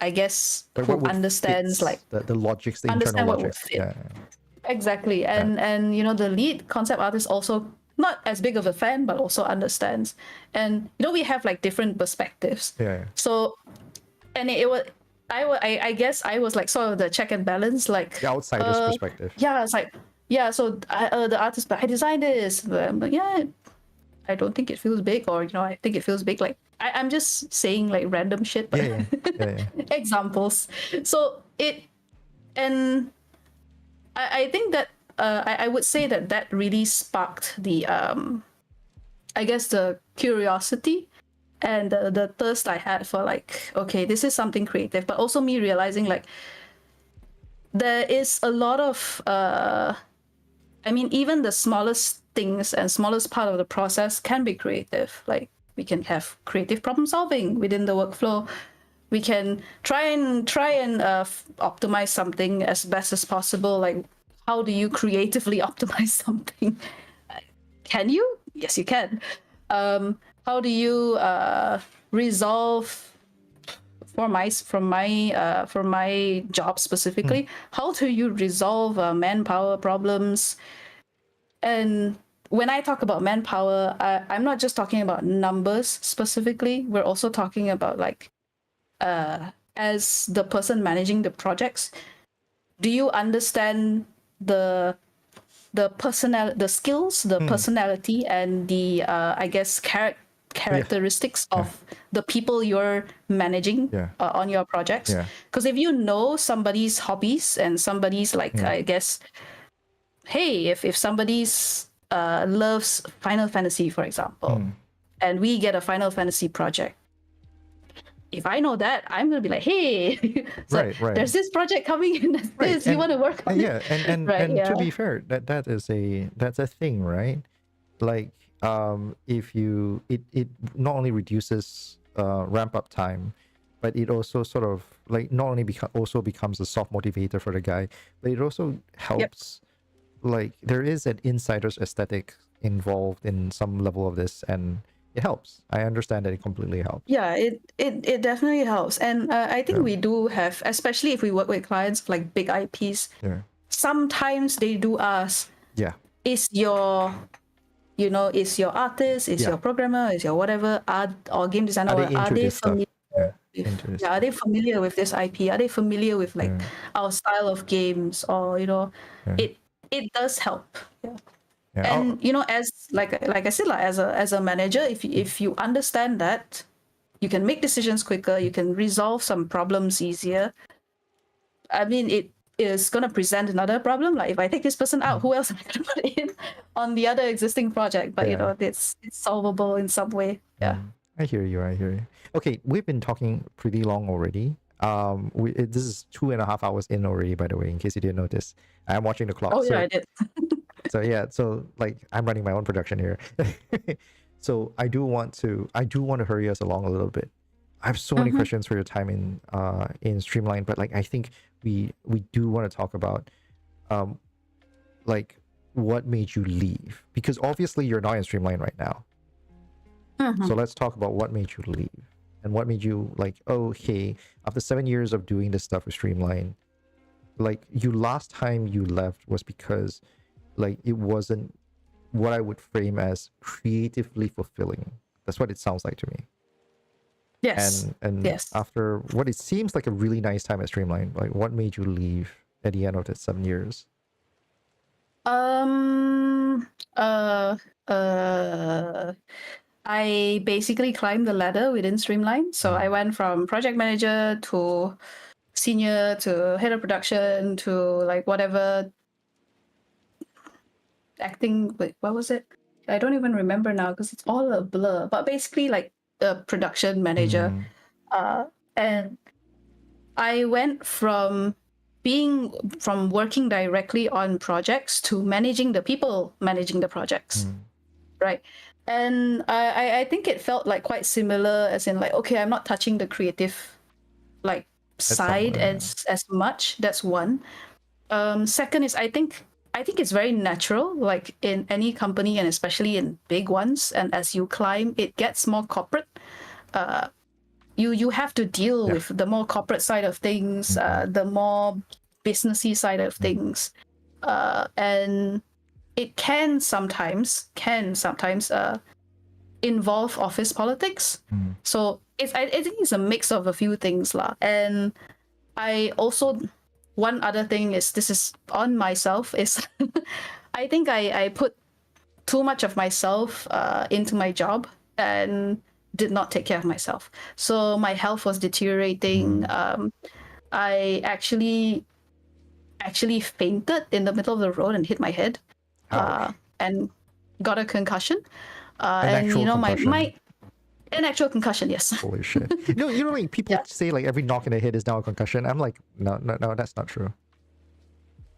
I guess, who understands like the logics, the internal logics. Yeah. Exactly. And the lead concept artist also not as big of a fan, but also understands. And we have like different perspectives. Yeah. So, and it was, I guess I was like sort of the check and balance, like the outsider's perspective. Yeah, it's like, yeah. So the artist, but I designed this, but yeah, I don't think it feels big, or I think it feels big. Like I'm just saying like random shit, but examples. So and I think that I would say that really sparked the I guess the curiosity and the thirst I had for like, okay, this is something creative, but also me realizing like there is a lot of even the smallest things and smallest part of the process can be creative. Like we can have creative problem solving within the workflow. We can try and optimize something as best as possible. Like, how do you creatively optimize something? Can you? Yes, you can. How do you resolve? For my job specifically, how do you resolve manpower problems? And when I talk about manpower, I'm not just talking about numbers specifically. We're also talking about like, as the person managing the projects, do you understand the skills, the personality, and the I guess characteristics of the people you're managing on your projects. Because if you know somebody's hobbies and somebody's like, I guess, hey, if somebody's loves Final Fantasy, for example, and we get a Final Fantasy project, if I know that, I'm gonna be like, hey, so there's this project coming in. This you want to work on? And to be fair, that's a thing, right? Like, if you it not only reduces ramp up time, but it also sort of like not only becomes a soft motivator for the guy, but it also helps. Like, there is an insider's aesthetic involved in some level of this, and it helps. I understand that it completely helps. Yeah, it definitely helps. And I think we do have, especially if we work with clients like big IPs, sometimes they do ask, is your artist, is your programmer, is your whatever, or game designer, are they familiar? Are they familiar with this IP? Are they familiar with like our style of games? Or it does help. And as like I said, like as a manager, if you understand that, you can make decisions quicker, you can resolve some problems easier. I mean, it is gonna present another problem. Like if I take this person out, who else am I gonna put in on the other existing project? But it's solvable in some way. I hear you. Okay, we've been talking pretty long already. This is 2.5 hours in already, by the way, in case you didn't notice. I'm watching the clock. Oh yeah, I did. So like I'm running my own production here. So I do want to hurry us along a little bit. I have so many questions for your time in Streamline, but like I think we do want to talk about like what made you leave, because obviously you're not in Streamline right now. So let's talk about what made you leave and what made you like, oh hey, after 7 years of doing this stuff with Streamline, like last time you left was because like it wasn't what I would frame as creatively fulfilling. That's what it sounds like to me. Yes. And after what it seems like a really nice time at Streamline, like what made you leave at the end of that 7 years? I basically climbed the ladder within Streamline. So I went from project manager to senior to head of production to like whatever acting. Wait, what was it? I don't even remember now because it's all a blur. But basically like the production manager. And I went from working directly on projects to managing the people managing the projects. Right. And I think it felt like quite similar, as in like, okay, I'm not touching the creative like side as much. That's one. Second is I think it's very natural, like in any company and especially in big ones, and as you climb, it gets more corporate. You have to deal with the more corporate side of things, the more businessy side of things, and it can sometimes involve office politics. So I think it's a mix of a few things lah. And I also, one other thing is, this is on myself, is I think I put too much of myself into my job and did not take care of myself. So my health was deteriorating. I actually fainted in the middle of the road and hit my head. And got a concussion. And you know, an actual concussion, yes. Holy shit. No, you know, like people say like every knock in the head is now a concussion. I'm like, no, that's not true.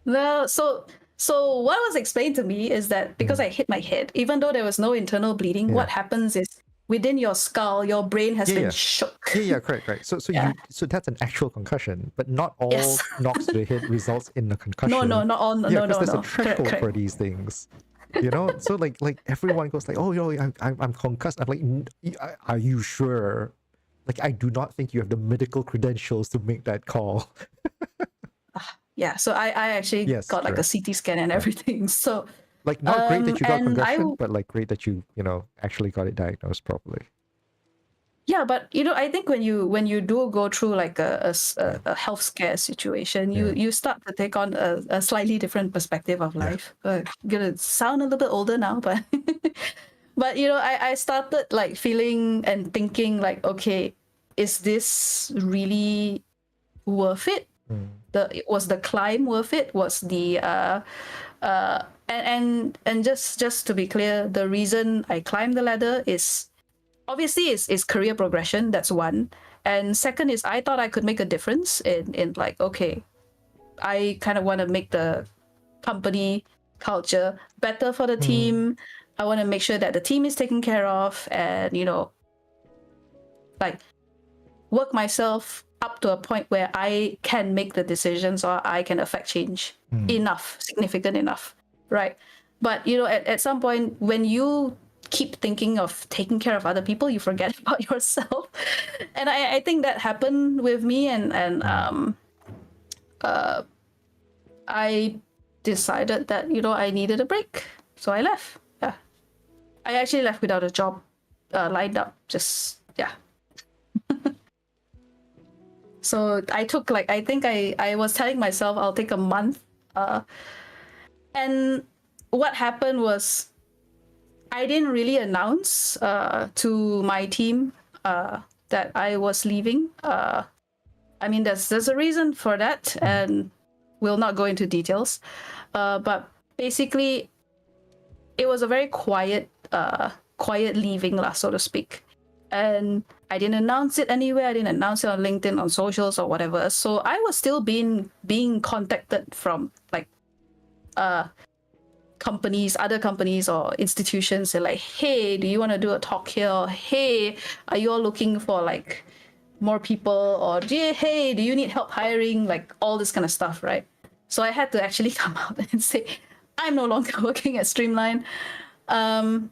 Well, so what was explained to me is that because I hit my head, even though there was no internal bleeding, what happens is within your skull, your brain has been shook. Correct. So that's an actual concussion, but not all knocks to the head results in a concussion. No, not all. No, there's a threshold for these things. You know, so like everyone goes like, oh, I'm concussed. I'm like, are you sure? Like, I do not think you have the medical credentials to make that call. So I actually got like a CT scan and everything. So like, not great that you got concussion, but like great that you actually got it diagnosed properly. Yeah, but you know, I think when you do go through like a health scare situation, you start to take on a slightly different perspective of life. I'm gonna sound a little bit older now, but But I started like feeling and thinking like, okay, is this really worth it? Was the climb worth it? Was the and just to be clear, the reason I climbed the ladder is obviously is career progression. That's one. And second is I thought I could make a difference in like, okay, I kind of want to make the company culture better for the team. I want to make sure that the team is taken care of, and like work myself up to a point where I can make the decisions or I can affect change enough, significant enough, right? But at some point when you keep thinking of taking care of other people, you forget about yourself. And I think that happened with me, and I decided that I needed a break, so I left. Yeah, I actually left without a job lined up. Just yeah. So I took I think I was telling myself I'll take a month. And what happened was I didn't really announce to my team that I was leaving. I mean, there's a reason for that, and we'll not go into details. But basically, it was a very quiet leaving, so to speak. And I didn't announce it anywhere. I didn't announce it on LinkedIn, on socials, or whatever. So I was still being contacted from companies, other companies or institutions. They're like, hey, do you want to do a talk here? Or, hey, are you all looking for like more people? Or hey, do you need help hiring? Like all this kind of stuff, right? So I had to actually come out and say, I'm no longer working at Streamline. I'm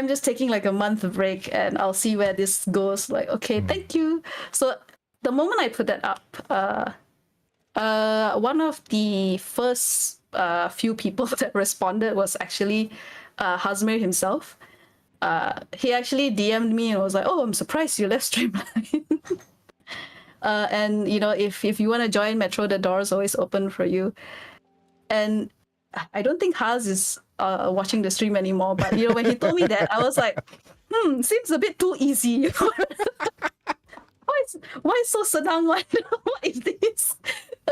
just taking like a month of break, and I'll see where this goes. Like, okay, thank you. So the moment I put that up, one of the first few people that responded was actually Hazmir himself. He actually DM'd me and was like, "Oh, I'm surprised you left Streamline." And if you want to join Metro, the door is always open for you. And I don't think Haz is watching the stream anymore, but when he told me that, I was like, seems a bit too easy. Why so senang? What is this?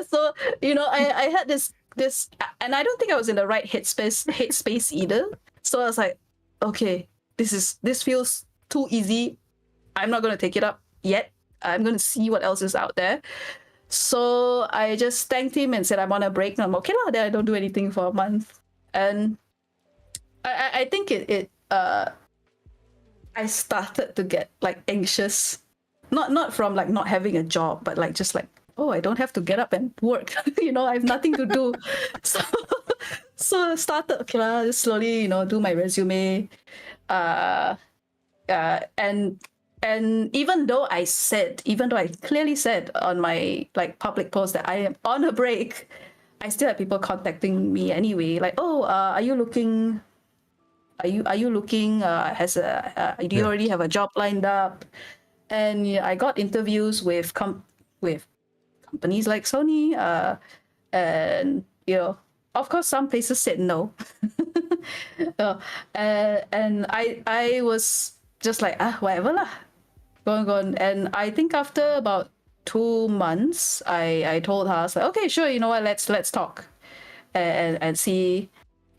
So I had this, and I don't think I was in the right headspace either. So I was like, okay, this feels too easy. I'm not gonna take it up yet. I'm gonna see what else is out there. So I just thanked him and said I'm on a break. And I'm okay lah. Then I don't do anything for a month, and I think I started to get like anxious, not from like not having a job, but like just like, oh, I don't have to get up and work. I have nothing to do. So I started, okay lah, just slowly do my resume, and even though I clearly said on my like public post that I am on a break, I still had people contacting me anyway. Like, oh, are you looking? Are you looking? Do you already have a job lined up? And I got interviews with companies like Sony, and of course some places said no. And I was just like, whatever lah. Go on. And I think after about 2 months, I told her, I was like, okay, sure, you know what, let's talk and see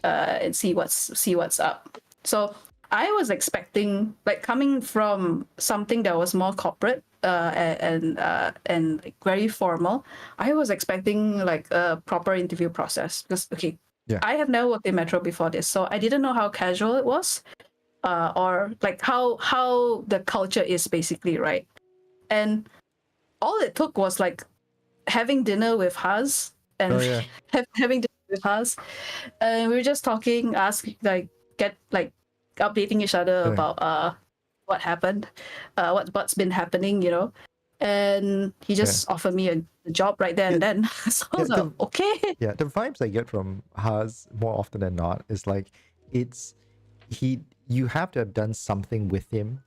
what's up. So I was expecting, like, coming from something that was more corporate and like very formal, I was expecting like a proper interview process, because I have never worked in Metro before this, so I didn't know how casual it was. Or like how the culture is basically, right? And all it took was like having dinner with Haz and having dinner with Haz, and we were just talking, updating each other about what happened, what's been happening, and he just offered me a job right there and then. So I was like, okay. Yeah, the vibes I get from Haz more often than not is like you have to have done something with him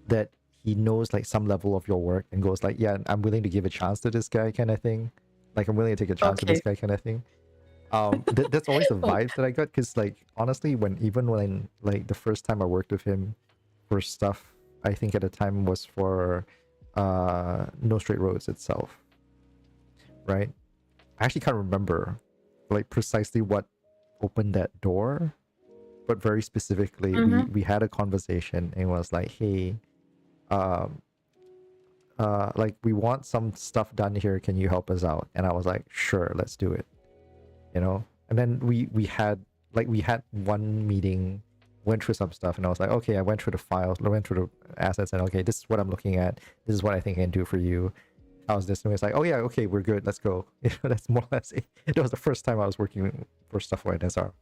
that he knows like some level of your work and goes like, yeah, I'm willing to give a chance to this guy kind of thing. Like, I'm willing to take a chance to this guy kind of thing. That's always the vibes that I got, because like honestly, when like the first time I worked with him for stuff, I think at the time was for No Straight Roads itself, right? I actually can't remember like precisely what opened that door, but very specifically, we had a conversation and it was like, hey, um like we want some stuff done here, can you help us out? And I was like, sure, let's do it, you know. And then we had one meeting, went through some stuff, and I was like, okay, I went through the files, I went through the assets, and okay, this is what I'm looking at, this is what I think I can do for you, how's this? And it's like, oh yeah, okay, we're good, let's go. You know, that's more or less it. It was the first time I was working for stuff like SR.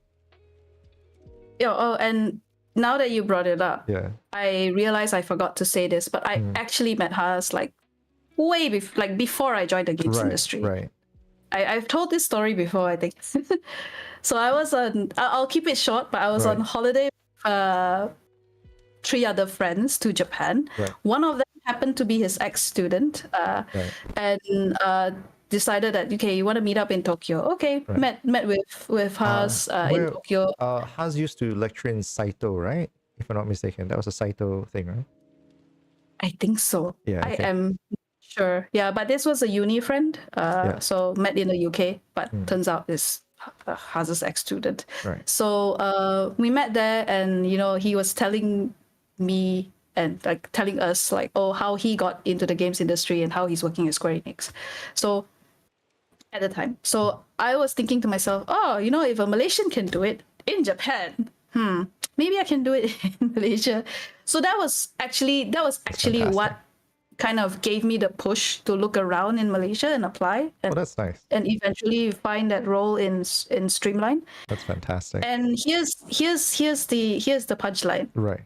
Yeah. Oh, and now that you brought it up, Yeah, I realized I forgot to say this, but I actually met Haas like way before I joined the games industry. Right. I've told this story before, I think. So I was on, I'll keep it short, but I was on holiday with 3 other friends to Japan. Right. One of them happened to be his ex-student, and decided that, okay, you want to meet up in Tokyo. Okay, met with Haas in Tokyo. Haas used to lecture in Saito, right? If I'm not mistaken, that was a Saito thing, right? I think so. Yeah, okay. I am sure. Yeah, but this was a uni friend. So met in the UK, but turns out it's Haas's ex-student. Right. So we met there, and you know, he was telling me and like telling us like, oh, how he got into the games industry and how he's working at Square Enix. So at the time, so I was thinking to myself, oh, you know, if a Malaysian can do it in Japan, maybe I can do it in Malaysia. So that was actually what kind of gave me the push to look around in Malaysia and apply. And, that's nice. And eventually find that role in Streamline. That's fantastic. And here's the punchline. Right.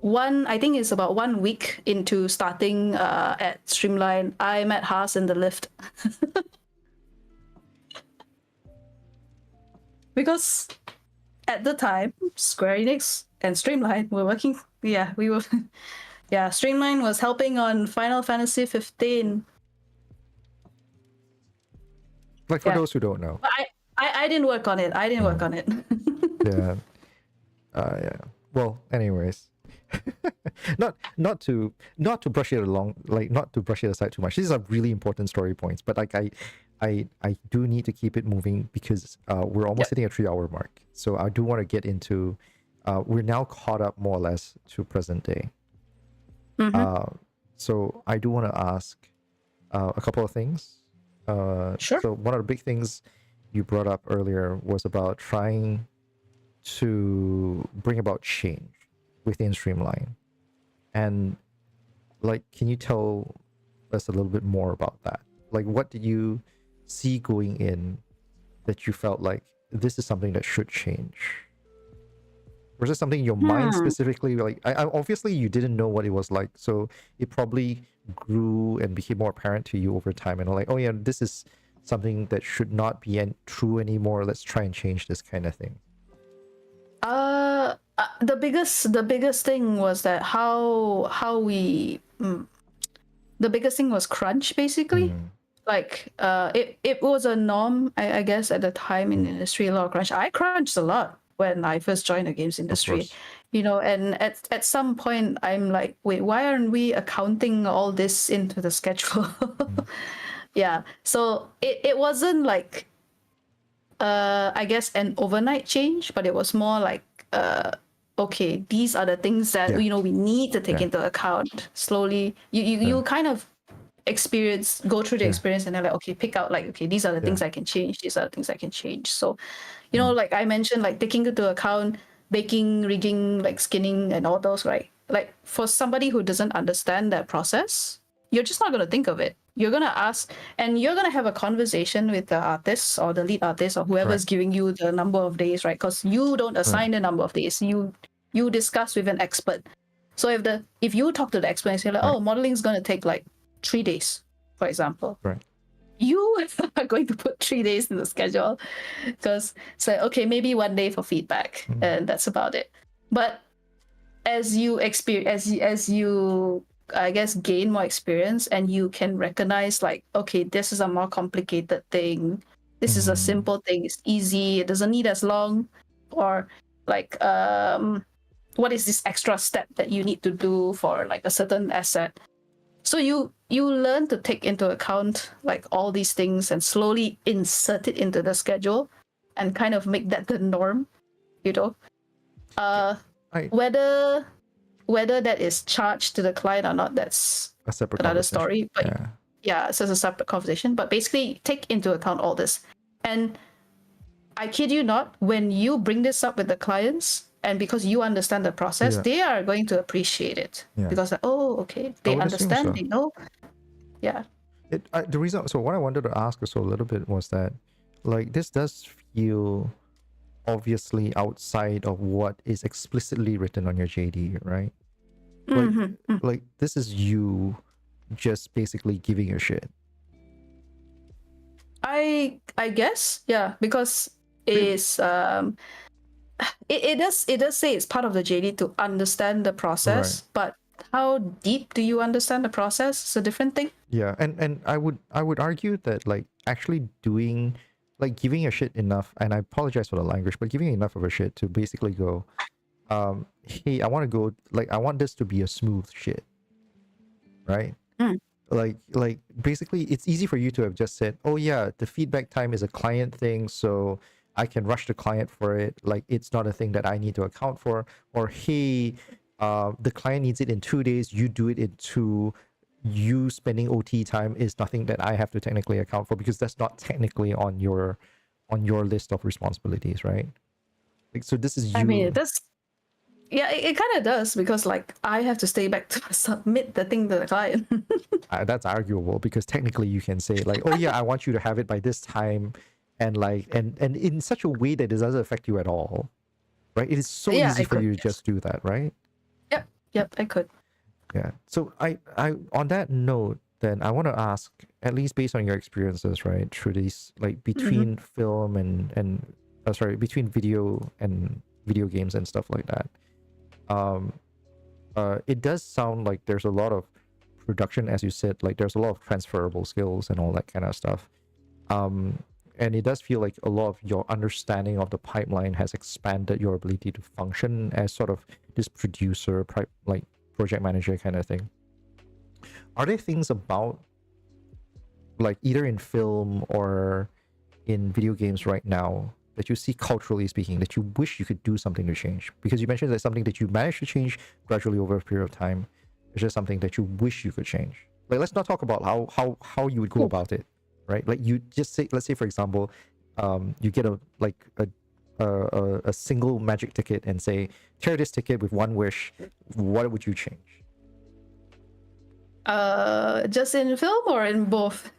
I think it's about 1 week into starting at Streamline, I met Haas in the lift. Because at the time, Square Enix and Streamline were working. Yeah, we were. Yeah, Streamline was helping on Final Fantasy 15. Like for those who don't know. But I didn't work on it. Yeah. Yeah. Well, anyways. not to brush it along, like not to brush it aside too much. These are really important story points, but like I do need to keep it moving because we're almost hitting a 3-hour mark. So I do want to get into we're now caught up more or less to present day. So I do want to ask a couple of things. Sure. So one of the big things you brought up earlier was about trying to bring about change within Streamline. And like, can you tell us a little bit more about that? Like, what did you see going in that you felt like this is something that should change? Was it something in your mind specifically? Like, I obviously you didn't know what it was like, so it probably grew and became more apparent to you over time. And like, oh yeah, this is something that should not be true anymore. Let's try and change this kind of thing. The biggest thing was that how we the biggest thing was crunch, basically. Like it was a norm, I guess, at the time in the industry, a lot of crunch. I crunched a lot when I first joined the games industry, you know, and at some point I'm like, wait, why aren't we accounting all this into the schedule? Yeah, so it wasn't like I guess an overnight change, but it was more like okay, these are the things that you know we need to take into account. Slowly you kind of go through the experience, and then like, okay, pick out like, okay, these are the things I can change, these are the things I can change. So you know, like I mentioned, like taking into account baking, rigging, like skinning and all those, right? Like for somebody who doesn't understand that process, you're just not going to think of it. You're going to ask, and you're going to have a conversation with the artist or the lead artist or whoever's giving you the number of days, right? Because you don't assign the number of days. You discuss with an expert. So if you talk to the expert and say like, oh, modeling is going to take like 3 days, for example. Right. You are going to put 3 days in the schedule because it's like, okay, maybe 1 day for feedback, and that's about it. But as you I guess gain more experience and you can recognize like, okay, this is a more complicated thing, This is a simple thing. It's easy. It doesn't need as long. Or like, what is this extra step that you need to do for like a certain asset? So you learn to take into account like all these things and slowly insert it into the schedule and kind of make that the norm, you know. Whether that is charged to the client or not, that's a separate another story. But yeah, it's just a separate conversation. But basically, take into account all this. And I kid you not, when you bring this up with the clients, and because you understand the process, they are going to appreciate it. Because, okay, they understand, so. They know. Yeah. The reason, so what I wanted to ask also a little bit was that, like, this does feel obviously outside of what is explicitly written on your JD, right? Like this is you just basically giving a shit. I guess, yeah, because it's it does say it's part of the JD to understand the process, but how deep do you understand the process? It's a different thing. Yeah, and I would argue that like actually doing, like giving a shit enough, and I apologize for the language, but giving enough of a shit to basically go, hey, I want to go, like I want this to be a smooth shit, right? Like basically it's easy for you to have just said, oh yeah, the feedback time is a client thing, so I can rush the client for it, like it's not a thing that I need to account for. Or hey, the client needs it in 2 days, you do it in 2. You spending OT time is nothing that I have to technically account for, because that's not technically on your list of responsibilities, right? Like, so this is you. I mean, it kind of does, because like I have to stay back to submit the thing to the client. That's arguable, because technically you can say like, oh yeah, I want you to have it by this time, and like and in such a way that it doesn't affect you at all, right? It is so easy for you to just do that, right? Yep, I could. Yeah. So I on that note, then I want to ask, at least based on your experiences, right, through these, like between film and between video and video games and stuff like that, it does sound like there's a lot of production, as you said, like there's a lot of transferable skills and all that kind of stuff. And it does feel like a lot of your understanding of the pipeline has expanded your ability to function as sort of this producer, like project manager kind of thing. Are there things about, like either in film or in video games right now, that you see culturally speaking that you wish you could do something to change? Because you mentioned there's something that you managed to change gradually over a period of time. It's just something that you wish you could change. Like, let's not talk about how you would go about it, right? Like, you just say, let's say for example, you get a single magic ticket and say, tear this ticket with one wish. What would you change? Just in film or in both?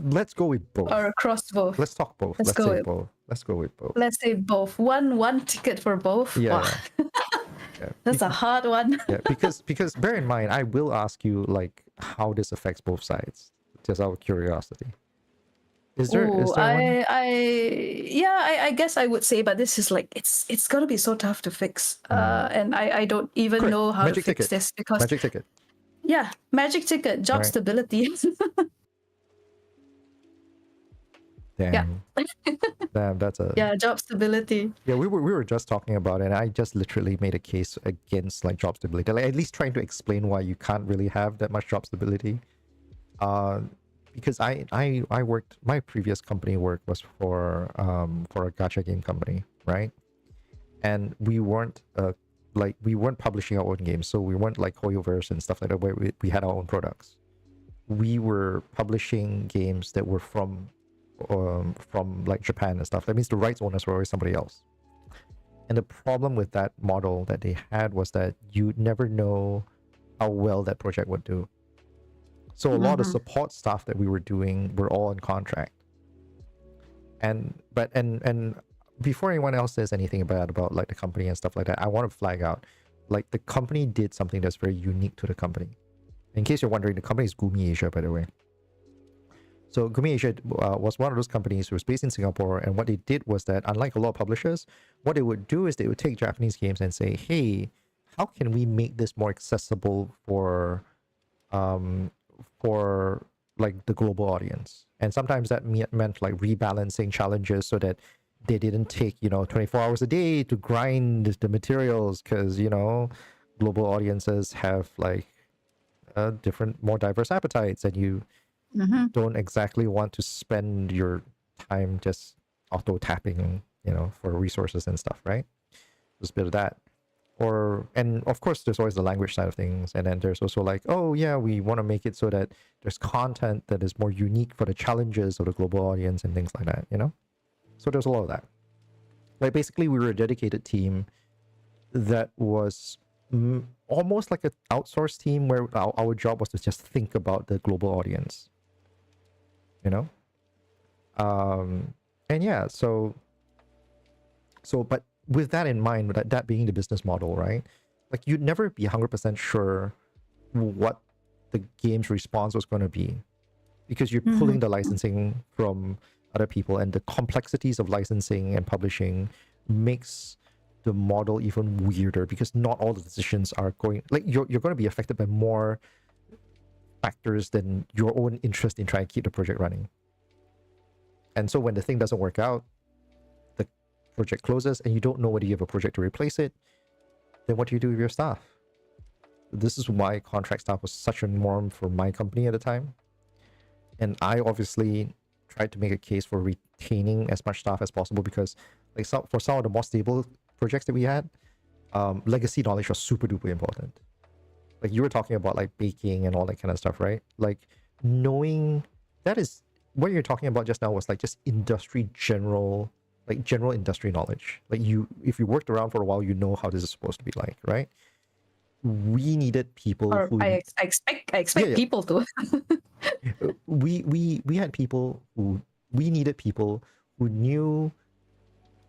Let's go with both. Or across both. Let's talk both. Let's say both. Let's go with both. Let's say both. One ticket for both. Yeah. Yeah. That's a hard one. Yeah, because bear in mind, I will ask you like how this affects both sides, just out of curiosity. Is there one? I guess I would say, but this is like it's gonna be so tough to fix. And I don't even know how to fix this, because magic ticket. Yeah, magic ticket, job stability. Damn. Damn, that's a job stability. Yeah, we were just talking about it, and I just literally made a case against like job stability, like at least trying to explain why you can't really have that much job stability. Because I worked, my previous company work was for a gacha game company, right? And we weren't publishing our own games, so we weren't like Hoyoverse and stuff like that where we had our own products. We were publishing games that were from like Japan and stuff. That means the rights owners were always somebody else. And the problem with that model that they had was that you never know how well that project would do. So a lot of support stuff that we were doing were all on contract. And before anyone else says anything bad about like the company and stuff like that, I want to flag out, like the company did something that's very unique to the company. In case you're wondering, the company is Gumi Asia, by the way. So Gumi Asia was one of those companies who was based in Singapore, and what they did was that, unlike a lot of publishers, what they would do is they would take Japanese games and say, hey, how can we make this more accessible for like the global audience. And sometimes that meant like rebalancing challenges so that they didn't take 24 hours a day to grind the materials, because global audiences have like different, more diverse appetites, and you don't exactly want to spend your time just auto tapping for resources and stuff, right? There's a bit of that. And of course there's always the language side of things, and then there's also like, oh yeah, we want to make it so that there's content that is more unique for the challenges of the global audience and things like that, so there's a lot of that. Like basically we were a dedicated team that was almost like an outsourced team, where our job was to just think about the global audience, and yeah, so but with that in mind, that being the business model, right? Like you'd never be 100% sure what the game's response was going to be, because you're pulling the licensing from other people, and the complexities of licensing and publishing makes the model even weirder, because not all the decisions are going, like you're going to be affected by more factors than your own interest in trying to keep the project running. And so when the thing doesn't work out, the project closes, and you don't know whether you have a project to replace it, then what do you do with your staff? This is why contract staff was such a norm for my company at the time. And I obviously tried to make a case for retaining as much staff as possible, because like for some of the more stable projects that we had, legacy knowledge was super duper important. Like you were talking about like baking and all that kind of stuff, right? Like knowing that is what you're talking about just now was like just industry general industry knowledge. Like if you worked around for a while, you know how this is supposed to be like, right? We needed people I expect people to. we had people we needed people who knew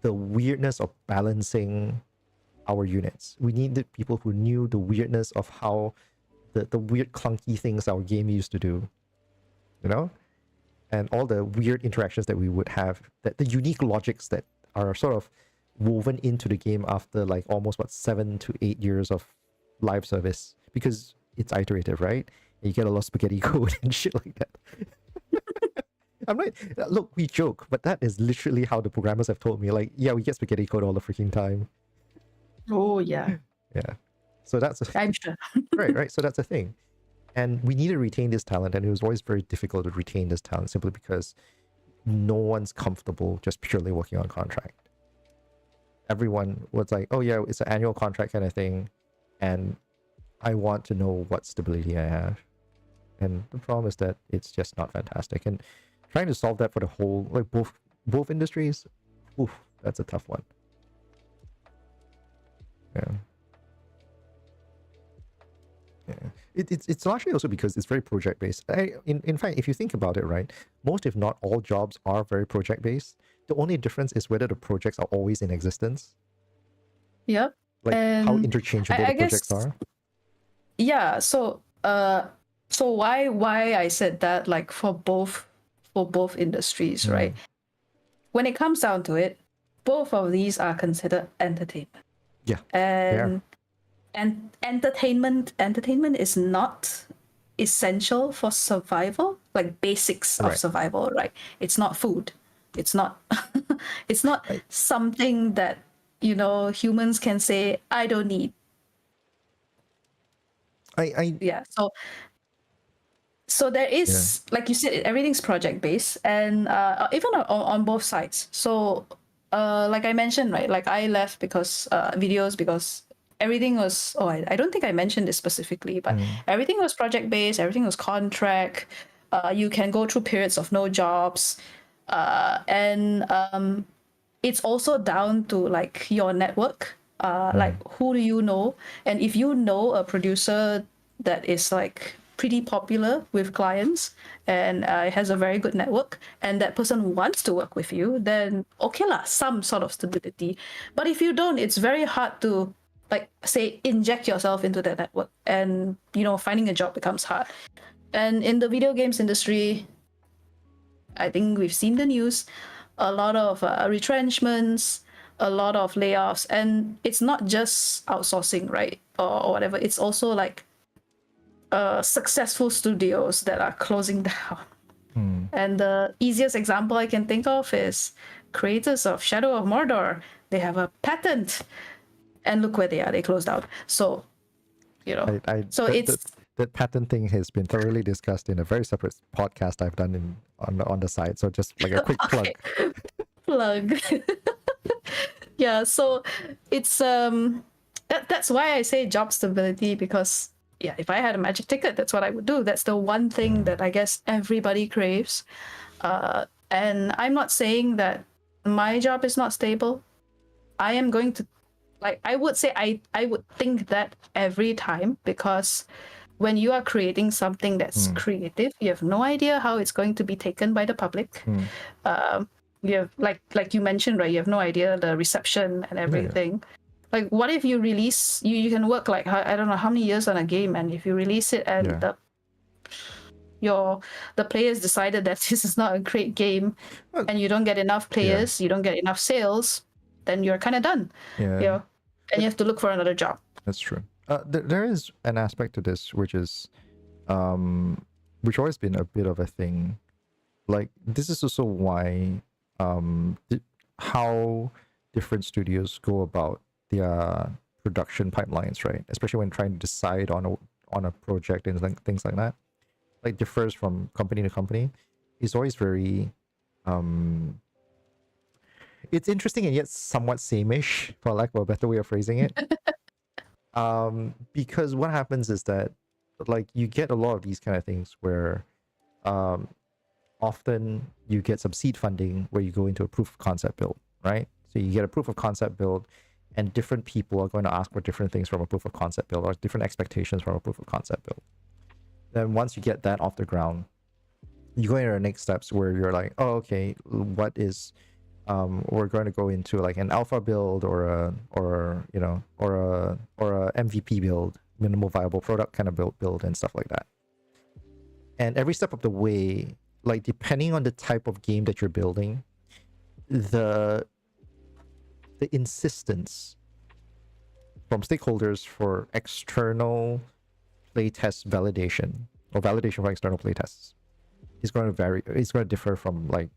the weirdness of balancing our units. We needed people who knew the weirdness of how the weird clunky things our game used to do, and all the weird interactions that we would have, that the unique logics that are sort of woven into the game after like almost 7 to 8 years of live service, because it's iterative, right? And you get a lot of spaghetti code and shit like that. I'm right. Look, we joke, but that is literally how the programmers have told me. Like, yeah, we get spaghetti code all the freaking time. Oh yeah. Yeah. So that's I'm sure. right. So that's the thing. And we need to retain this talent, and it was always very difficult to retain this talent simply because no one's comfortable just purely working on contract. Everyone was like, oh yeah, it's an annual contract kind of thing, and I want to know what stability I have. And the problem is that it's just not fantastic. And trying to solve that for the whole, like both industries, that's a tough one. Yeah. It's largely also because it's very project based. In fact, if you think about it, right, most if not all jobs are very project based. The only difference is whether the projects are always in existence. Yep. Like how interchangeable the projects are. Yeah. So why I said that, like for both industries, right? When it comes down to it, both of these are considered entertainment. Yeah. And entertainment is not essential for survival, like basics of survival, right? It's not food. It's not it's not something that humans can say I don't need. Yeah. So there is, like you said, everything's project based, and even on both sides. So like I mentioned, right, like I left because videos, because everything was, I don't think I mentioned this specifically, but everything was project based, everything was contract. You can go through periods of no jobs, and it's also down to like your network, like who do you know, and if you know a producer that is like pretty popular with clients and has a very good network, and that person wants to work with you, then okay lah, some sort of stability. But if you don't, it's very hard to like say inject yourself into that network, and finding a job becomes hard. And in the video games industry, I think we've seen the news, a lot of retrenchments, a lot of layoffs, and it's not just outsourcing, right, or whatever. It's also like successful studios that are closing down. Hmm. And the easiest example I can think of is creators of Shadow of Mordor. They have a patent, and look where they are. They closed out. So, so that patent thing has been thoroughly discussed in a very separate podcast I've done on the side. So just like a quick plug. Plug. Yeah. So it's that's why I say job stability, because yeah, if I had a magic ticket, that's what I would do. That's the one thing that I guess everybody craves. And I'm not saying that my job is not stable. I am going to, like, I would say I would think that every time, because when you are creating something that's creative, you have no idea how it's going to be taken by the public. You have, like you mentioned, right? You have no idea the reception and everything. Yeah. Like, what if you release, you can work like, I don't know how many years on a game, and if you release it and the players decided that this is not a great game, and you don't get enough players, you don't get enough sales, then you're kind of done. And you have to look for another job. That's true. There is an aspect to this which is which always been a bit of a thing. Like, this is also why how different studios go about their production pipelines, right? Especially when trying to decide on a project and things like that. Like, differs from company to company. It's always very it's interesting and yet somewhat same-ish, for lack of a better way of phrasing it. Because what happens is that, like, you get a lot of these kind of things where often you get some seed funding where you go into a proof of concept build, right? So you get a proof of concept build, and different people are going to ask for different things from a proof of concept build, or different expectations from a proof of concept build. Then once you get that off the ground, you go into the next steps where you're like, oh, okay, what is we're going to go into like an alpha build or a MVP build, minimal viable product kind of build and stuff like that. And every step of the way, like, depending on the type of game that you're building, the insistence from stakeholders for external playtest validation, or validation for external playtests, is going to vary. It's going to differ from like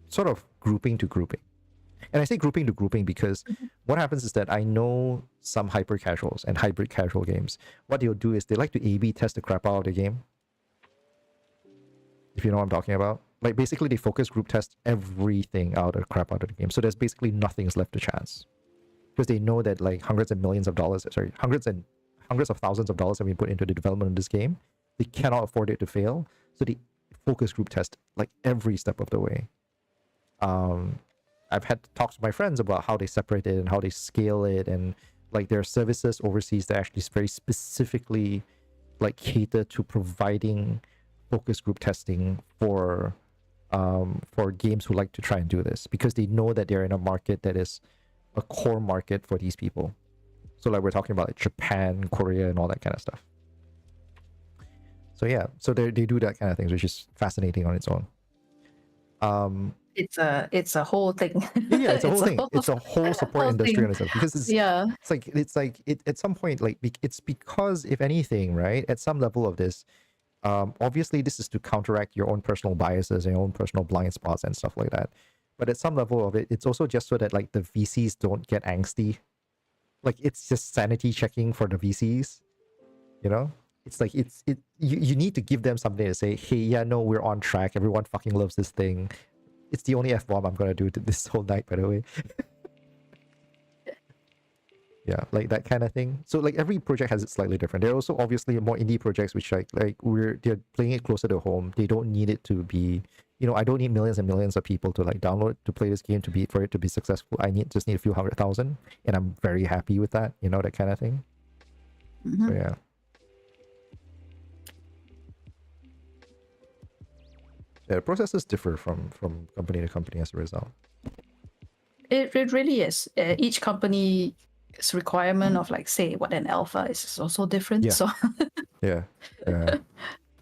sort of grouping to grouping. And I say grouping to grouping because what happens is that I know some hyper casuals and hybrid casual games, what they'll do is they like to A/B test the crap out of the game. If you know what I'm talking about. Like, basically they focus group test everything out of the crap out of the game. So there's basically nothing's left to chance. Because they know that like hundreds of thousands of dollars have been put into the development of this game. They cannot afford it to fail. So they focus group test like every step of the way. I've had talks with my friends about how they separate it and how they scale it, and like there are services overseas that actually very specifically like cater to providing focus group testing for games who like to try and do this, because they know that they're in a market that is a core market for these people. So like we're talking about like Japan, Korea, and all that kind of stuff. So yeah, so they do that kind of things, which is fascinating on its own. It's a whole thing. Yeah, it's a whole thing. It's a whole support industry on itself, because it's like at some point, like, it's because, if anything, right, at some level of this, obviously this is to counteract your own personal biases and your own personal blind spots and stuff like that. But at some level of it, it's also just so that like the VCs don't get angsty. Like, it's just sanity checking for the VCs, you know? It's like you need to give them something to say, hey, yeah, no, we're on track. Everyone fucking loves this thing. It's the only F-bomb I'm gonna do this whole night, by the way. Yeah, like that kind of thing. So like every project has it slightly different. There are also obviously more indie projects which like they're playing it closer to home. They don't need it to be, I don't need millions and millions of people to like download to play this game for it to be successful. I just need a few 100,000, and I'm very happy with that. That kind of thing. So yeah. Yeah, the processes differ from company to company as a result. It really is. Each company's requirement of, like, say, what an alpha is also different. Yeah. So yeah.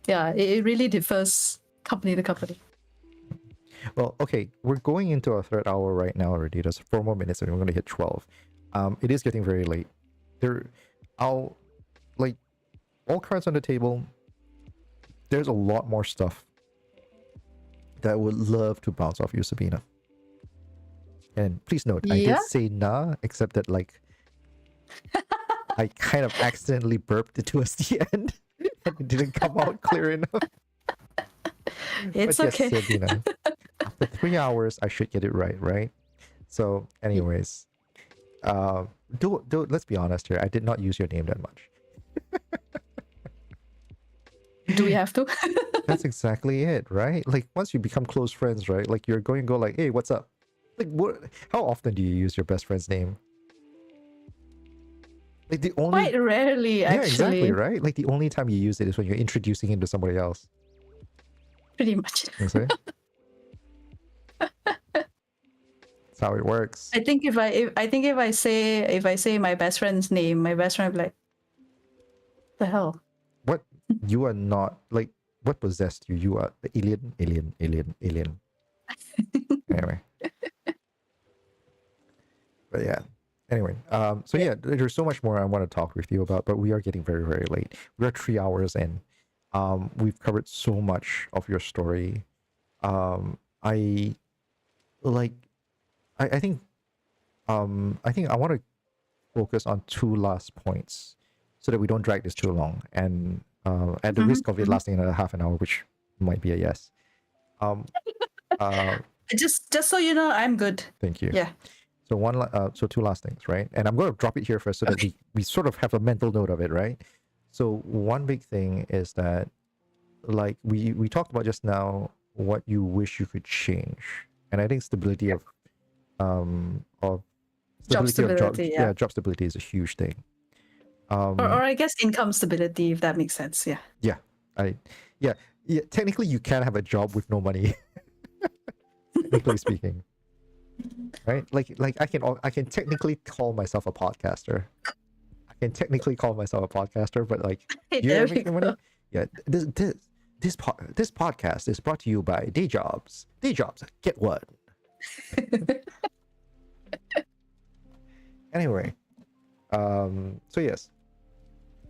Yeah, it really differs company to company. Well, okay, we're going into our third hour right now already. There's 4 more minutes and we're going to hit 12. It is getting very late. like all cards on the table, there's a lot more stuff that I would love to bounce off you, Sabina. And please note, I did say nah, except that like I kind of accidentally burped it towards the end and it didn't come out clear enough. It's but okay. Yes, Sabina, after 3 hours, I should get it right? So, anyways, let's be honest here. I did not use your name that much. Do we have to? That's exactly it, right? Like once you become close friends, right? Like you're going to go like, hey, what's up? Like what? How often do you use your best friend's name? Like the only Quite rarely, actually. Yeah, exactly, right? Like the only time you use it is when you're introducing him to somebody else. Pretty much. You see? That's how it works. I think if I say my best friend's name, my best friend will be like, the hell? What? You are not like what possessed you? You are the alien. Anyway. But yeah. Anyway, so yeah, there's so much more I want to talk with you about, but we are getting very, very late. We're 3 hours in. We've covered so much of your story. I think I want to focus on 2 last points so that we don't drag this too long. And at the risk of it lasting another half an hour, which might be a yes. Just so you know, I'm good. Thank you. Yeah. So 2 last things, right? And I'm going to drop it here first so that we sort of have a mental note of it, right? So one big thing is that, like we talked about just now, what you wish you could change, and I think stability of job stability, job stability is a huge thing. Or I guess income stability, if that makes sense. Yeah. Yeah. Technically, you can have a job with no money. Technically speaking. Right, like I can technically call myself a podcaster. But like, do you make the money? Yeah, this podcast is brought to you by Day Jobs. Day Jobs, get one. Anyway, so yes,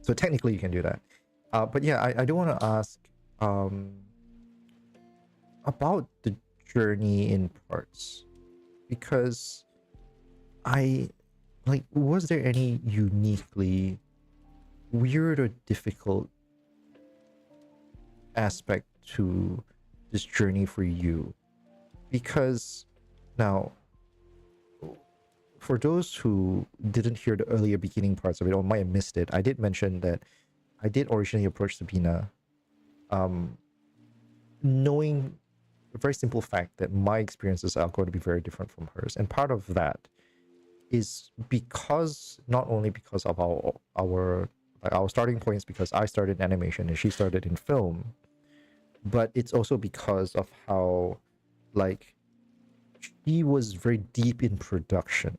so technically you can do that. But yeah, I do want to ask about the journey in parts. Because was there any uniquely weird or difficult aspect to this journey for you? Because now, for those who didn't hear the earlier beginning parts of it or might have missed it, I did mention that I did originally approach Sabina, knowing a very simple fact that my experiences are going to be very different from hers. And part of that is not only because of our starting points, because I started in animation and she started in film, but it's also because of how, like, she was very deep in production.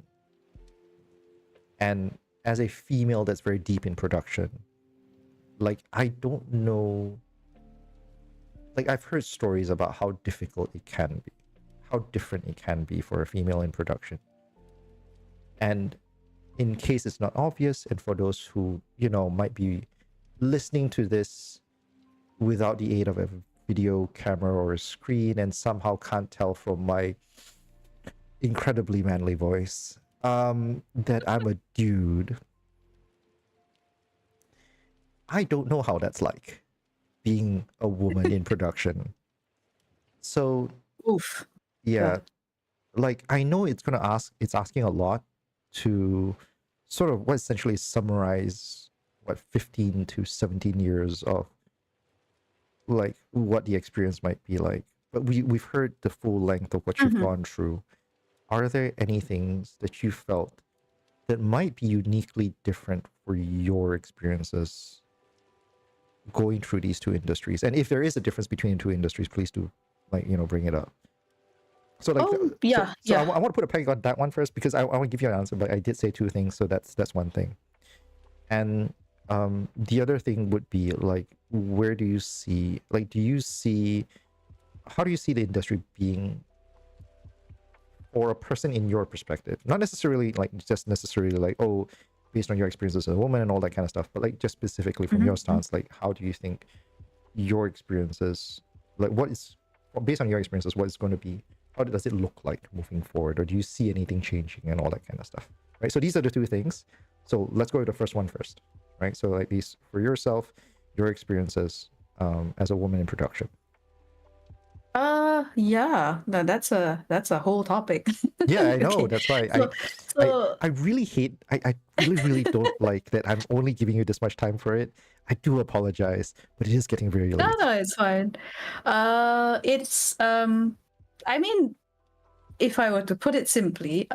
And as a female that's very deep in production, like, I don't know, like, I've heard stories about how difficult it can be, how different it can be for a female in production. And in case it's not obvious, and for those who, might be listening to this without the aid of a video camera or a screen and somehow can't tell from my incredibly manly voice, that I'm a dude. I don't know how that's like, being a woman in production. So oof. Yeah. Like, I know it's asking a lot to sort of what essentially summarize 15 to 17 years of like what the experience might be like. But we've heard the full length of what you've gone through. Are there any things that you felt that might be uniquely different for your experiences going through these 2 industries? And if there is a difference between the 2 industries, please do bring it up. So like, I want to put a peg on that one first, because I want to give you an answer, but I did say 2 things, so that's one thing. And the other thing would be like, where do you see, like, how do you see the industry being for a person in your perspective? Not necessarily like just necessarily like, oh, based on your experiences as a woman and all that kind of stuff, but like just specifically from your stance, like how do you think your experiences, like what is, based on your experiences, what is going to be, how does it look like moving forward, or do you see anything changing and all that kind of stuff, right? So these are the two things. So let's go with the first one first, right? So like these, for yourself, your experiences as a woman in production. Yeah, that's a whole topic. Yeah, I know. Okay. That's why So I really hate, I really don't like that I'm only giving you this much time for it. I do apologize, but it is getting very late. no, it's fine. It's I mean, if I were to put it simply,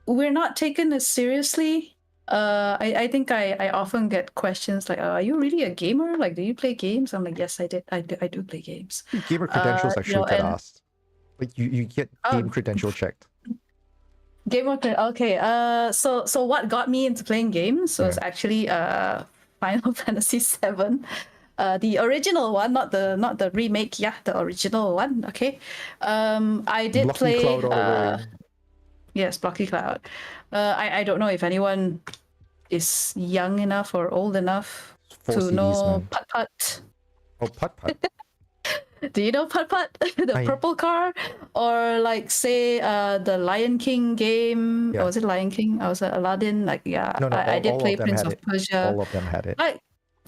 we're not taken as seriously. I think I often get questions like, "Are you really a gamer? Like, do you play games?" I'm like, "Yes, I did. I do play games." Gamer credentials actually get and asked. Like you get game credential checked. Gamer, okay. So what got me into playing games was actually Final Fantasy VII, the original one, not the remake. Yeah, the original one. Okay. I did Blocky play. Cloud all the way. Yes, Blocky Cloud. I don't know if anyone is young enough or old enough Four to CDs, know man. Putt Putt. Oh, Putt Putt. Do you know Putt Putt? The purple car? Or like say the Lion King game. Yeah. Or was it Lion King? I was Aladdin. Like No, I did play them Prince had of it. Persia. All of them had it. Like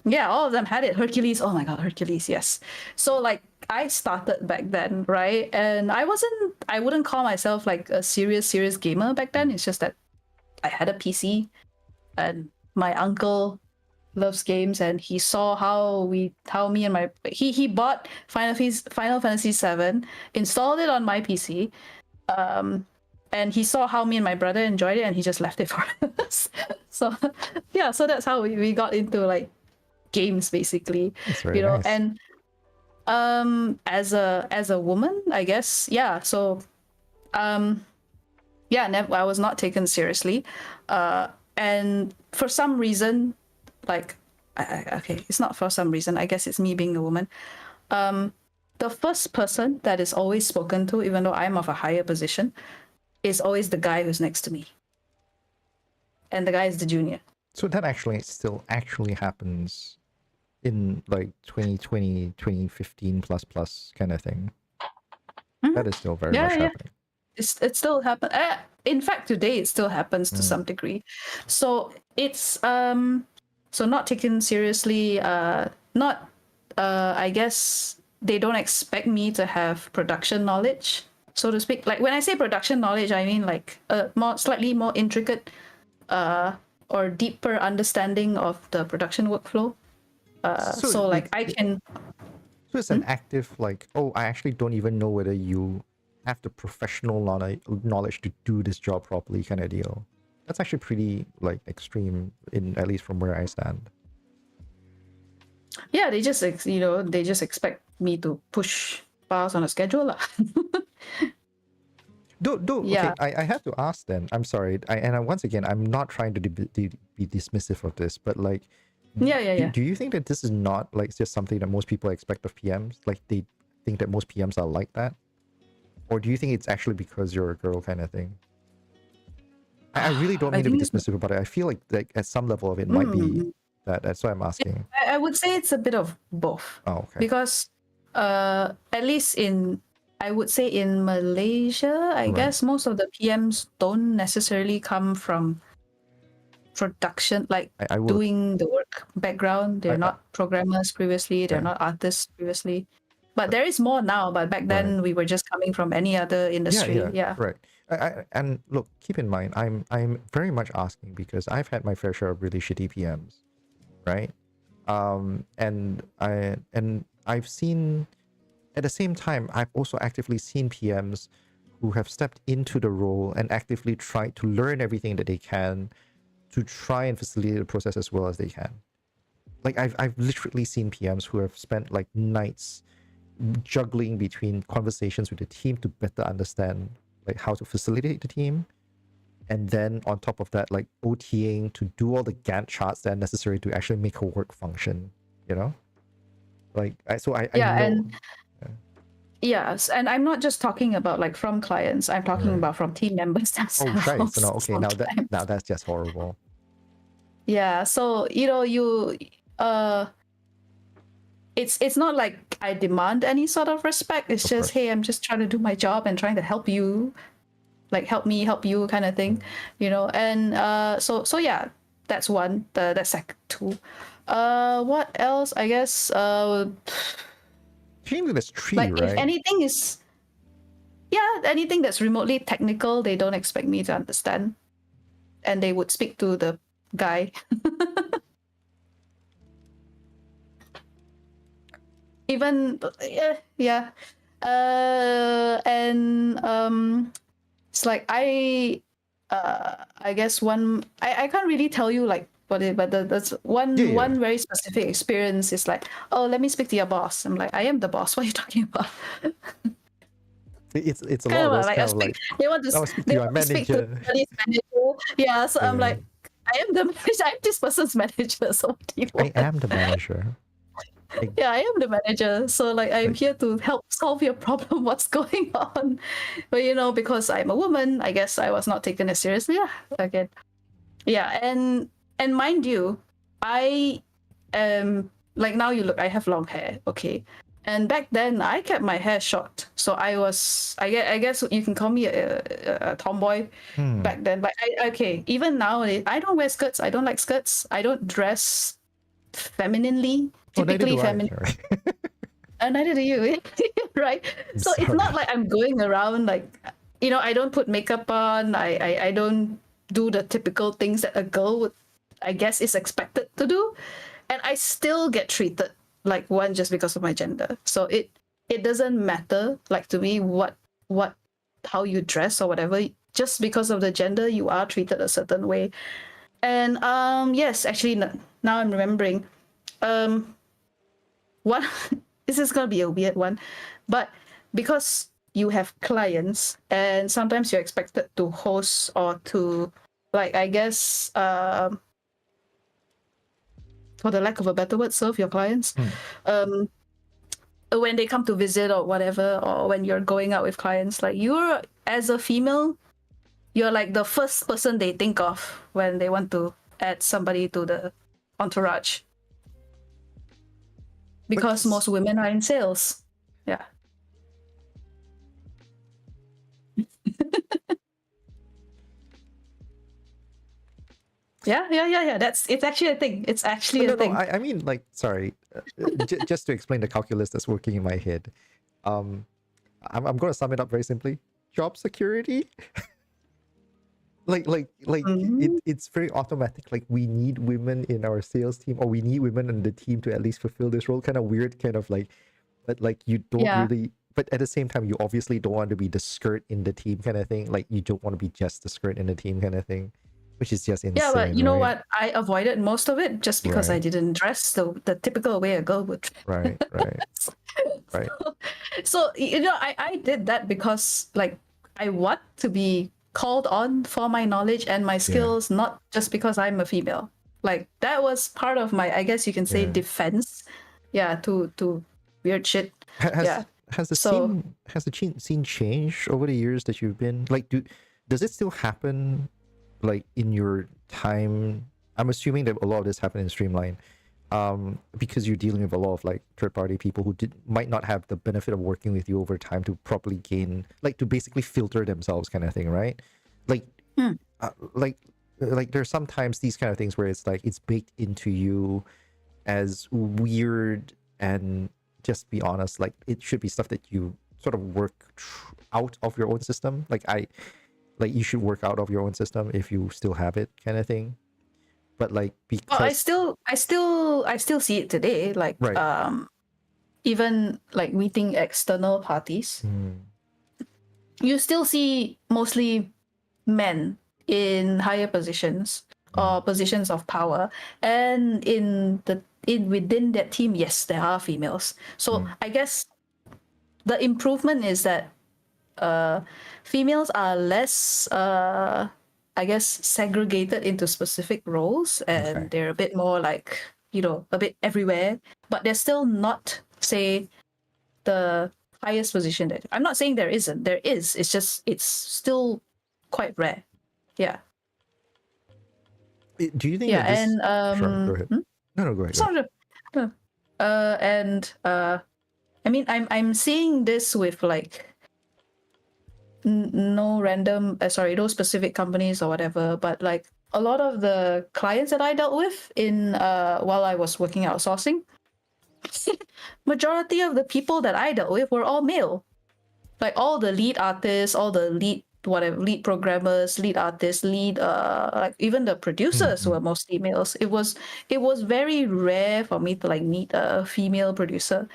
yeah, all of them had it. Hercules. Oh my god, Hercules, yes. So like I started back then, right? And I wouldn't call myself like a serious gamer back then. It's just that I had a PC and my uncle loves games and he saw how me and my he bought Final Fantasy VII, installed it on my PC, and he saw how me and my brother enjoyed it and he just left it for us. So yeah, so that's how we got into like games basically. That's very nice. And as a woman, I guess, yeah, so yeah, I was not taken seriously, and for some reason, like okay, it's not for some reason, I guess it's me being a woman, the first person that is always spoken to, even though I'm of a higher position, is always the guy who's next to me, and the guy is the junior. So that actually still happens in like 2020 2015 plus kind of thing. That is still very much happening. It still happens. In fact, today it still happens to some degree. So it's so not taken seriously. Not I guess they don't expect me to have production knowledge, so to speak. Like when I say production knowledge, I mean like slightly more intricate or deeper understanding of the production workflow. So like I can. So it's an active like, oh, I actually don't even know whether you have the professional knowledge to do this job properly kind of deal. That's actually pretty like extreme, in at least from where I stand. Yeah, they just expect me to push files on a schedule. Okay, I have to ask then. I'm sorry, once again, I'm not trying to be dismissive of this, but like, do you think that this is not like just something that most people expect of PMs? Like they think that most PMs are like that? Or do you think it's actually because you're a girl kind of thing? I really don't mean to be dismissive about it. I feel like at some level of it might be that. That's why I'm asking. I would say it's a bit of both. Oh, okay. Because at least I would say in Malaysia, I guess most of the PMs don't necessarily come from production, like doing the work background. They're not programmers previously. They're not artists previously. But there is more now. But back then, we were just coming from any other industry. Yeah. Right. And look, keep in mind, I'm very much asking because I've had my fair share of really shitty PMs, right? And I've seen, at the same time, I've also actively seen PMs who have stepped into the role and actively tried to learn everything that they can to try and facilitate the process as well as they can. Like I've literally seen PMs who have spent like nights juggling between conversations with the team to better understand like how to facilitate the team, and then on top of that, like OTing to do all the Gantt charts that are necessary to actually make a work function, you know? Like I know. Yes, and I'm not just talking about like from clients. I'm talking about from team members themselves. Oh, shite. No, okay. Now that's just horrible. Yeah. So it's not like I demand any sort of respect. It's just, hey, I'm just trying to do my job and trying to help you, like help me help you kind of thing, And so yeah, that's one. That's like two. What else? I guess changing this tree, like right? if anything is, anything that's remotely technical, they don't expect me to understand, and they would speak to the guy. Even yeah, and it's like I guess I can't really tell you like what it, but that's one very specific experience is like, oh, let me speak to your boss. I'm like, I am the boss. What are you talking about? It's a lot of those kind of like they want to speak to your manager. Yeah, so I'm like, I am the manager. I'm this person's manager. So what do you want? I am the manager. Yeah, I am the manager. So like I'm here to help solve your problem. What's going on? But because I'm a woman, I guess I was not taken as seriously. Yeah, again. Yeah, and mind you, I am like now you look, I have long hair, okay. And back then I kept my hair short. So I guess you can call me a tomboy back then. But even now I don't wear skirts. I don't like skirts. I don't dress femininely. Typically feminine. And neither do you, right? So it's not like I'm going around like, I don't put makeup on. I don't do the typical things that a girl would, I guess, is expected to do, and I still get treated like one just because of my gender. So it doesn't matter, like to me, what how you dress or whatever. Just because of the gender, you are treated a certain way. And yes, actually, now I'm remembering. What this is gonna be a weird one, but because you have clients and sometimes you're expected to host or to, like, I guess, for the lack of a better word, serve your clients. When they come to visit or whatever, or when you're going out with clients, like you're, as a female, you're like the first person they think of when they want to add somebody to the entourage. Because most women are in sales. Yeah. Yeah. It's actually a thing. It's actually a thing. No, I mean, like, sorry, just to explain the calculus that's working in my head. I'm going to sum it up very simply. Job security. It's very automatic. Like, we need women in our sales team, or we need women in the team to at least fulfill this role. Kind of weird, kind of like, but like you don't really. But at the same time, you obviously don't want to be the skirt in the team, kind of thing. Like, you don't want to be just the skirt in the team, kind of thing, which is just insane. Yeah, but you know what? I avoided most of it just because I didn't dress the typical way a girl would. Right. So I did that because like I want to be called on for my knowledge and my skills, not just because I'm a female. Like that was part of my, I guess you can say, defense. Yeah, to weird shit. Has the scene changed over the years that you've been? Like, does it still happen? Like in your time, I'm assuming that a lot of this happened in Streamline, because you're dealing with a lot of like third-party people who might not have the benefit of working with you over time to properly gain, like to basically filter themselves, kind of thing, right? Like, like there's sometimes these kind of things where it's like it's baked into you as weird, and just be honest, like it should be stuff that you sort of work out of your own system. Like you should work out of your own system if you still have it, kind of thing. But like, because I still see it today. Like even like meeting external parties, you still see mostly men in higher positions or positions of power, and within that team, yes, there are females. So I guess the improvement is that females are less, I guess, segregated into specific roles, and they're a bit more like, a bit everywhere, but they're still not, say, the highest position that I'm not saying there isn't. There is. It's just it's still quite rare. Yeah. Do you think that this? And Sure, go ahead. No, go ahead. Sort of. I mean, I'm seeing this with like no random, no specific companies or whatever, but like a lot of the clients that I dealt with in while I was working outsourcing, majority of the people that I dealt with were all male. Like all the lead artists, all the lead programmers, lead artists, like even the producers were mostly males. It was very rare for me to like meet a female producer.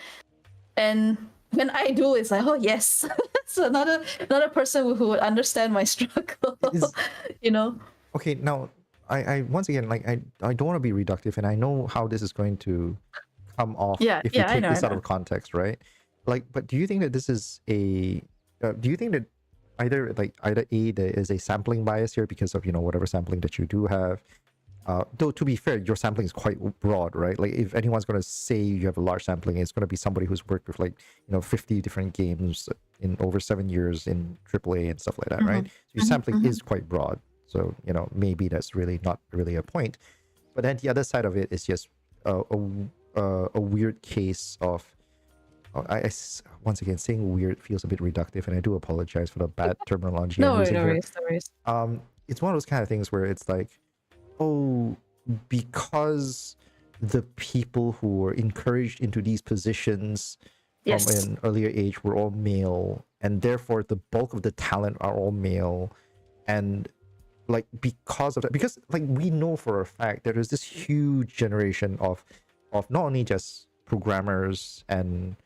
And when I do, it's like, oh yes, it's another person who would understand my struggle. You know. Okay, now I once again, like I don't want to be reductive, and I know how this is going to come off if you take this out of context, right? Like, but do you think that this is a do you think that either A, there is a sampling bias here because of whatever sampling that you do have, though to be fair, your sampling is quite broad, right? Like if anyone's going to say you have a large sampling, it's going to be somebody who's worked with like 50 different games in over 7 years in AAA and stuff like that, right? So your sampling is quite broad, so maybe that's really not really a point. But then the other side of it is just a weird case of once again, saying weird feels a bit reductive, and I do apologize for the bad terminology I'm using here. No worries. It's one of those kind of things where it's like, oh, because the people who were encouraged into these positions from an earlier age were all male, and therefore the bulk of the talent are all male, and like because of that, because like we know for a fact there is this huge generation of not only just programmers and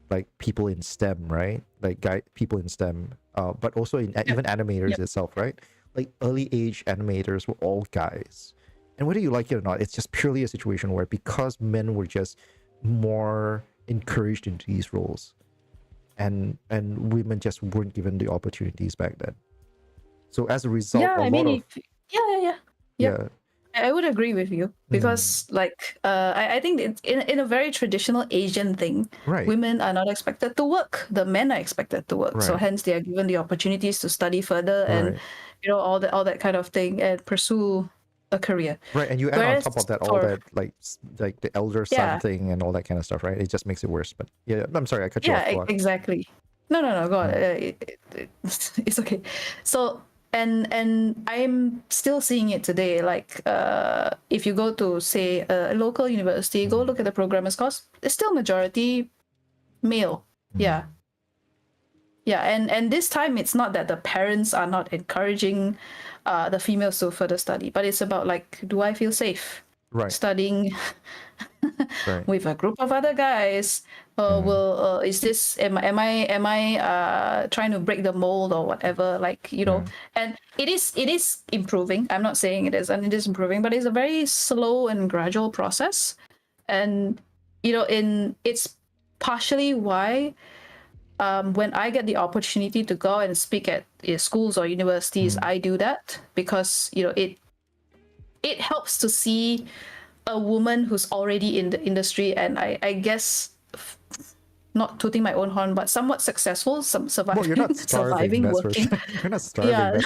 like people in STEM, right? Like people in STEM, but also in even animators itself, right? Like early age animators were all guys, and whether you like it or not, it's just purely a situation where because men were just more encouraged into these roles, and women just weren't given the opportunities back then. So as a result, I would agree with you because like I think it's in a very traditional Asian thing, right, women are not expected to work, the men are expected to work, so hence they are given the opportunities to study further and all that kind of thing and pursue a career, right? And you add on top of that all that like the elder son thing and all that kind of stuff, right? It just makes it worse. But I'm sorry, I cut you off. Exactly. No, go on. It's okay. So and I'm still seeing it today. Like if you go to say a local university, go look at the programmers course, it's still majority male. Yeah, and this time it's not that the parents are not encouraging the females to further study, but it's about like, do I feel safe studying with a group of other guys? Is this am I trying to break the mold or whatever? Like and it is improving. I'm not saying it isn't. It is improving, but it's a very slow and gradual process, and it's partially why when I get the opportunity to go and speak at schools or universities, I do that because it helps to see a woman who's already in the industry, and I guess not tooting my own horn, but somewhat successful, surviving. Well, you're not starving, working. You're not starving. Yeah.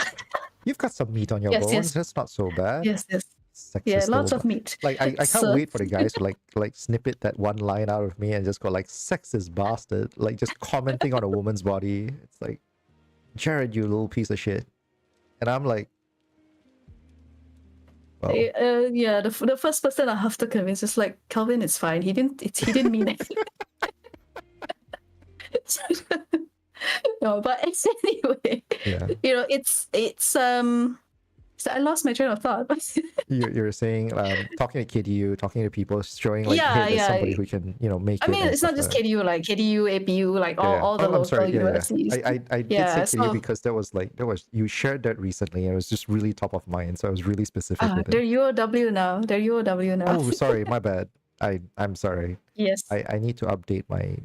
You've got some meat on your bones. Yes. That's not so bad. Yes. Sexist lots of meat. Like I can't wait for the guys to like snippet that one line out of me and just go like sexist bastard, like just commenting on a woman's body. It's like, Jared, you little piece of shit, and I'm like, well. The first person I have to convince is like, Calvin, it's fine. He didn't mean it. No, but anyway, it's so I lost my train of thought. You're saying talking to KDU, talking to people, showing like hey, there's somebody who can make it. I mean, it's not just KDU, like KDU, APU, like all the local universities. I did say KDU because there was you shared that recently and it was just really top of mind, so I was really specific with it. They're UOW now. Oh, sorry, my bad. I'm sorry. Yes. I need to update my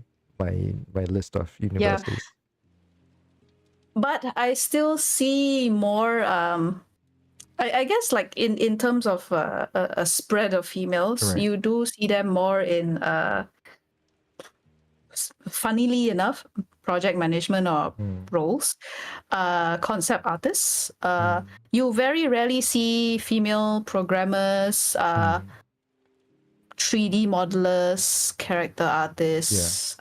list of universities. But I still see more I guess like in terms of a spread of females, you do see them more in funnily enough, project management or roles, concept artists. You very rarely see female programmers, 3D modelers, character artists,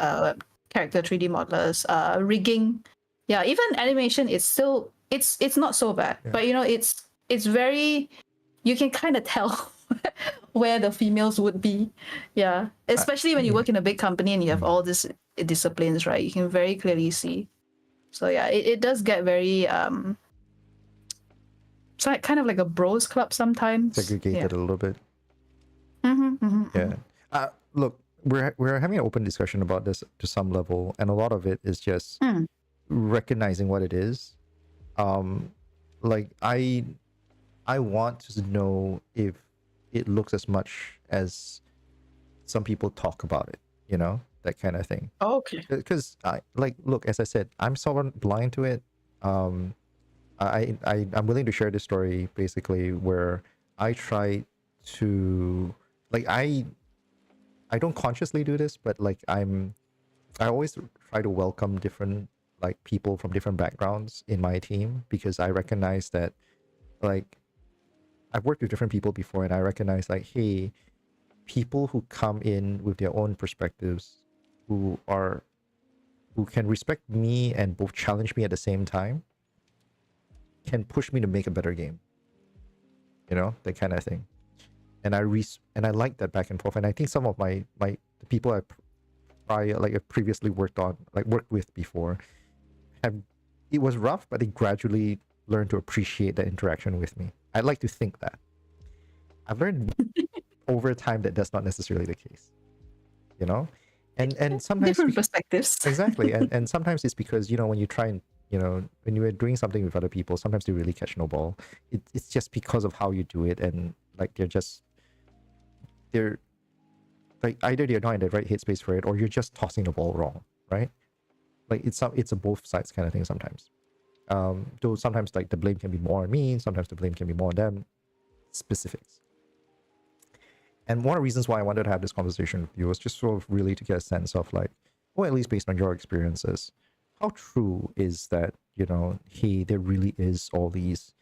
character 3D modelers, rigging. Yeah, even animation is still it's not so bad, but it's very, you can kind of tell where the females would be. Yeah, especially when you work in a big company and you have all these disciplines, right? You can very clearly see. So yeah, it does get very it's like kind of like a bros club sometimes. Segregated a little bit. Look, we're having an open discussion about this to some level, and a lot of it is just recognizing what it is. Like I want to know if it looks as much as some people talk about it, you know, that kind of thing. Okay. Because look, as I said, I'm so blind to it. I'm willing to share this story basically where I try to, like, I don't consciously do this, but like I always try to welcome different like people from different backgrounds in my team, because I recognize that, like, I've worked with different people before, and I recognize, like, hey, people who come in with their own perspectives, who can respect me and both challenge me at the same time, can push me to make a better game. You know, that kind of thing. And I like that back and forth. And I think some of the people I previously worked with before, it was rough, but they gradually learned to appreciate the interaction with me. I'd like to think that. I've learned over time that that's not necessarily the case. You know? And sometimes different perspectives. Exactly. And sometimes it's because, you know, when you try and, you know, when you're doing something with other people, sometimes they really catch no ball. It's just because of how you do it, and like they're like, either they're not in the right headspace for it, or you're just tossing the ball wrong, right? Like it's a both sides kind of thing sometimes. Though sometimes like the blame can be more on me, sometimes the blame can be more on them. Specifics. And one of the reasons why I wanted to have this conversation with you was just sort of really to get a sense of, like, or at least based on your experiences, how true is that, you know, hey, there really is all these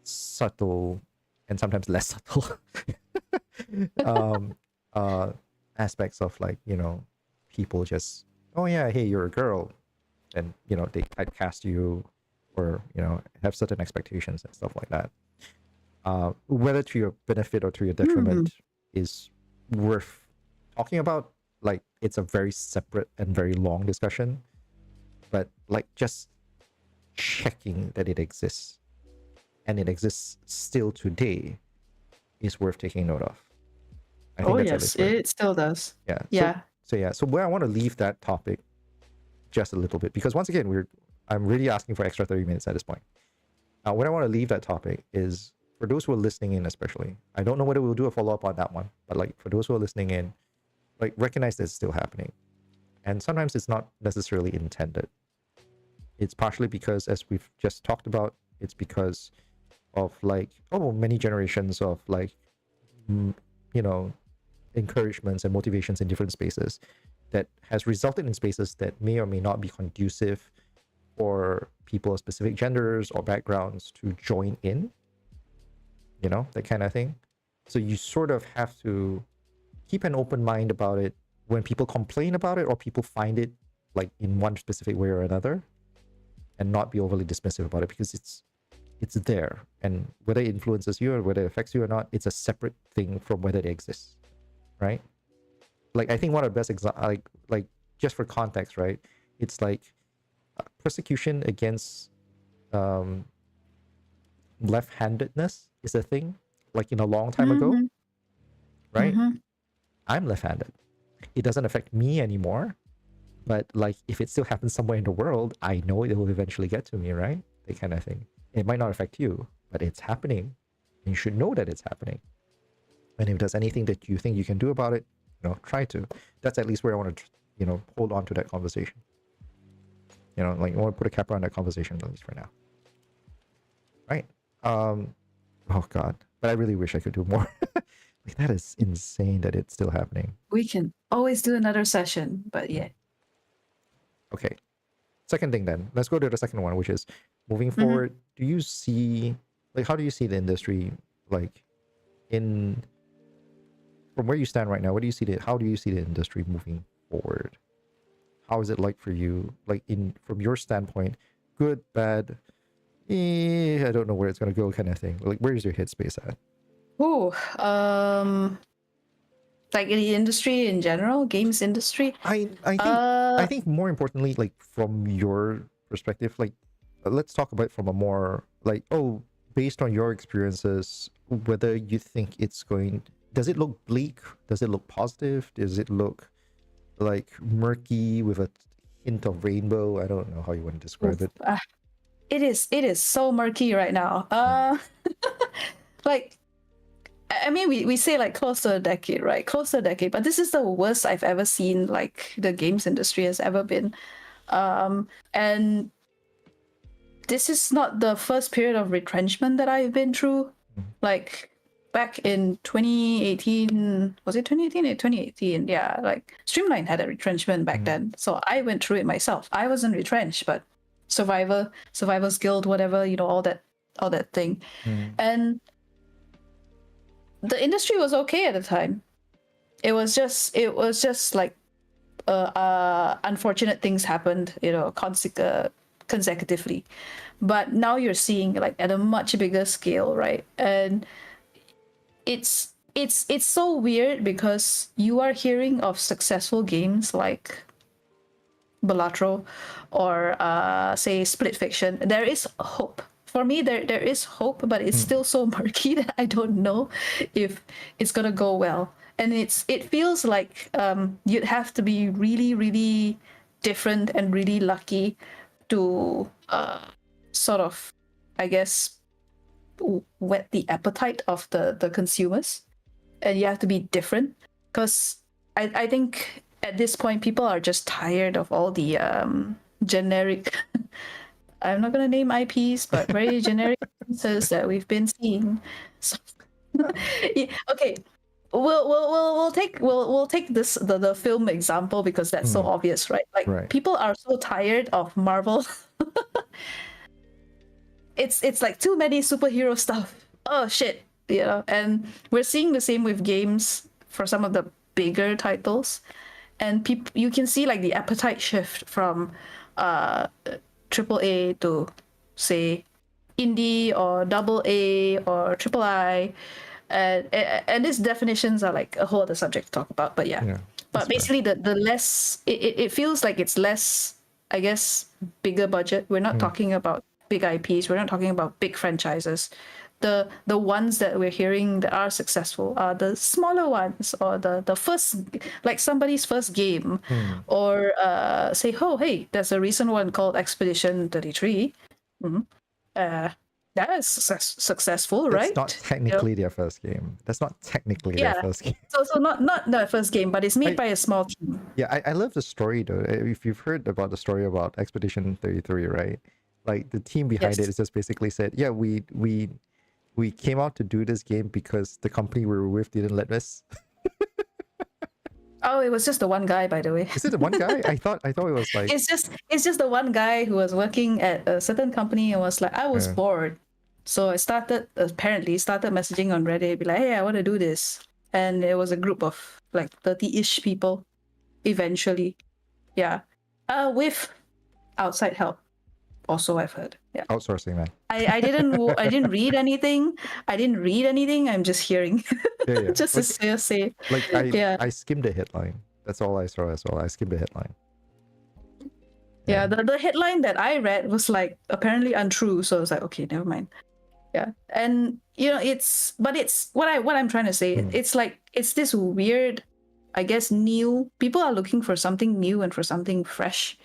subtle and sometimes less subtle aspects of, like, you know, people just, oh yeah, hey, you're a girl, and, you know, they typecast you, or, you know, have certain expectations and stuff like that. Whether to your benefit or to your detriment is worth talking about. Like, it's a very separate and very long discussion, but like just checking that it exists, and it exists still today, is worth taking note of. I think yes, it still does. Yeah. So where I want to leave that topic just a little bit, because once again, I'm really asking for extra 30 minutes at this point. Where I want to leave that topic is, for those who are listening in especially, I don't know whether we'll do a follow-up on that one, but like for those who are listening in, like, recognize that it's still happening. And sometimes it's not necessarily intended. It's partially because, as we've just talked about, it's because of, like, many generations of, like, you know, encouragements and motivations in different spaces that has resulted in spaces that may or may not be conducive for people of specific genders or backgrounds to join in, you know, that kind of thing. So you sort of have to keep an open mind about it when people complain about it, or people find it, like, in one specific way or another, and not be overly dismissive about it, because it's there, and whether it influences you or whether it affects you or not, it's a separate thing from whether it exists, right? Like, I think one of the best examples, like just for context, right? It's like persecution against left-handedness is a thing, like, in a long time ago, right? I'm left-handed. It doesn't affect me anymore, but like, if it still happens somewhere in the world, I know it will eventually get to me, right? That kind of thing. It might not affect you, but it's happening, and you should know that it's happening. And if there's anything that you think you can do about it, you know, try to. That's at least where I want to, you know, hold on to that conversation. You know, like, I want to put a cap on that conversation, at least for now. Right? Oh God, but I really wish I could do more. Like, that is insane that it's still happening. We can always do another session, but yeah. Okay. second thing then. Let's go to the second one, which is moving forward. Do you see, like, how do you see the industry, like, in from where you stand right now? What do you see how do you see the industry moving forward? How is it like for you, like, in from your standpoint, good, bad, I don't know where it's gonna go, kind of thing. Like, where is your headspace at? Oh, like in the industry in general, games industry. I think more importantly, like, from your perspective, like, let's talk about it from a more, like, based on your experiences, whether you think it's going, does it look bleak? Does it look positive? Does it look like murky with a hint of rainbow? I don't know how you want to describe it. It is so murky right now. Like, I mean, we say like close to a decade, right? Close to a decade, but this is the worst I've ever seen, like, the games industry has ever been. And this is not the first period of retrenchment that I've been through. Like, back in 2018, was it 2018? 2018, yeah. Like, Streamline had a retrenchment back then, so I went through it myself. I wasn't retrenched, but Survivor's Guild, whatever, all that thing. And the industry was okay at the time. It was just like unfortunate things happened, consecutively. But now you're seeing, like, at a much bigger scale, right? And it's so weird because you are hearing of successful games like Balatro or say Split Fiction. There is hope. For me, there is hope, but it's still so murky that I don't know if it's gonna go well. And it feels like you'd have to be really, really different and really lucky to sort of, I guess, whet the appetite of the consumers. And you have to be different, because I think at this point people are just tired of all the generic I'm not gonna name IPs, but very generic answers that we've been seeing. So, yeah, okay, we'll take this the film example, because that's so obvious, right? Like, people are so tired of Marvel. It's like too many superhero stuff. Oh shit, and we're seeing the same with games for some of the bigger titles, and you can see, like, the appetite shift from AAA to, say, indie or AA or III, and these definitions are like a whole other subject to talk about. But yeah, but basically the less it feels like it's less, I guess, bigger budget. We're not talking about big IPs. We're not talking about big franchises. The ones that we're hearing that are successful are the smaller ones, or the first, like, somebody's first game, or say, oh hey, there's a recent one called Expedition 33. That is successful, right? It's not technically their first game. That's not technically their first game. So not their first game, but it's made by a small team. Yeah, I love the story though. If you've heard about the story about Expedition 33, right? Like, the team behind it is just basically said, yeah, we came out to do this game because the company we were with didn't let us. Oh, it was just the one guy, by the way. Is it the one guy? I thought it was like, it's just the one guy who was working at a certain company and was like, I was bored. So I started messaging on Reddit, be like, hey, I want to do this. And it was a group of like 30-ish people eventually. Yeah. With outside help. Also, I've heard. Yeah. Outsourcing, man. I didn't read anything. I'm just hearing. Yeah. Just to say. Like, I skimmed the headline. That's all I saw as well. I skimmed the headline. Yeah, the headline that I read was like apparently untrue. So I was like, okay, never mind. Yeah. And it's what I'm trying to say. It's like, it's this weird, I guess, new, people are looking for something new and for something fresh.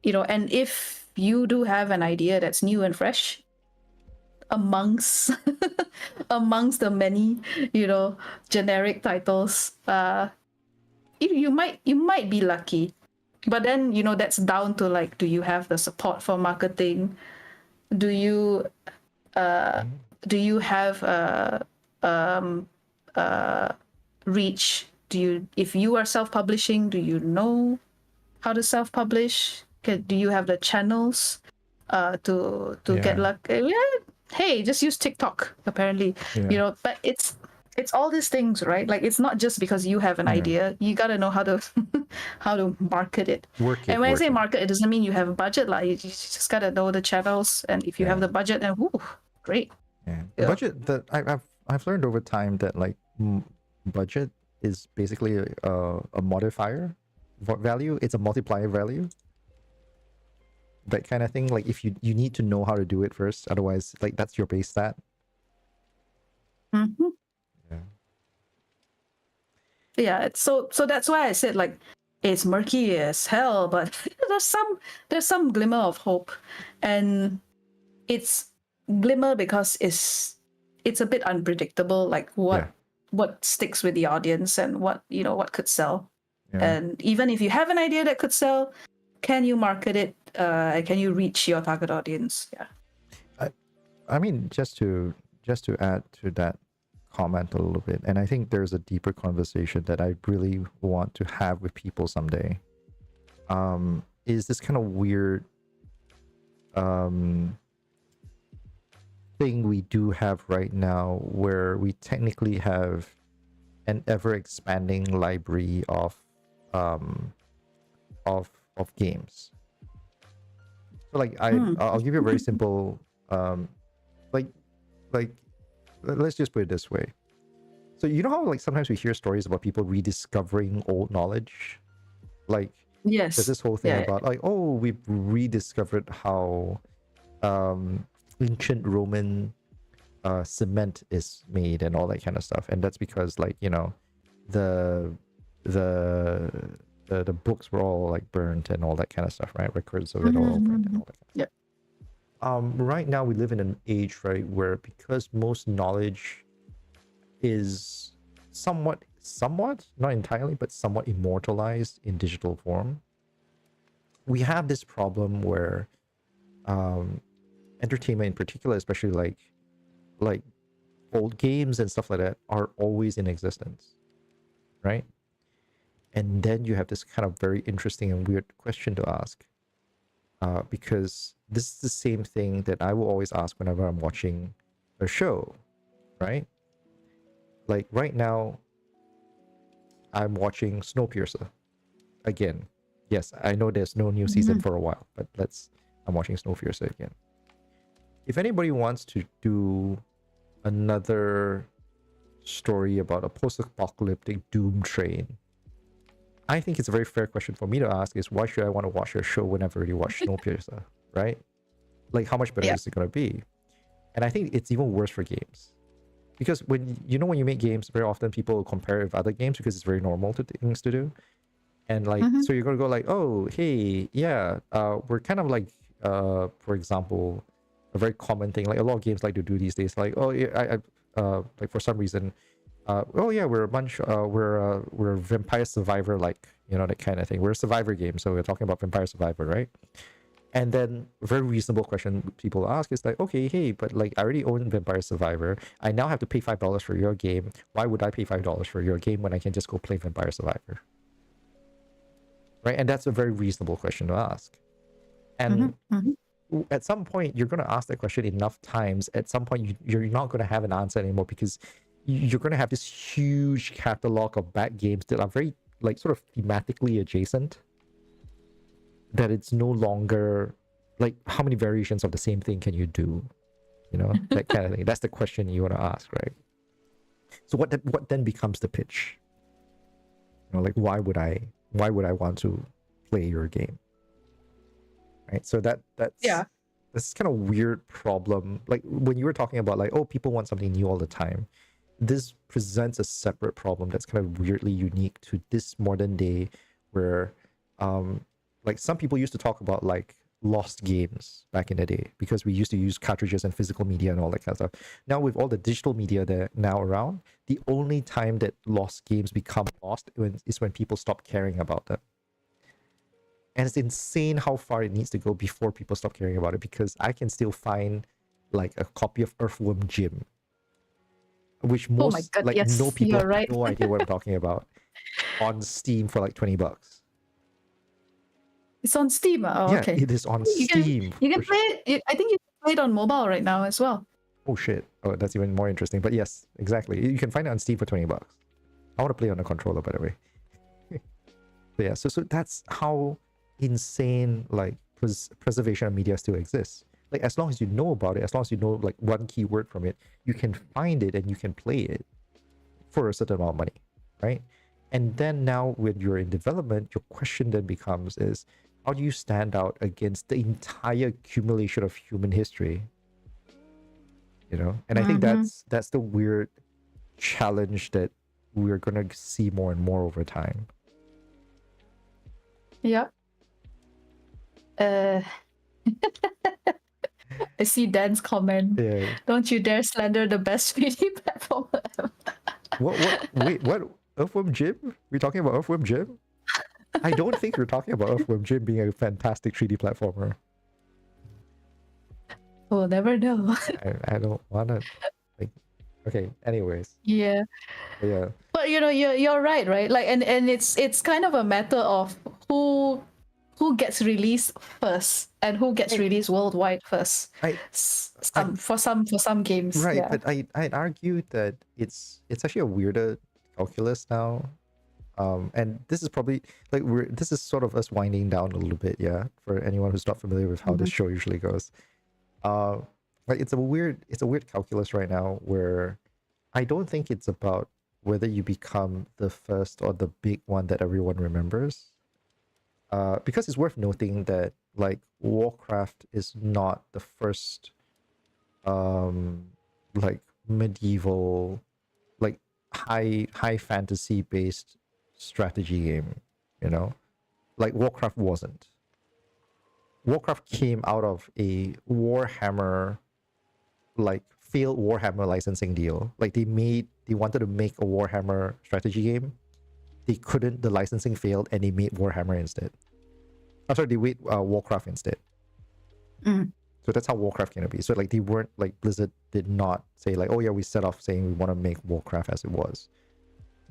And if you do have an idea that's new and fresh amongst the many, generic titles, you might be lucky. But then, that's down to, like, do you have the support for marketing? Do you have reach? If you are self-publishing, do you know how to self-publish? Do you have the channels to get luck? Hey, just use TikTok apparently. But it's all these things, right? Like, it's not just because you have an idea. You got to know how to how to market it. And when I say market, it doesn't mean you have a budget. Like, you just got to know the channels, and if you have the budget, then great. The budget that I've learned over time that like budget is basically a modifier value. It's a multiplier value. That kind of thing. Like, if you need to know how to do it first, otherwise, like, that's your base stat. So that's why I said, like, it's murky as hell, but there's some glimmer of hope, and it's glimmer because it's a bit unpredictable, like what sticks with the audience and what could sell. And even if you have an idea that could sell, can you market it? Can you reach your target audience? I mean, just to add to that comment a little bit, and I think there's a deeper conversation that I really want to have with people someday, is this kind of weird thing we do have right now, where we technically have an ever-expanding library of games. So, like, I'll give you a very simple like let's just put it this way. So, you know how, like, sometimes we hear stories about people rediscovering old knowledge? Like, there's this whole thing about like, oh, we've rediscovered how ancient Roman cement is made and all that kind of stuff, and that's because, like, the books were all like burnt and all that kind of stuff, right? Records of it all burnt and all that kind of stuff. Right now we live in an age, right, where because most knowledge is somewhat, not entirely, but somewhat immortalized in digital form, we have this problem where entertainment in particular, especially like old games and stuff like that, are always in existence, right? And then you have this kind of very interesting and weird question to ask, because this is the same thing that I will always ask whenever I'm watching a show, right? Like, right now, I'm watching Snowpiercer again. Yes, I know there's no new season for a while, but I'm watching Snowpiercer again. If anybody wants to do another story about a post-apocalyptic doom train, I think it's a very fair question for me to ask is, why should I want to watch a show when I've already watched Snowpiercer, right? Like, how much better is it going to be? And I think it's even worse for games. Because when you make games, very often people compare it with other games because it's very normal things to do. And like, so you're going to go like, oh, hey, we're kind of like, for example, a very common thing, like a lot of games like to do these days, like, oh, yeah, like for some reason, we're a bunch, we're a Vampire Survivor, like, that kind of thing. We're a Survivor game, so we're talking about Vampire Survivor, right? And then a very reasonable question people ask is like, okay, hey, but like, I already own Vampire Survivor. I now have to pay $5 for your game. Why would I pay $5 for your game when I can just go play Vampire Survivor? Right? And that's a very reasonable question to ask. And at some point, you're going to ask that question enough times. At some point, you're not going to have an answer anymore, because you're going to have this huge catalog of bad games that are very, like, sort of thematically adjacent, that it's no longer like, how many variations of the same thing can you do, that kind of thing. That's the question you want to ask, right? So what then becomes the pitch? Like, why would I want to play your game, right? So that's kind of weird problem. Like, when you were talking about like, oh, people want something new all the time, this presents a separate problem that's kind of weirdly unique to this modern day, where like, some people used to talk about like lost games back in the day, because we used to use cartridges and physical media and all that kind of stuff. Now, with all the digital media that are now around, the only time that lost games become lost is when people stop caring about them. And it's insane how far it needs to go before people stop caring about it, because I can still find like a copy of Earthworm Jim, which most no people have no idea what I'm talking about, on Steam for like $20. It's on Steam. Oh, Yeah, okay. it is on You Steam. can play it. I think you can play it on mobile right now as well. Oh shit. Oh, that's even more interesting. But yes, exactly. You can find it on Steam for $20. I want to play on a controller, by the way. But yeah, so that's how insane like preservation of media still exists. Like as long as you know about it, as long as you know like one keyword from it, you can find it and you can play it for a certain amount of money, right? And then now when you're in development, your question then becomes is how do you stand out against the entire accumulation of human history? You know, and I think that's the weird challenge that we're gonna see more and more over time. Yep. I see Dan's comment. Yeah. Don't you dare slander the best 3D platform ever. Wait, what? Earthworm Jim? We're talking about Earthworm Jim? I don't think we're talking about Earthworm Jim being a fantastic 3D platformer. We'll never know. I don't wanna like okay, anyways. Yeah. Yeah. But you know, you're right? Like and it's kind of a matter of who gets released first and who gets released worldwide first. For some games. Right, yeah. but I'd argue that it's actually a weirder calculus now. And this is probably like this is sort of us winding down a little bit, yeah, for anyone who's not familiar with how this show usually goes. Like it's a weird calculus right now where I don't think it's about whether you become the first or the big one that everyone remembers. Because it's worth noting that like Warcraft is not the first like medieval like high fantasy based strategy game, you know? Like Warcraft wasn't. Warcraft came out of a Warhammer like failed Warhammer licensing deal. Like they wanted to make a Warhammer strategy game. They couldn't, the licensing failed and they made Warhammer instead. I'm sorry, they made Warcraft instead. So that's how Warcraft came to be. So like they weren't like Blizzard did not say like, oh yeah, we set off saying we want to make Warcraft as it was.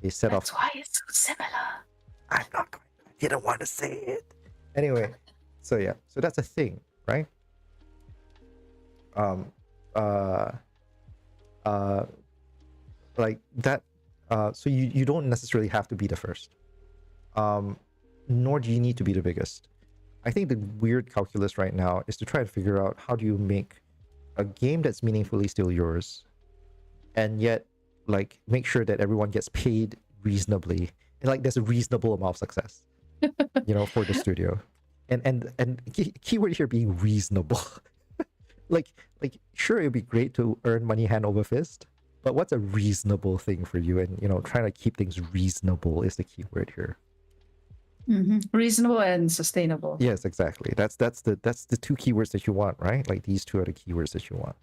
They set off. That's why it's so similar. I'm not going. I didn't want to say it. Anyway, so yeah, so that's a thing, right? Like that. So you don't necessarily have to be the first. Nor do you need to be the biggest. I think the weird calculus right now is to try to figure out how do you make a game that's meaningfully still yours, and yet like make sure that everyone gets paid reasonably and like there's a reasonable amount of success, you know, for the studio. And keyword here being reasonable. like sure, it'd be great to earn money hand over fist, but what's a reasonable thing for you? And you know, trying to keep things reasonable is the keyword here. Reasonable and sustainable. Yes, exactly. That's the two keywords that you want, right? Like these two are the keywords that you want.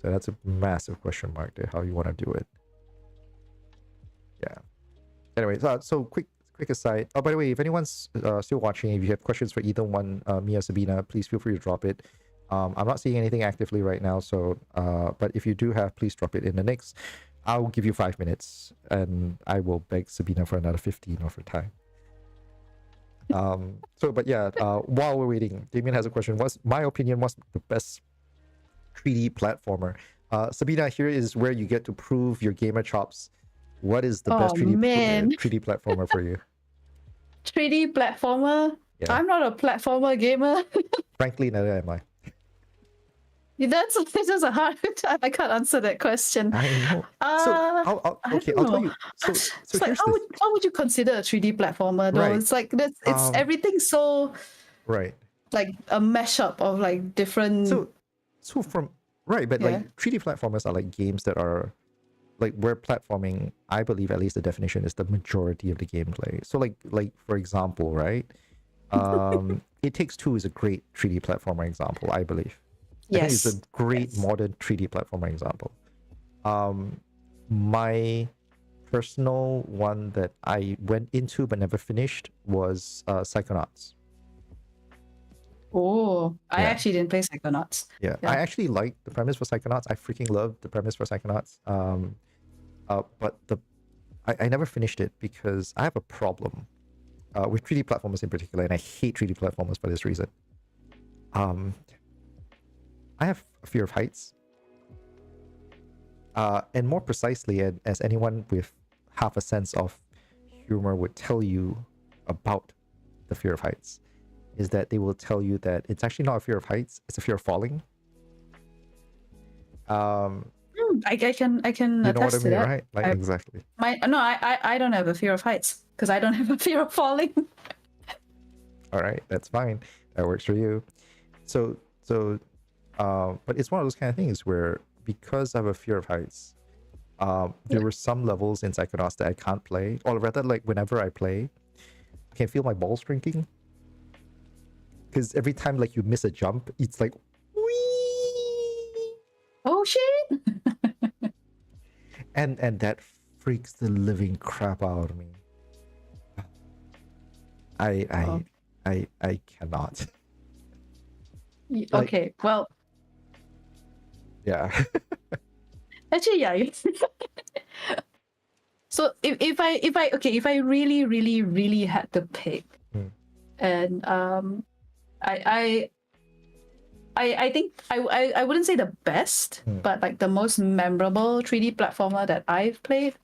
So that's a massive question mark there, how you want to do it. Yeah. Anyway, so quick aside. Oh, by the way, if anyone's still watching, if you have questions for either one, me or Sabina, please feel free to drop it. I'm not seeing anything actively right now, so but if you do have, please drop it in the next. I'll give you 5 minutes, and I will beg Sabina for another 15 of her time. But yeah, while we're waiting, Damien has a question. What's my opinion? What's the best 3D platformer? Sabina, here is where you get to prove your gamer chops. What is the best 3D platformer for you? 3D platformer? Yeah. I'm not a platformer gamer. Frankly, neither am I. This is a hard time. I can't answer that question. I know. I'll tell you. So like, how would you consider a 3D platformer though? Right. It's like it's everything so right, like a mashup of like different. So from right, but like 3D platformers are like games that are like where platforming, I believe at least the definition is the majority of the gameplay. So like for example, right? It Takes Two is a great 3D platformer example, I believe. I think it's a great modern 3D platformer example. My personal one that I went into but never finished was Psychonauts. Oh, I actually didn't play Psychonauts. Yeah, I actually liked the premise for Psychonauts. I freaking loved the premise for Psychonauts. But I never finished it because I have a problem. with 3D platformers in particular, and I hate 3D platformers for this reason. I have a fear of heights. And more precisely, and as anyone with half a sense of humor would tell you about the fear of heights, is that they will tell you that it's actually not a fear of heights, it's a fear of falling. I can you know what I attest to mean, that. right? Like, exactly. I don't have a fear of heights because I don't have a fear of falling. All right, that's fine. That works for you. So, but it's one of those kind of things where, because I have a fear of heights, there were some levels in Psychonauts that I can't play, or rather, like, whenever I play, I can feel my balls shrinking. Because every time, like, you miss a jump, it's like, whee! Oh shit! and that freaks the living crap out of me. I cannot. Okay, well, yeah. actually, yeah. So if I really had to pick, and I think I wouldn't say the best, but like the most memorable 3D platformer that I've played.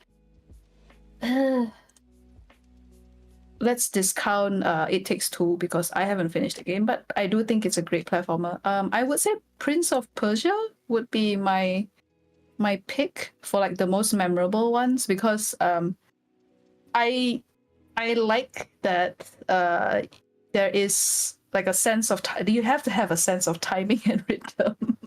Let's discount It Takes Two because I haven't finished the game, but I do think it's a great platformer. I would say Prince of Persia would be my pick for like the most memorable ones, because I like that there is like a sense of you have to have a sense of timing and rhythm.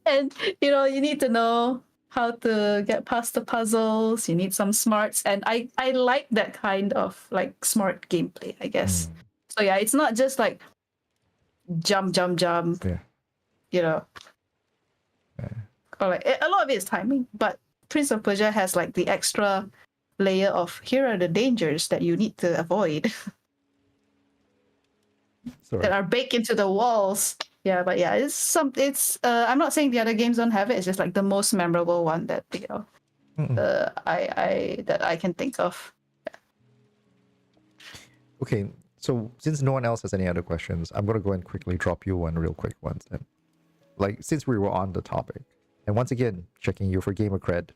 And you need to know how to get past the puzzles. You need some smarts, and I like that kind of like smart gameplay, I guess. So yeah, it's not just like jump. Yeah. Or like a lot of it is timing, but Prince of Persia has like the extra layer of here are the dangers that you need to avoid. That are baked into the walls. Yeah, but yeah, it's I'm not saying the other games don't have it. It's just like the most memorable one that I can think of. Yeah. Okay, so since no one else has any other questions, I'm gonna go and quickly drop you one real quick one then. Like, since we were on the topic, and once again checking you for gamer cred,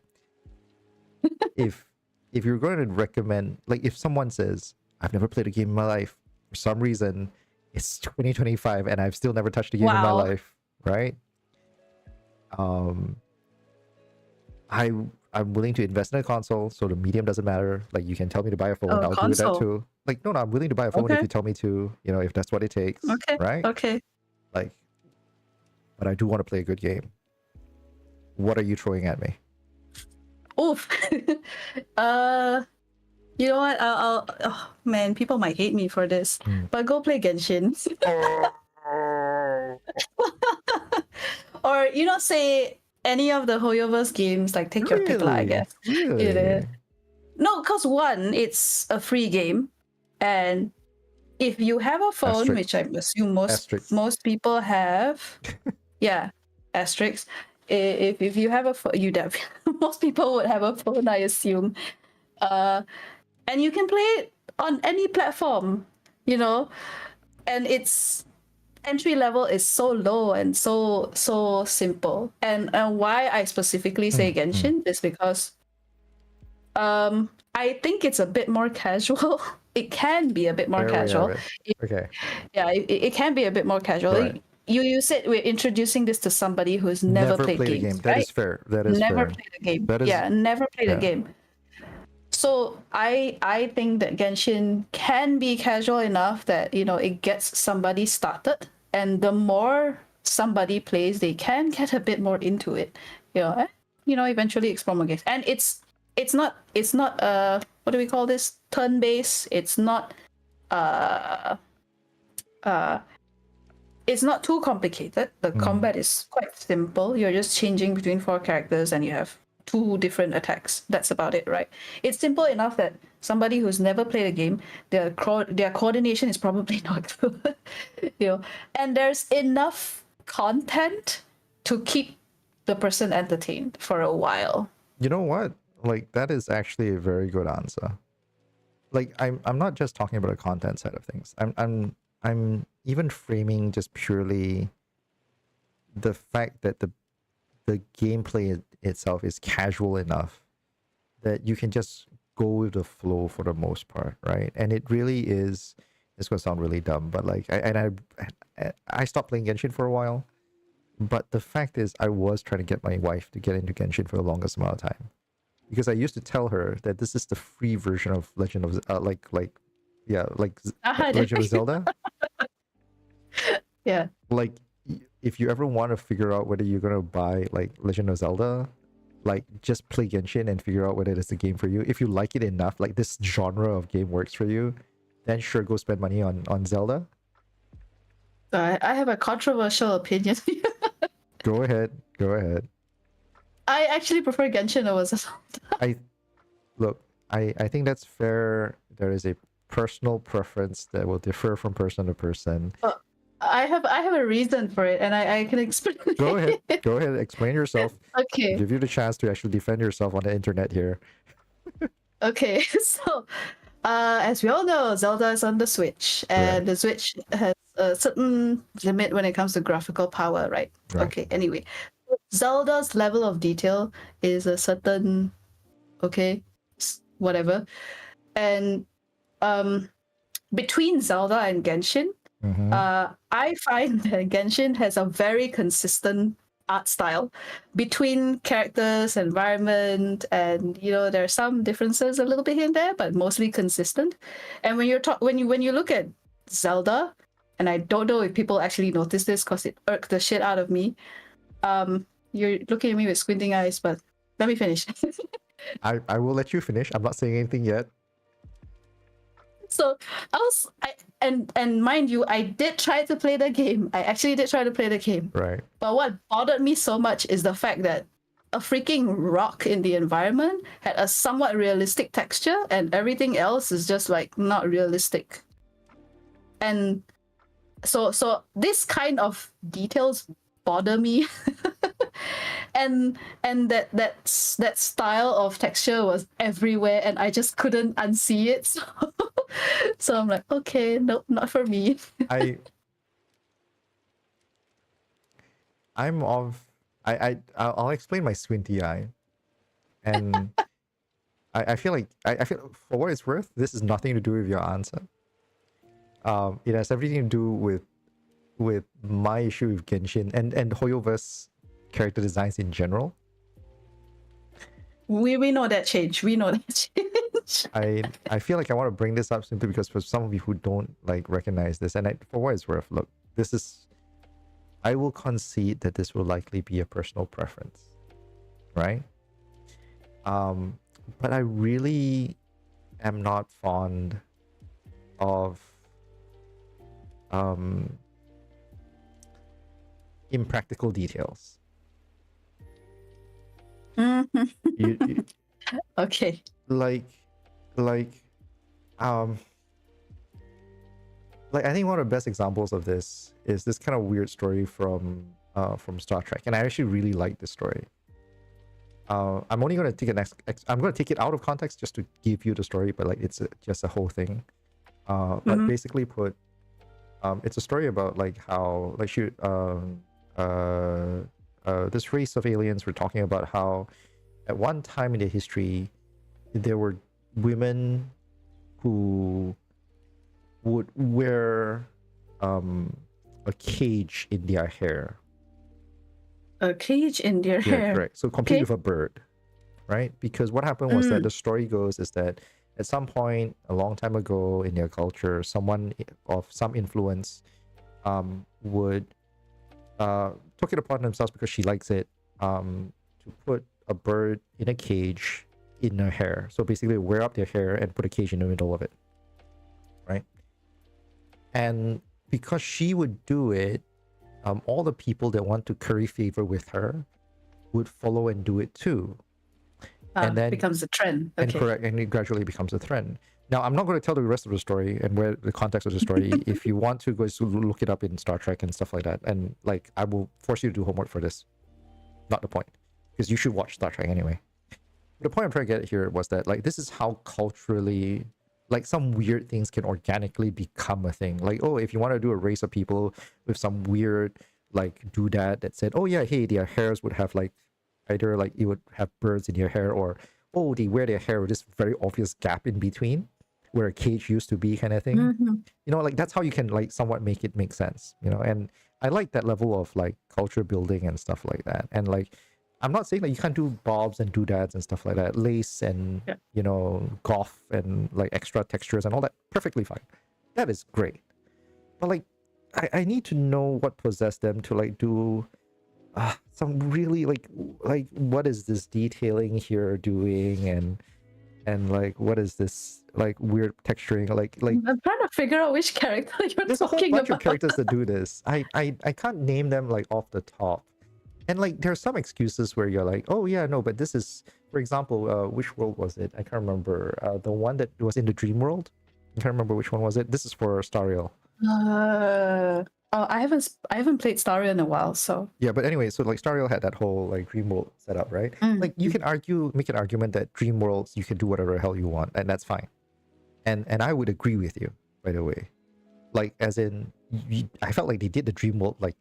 if you're going to recommend, like, if someone says, I've never played a game in my life, for some reason it's 2025 and I've still never touched a game in my life, right? I'm willing to invest in a console, so the medium doesn't matter. Like, you can tell me to buy a phone, I'll do that too. Like, no, I'm willing to buy a phone if you tell me to, if that's what it takes. Okay. Right? Okay. Like, but I do want to play a good game. What are you throwing at me? Oof. You know what? Oh man, people might hate me for this, but go play Genshin. Or say any of the Hoyoverse games. Like, take your pick, I guess. Really? No, because one, it's a free game, and if you have a phone, which I assume most people have, yeah, asterisk. If you have a phone, most people would have a phone, I assume. And you can play it on any platform, and its entry level is so low and so simple. And why I specifically say Genshin is because I think it's a bit more casual. It can be a bit more casual. Okay. Yeah, it can be a bit more casual. Right. You said we're introducing this to somebody who's never played games, a game. Right? That is fair. That is never fair. played a game. Never played a game. So I think that Genshin can be casual enough that it gets somebody started, and the more somebody plays, they can get a bit more into it. Eventually explore more games. And it's not what do we call this? Turn-based. It's not it's not too complicated. The combat is quite simple. You're just changing between 4 characters and you have 2 different attacks. That's about it, right? It's simple enough that somebody who's never played a game, their coordination is probably not good. And there's enough content to keep the person entertained for a while. You know what? Like, that is actually a very good answer. like I'm not just talking about the content side of things. I'm even framing just purely the fact that the gameplay itself is casual enough that you can just go with the flow for the most part, right? And it really is. It's gonna sound really dumb, but like, I stopped playing Genshin for a while. But the fact is, I was trying to get my wife to get into Genshin for the longest amount of time, because I used to tell her that this is the free version of Legend of Legend of Zelda. Yeah. Like, if you ever want to figure out whether you're gonna buy like Legend of Zelda, like just play Genshin and figure out whether it's a game for you. If you like it enough, like this genre of game works for you, then sure, go spend money on Zelda. I have a controversial opinion. Go ahead. I actually prefer Genshin over Zelda. I think that's fair. There is a personal preference that will differ from person to person. I have a reason for it, and I can explain. Go ahead. Explain yourself. Okay. I'll give you the chance to actually defend yourself on the internet here. Okay, so as we all know, Zelda is on the Switch, and the Switch has a certain limit when it comes to graphical power, right? Okay, anyway. Zelda's level of detail is a certain, whatever. And between Zelda and Genshin, I find that Genshin has a very consistent art style between characters, environment, and there are some differences a little bit here and there, but mostly consistent. And when you look at Zelda, and I don't know if people actually notice this because it irked the shit out of me. You're looking at me with squinting eyes, but let me finish. I will let you finish. I'm not saying anything yet. So and mind you, I did try to play the game. I actually did try to play the game. Right. But what bothered me so much is the fact that a freaking rock in the environment had a somewhat realistic texture, and everything else is just like not realistic. And so this kind of details bother me. and that style of texture was everywhere, and I just couldn't unsee it. So I'm like, okay, nope, not for me. I'll explain my squinty eye, and I feel like I feel, for what it's worth, this is nothing to do with your answer. It has everything to do with my issue with Genshin and Hoyoverse character designs in general. We know that change. We know that change. I feel like I want to bring this up simply because for some of you who don't like recognize this, and for what it's worth, look, this is, I will concede that this will likely be a personal preference, right? But I really am not fond of impractical details. Okay. Like I think one of the best examples of this is this kind of weird story from Star Trek, and I actually really like this story. I'm only going to take it I'm going to take it out of context just to give you the story, but like it's just a whole thing. But basically put, it's a story about like how like this race of aliens were talking about how at one time in their history there were women who would wear a cage in their hair. A cage in their hair. Right. So complete with a bird, right? Because what happened was that the story goes is that at some point a long time ago in their culture, someone of some influence would took it upon themselves, because she likes it, to put a bird in a cage in her hair. So basically wear up their hair and put a cage in the middle of it, right? And because she would do it, all the people that want to curry favor with her would follow and do it too. And then becomes a trend. And correct, and it gradually becomes a trend. Now, I'm not going to tell the rest of the story and where the context of the story. If you want to, go look it up in Star Trek and stuff like that. And like, I will force you to do homework for this. Not the point, because you should watch Star Trek anyway. The point I'm trying to get here was that like this is how culturally like some weird things can organically become a thing. Like, oh, if you want to do a race of people with some weird like doodad that said, oh yeah, hey, their hairs would have like either like you would have birds in your hair, or oh, they wear their hair with this very obvious gap in between where a cage used to be, kind of thing. Mm-hmm. You know, like that's how you can like somewhat make it make sense, you know. And I like that level of like culture building and stuff like that. And like, I'm not saying that you can't do bobs and doodads and stuff like that, lace and Yeah. you know, goth and like extra textures and all that. Perfectly fine. That is great. But like, I need to know what possessed them to like do some really like what is this detailing here doing, and like what is this like weird texturing, like I'm trying to figure out which character you're there's a whole talking bunch about. of characters that do this. I can't name them like off the top. And like there are some excuses where you're like, oh yeah, no, but this is, for example, which world was it? I can't remember. The one that was in the dream world. I can't remember which one was it. This is for Stariel. Oh, I haven't played Star Rail in a while, so Yeah, but anyway, so like Stariel had that whole like dream world setup, right? Like you can make an argument that dream worlds you can do whatever the hell you want, and that's fine. And I would agree with you, by the way. Like as in, I felt like they did the dream world like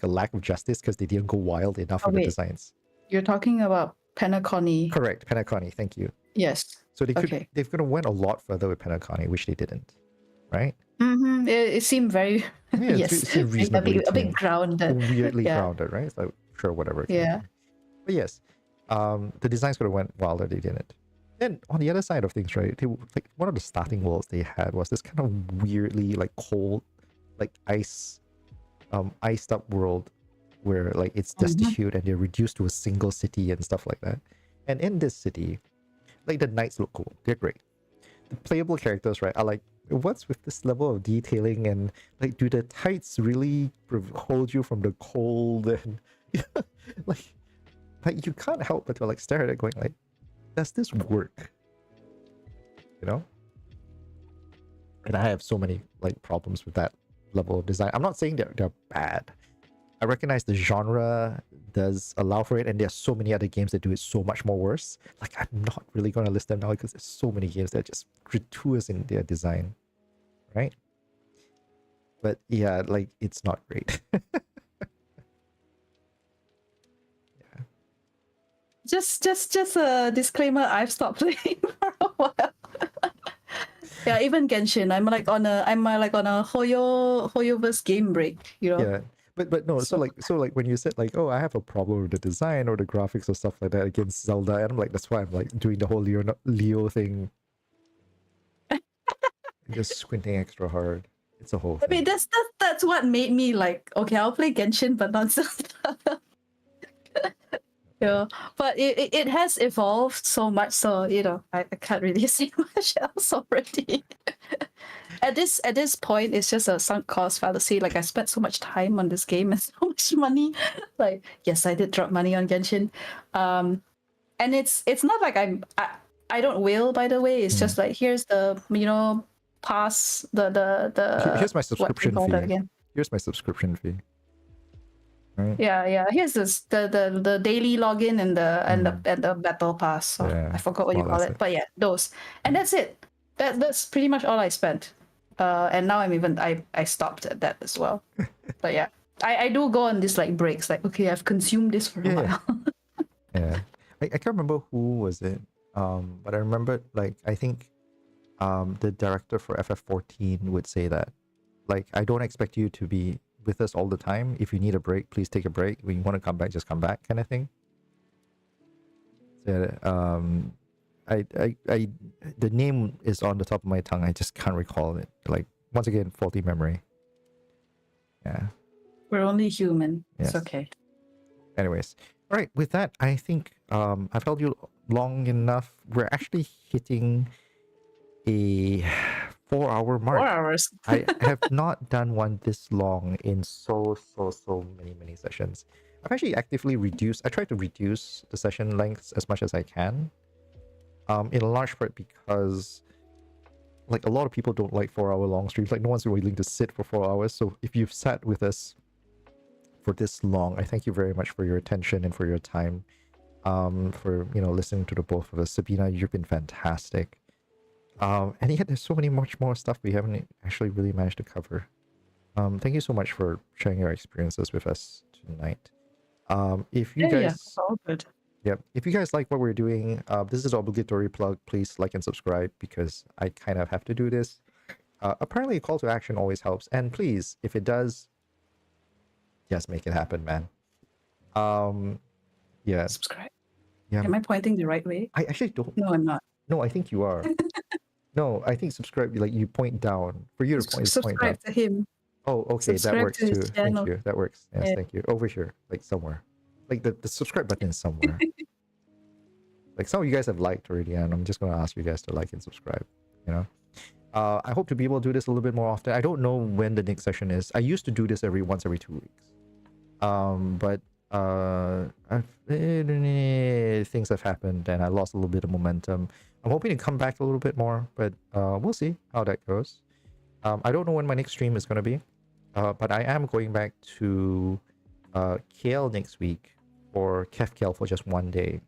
a lack of justice because they didn't go wild enough with the designs. You're talking about Penacony. Correct, Penacony. Thank you. Yes. So they could have went a lot further with Penacony, which they didn't, right? Mm-hmm. It seemed very It seemed reasonably a bit grounded, weirdly grounded, right? So sure, whatever. Yeah. But yes, the designs could have went wilder. They didn't. Then on the other side of things, right? They like one of the starting worlds they had was this kind of weirdly like cold, like iced up world where like it's destitute and they're reduced to a single city and stuff like that. And in this city, like the knights look cool. They're great. The playable characters, right, are like, what's with this level of detailing, and like do the tights really hold you from the cold, and like you can't help but to like stare at it going like, does this work? You know? And I have so many like problems with that level of design. I'm not saying they're bad. I recognize the genre does allow for it, and there's so many other games that do it so much more worse. Like, I'm not really going to list them now because there's so many games that are just gratuitous in their design, right? But yeah, like, it's not great. Yeah. Just a disclaimer, I've stopped playing for a while. Yeah, even Genshin, I'm like on a Hoyoverse game break, you know. Yeah. But no, so like when you said like, oh, I have a problem with the design or the graphics or stuff like that against Zelda, and I'm like, that's why I'm like doing the whole Leo thing. Just squinting extra hard. It's a whole thing. I mean, that's what made me like, okay, I'll play Genshin, but not Zelda. Yeah, but it has evolved so much, so you know, I can't really say much else already. At this point, it's just a sunk cost fallacy. Like, I spent so much time on this game and so much money. Like, yes, I did drop money on Genshin, and it's not like I don't wail, by the way. It's just like, here's the pass the here's my subscription fee. Again. Here's my subscription fee. Right. Yeah. Here's the daily login and the battle pass. So yeah. I forgot what you call it, but yeah, those, and that's it. That's pretty much all I spent. And now I stopped at that as well. But yeah, I do go on this like breaks. Like, okay, I've consumed this for a while. Yeah, I can't remember who was it. But I remember like I think, the director for FF14 would say that, like, I don't expect you to be with us all the time. If you need a break, please take a break. When you want to come back, just come back, kind of thing. So, the name is on the top of my tongue. I just can't recall it. Like, once again, faulty memory. Yeah. We're only human. Yes. It's okay. Anyways, all right. With that, I think I've held you long enough. We're actually hitting a 4-hour mark. 4 hours. I have not done one this long in so many sessions. I've actually actively reduced. I try to reduce the session lengths as much as I can. In a large part because, like, a lot of people don't like 4-hour long streams. Like, no one's willing to sit for 4 hours. So if you've sat with us for this long, I thank you very much for your attention and for your time. For listening to the both of us. Sabina, you've been fantastic. And yet there's so much more stuff we haven't actually really managed to cover. Thank you so much for sharing your experiences with us tonight. If you guys, all good. Yep, if you guys like what we're doing, this is an obligatory plug. Please like and subscribe because I kind of have to do this. Apparently, a call to action always helps, and please, if it does, just make it happen, man. Yeah. Subscribe. Yeah. Am I pointing the right way? I actually don't. No, I'm not. No, I think you are. No, I think subscribe. Like you point down for you to point. Subscribe point to him. Oh, okay, subscribe that works to his too. Thank channel. you. That works. Yes, Yeah. thank you. Over here, like somewhere, like the subscribe button is somewhere. Like some of you guys have liked already, and I'm just gonna ask you guys to like and subscribe. You know. I hope to be able to do this a little bit more often. I don't know when the next session is. I used to do this once every 2 weeks. But things have happened and I lost a little bit of momentum. I'm hoping to come back a little bit more, but we'll see how that goes. I don't know when my next stream is going to be, but I am going back to KL next week for KEFKL for just 1 day.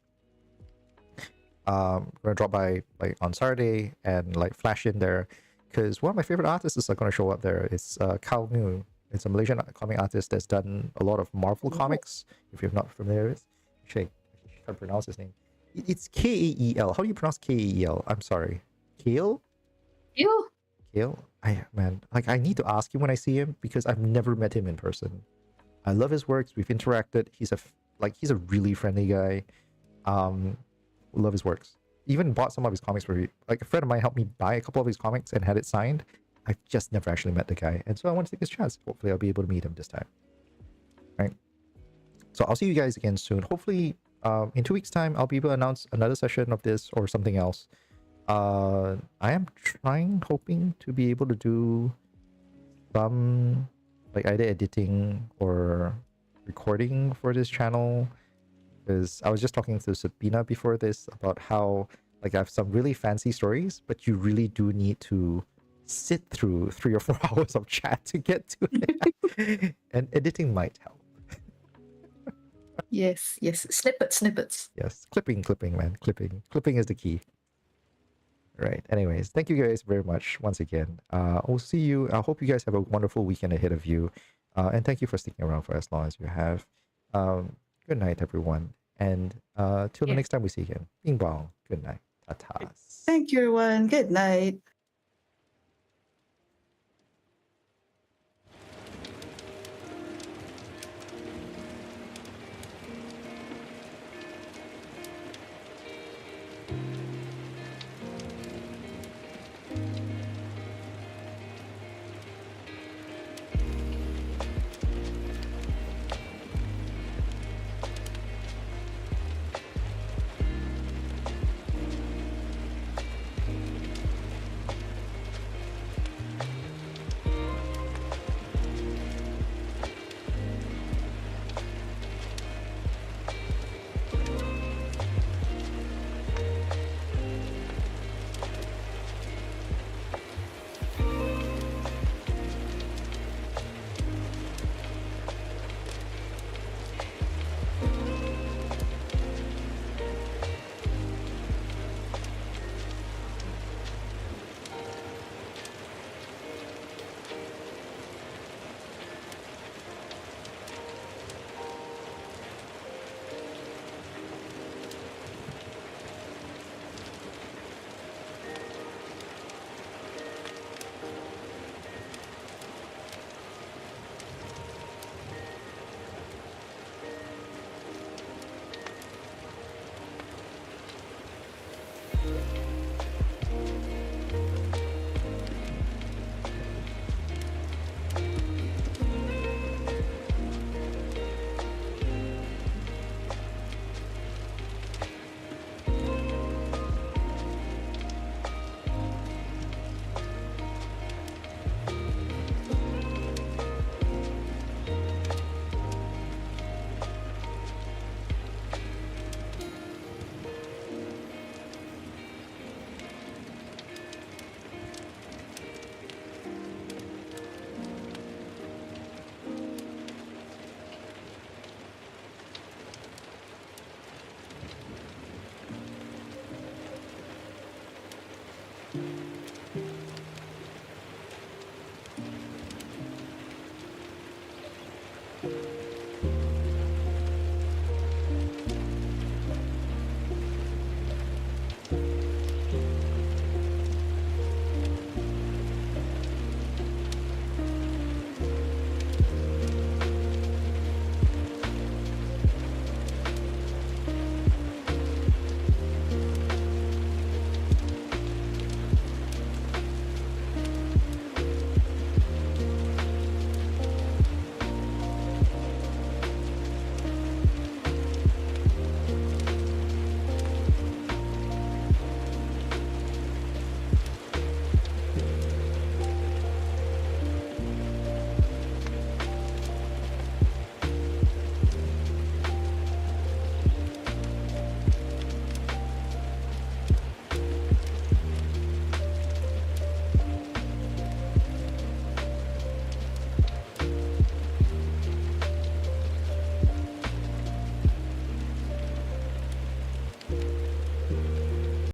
I'm gonna drop by like on Saturday and like flash in there because one of my favorite artists is going to show up there. It's Kao Mu. It's a Malaysian comic artist that's done a lot of Marvel comics. If you're not familiar with, actually, I can't pronounce his name. It's Kael. How do you pronounce Kael? I'm sorry, Kael. Kael. I need to ask him when I see him because I've never met him in person. I love his works. We've interacted. He's a really friendly guy. Love his works. Even bought some of his comics for me. Like a friend of mine helped me buy a couple of his comics and had it signed. I've just never actually met the guy, and so I want to take this chance. Hopefully, I'll be able to meet him this time. Right. So I'll see you guys again soon. Hopefully, in 2 weeks' time, I'll be able to announce another session of this or something else. I am hoping to be able to do some like either editing or recording for this channel. Because I was just talking to Sabine before this about how like I have some really fancy stories, but you really do need to sit through 3 or 4 hours of chat to get to it. And editing might help. Yes. Snippets. Yes, clipping, man. Clipping is the key. Right. Anyways, thank you guys very much once again. I'll see you. I hope you guys have a wonderful weekend ahead of you. And thank you for sticking around for as long as you have. Good night, everyone. And till the next time we see you again. Bing bong. Good night. Ta-tas. Thank you, everyone. Good night.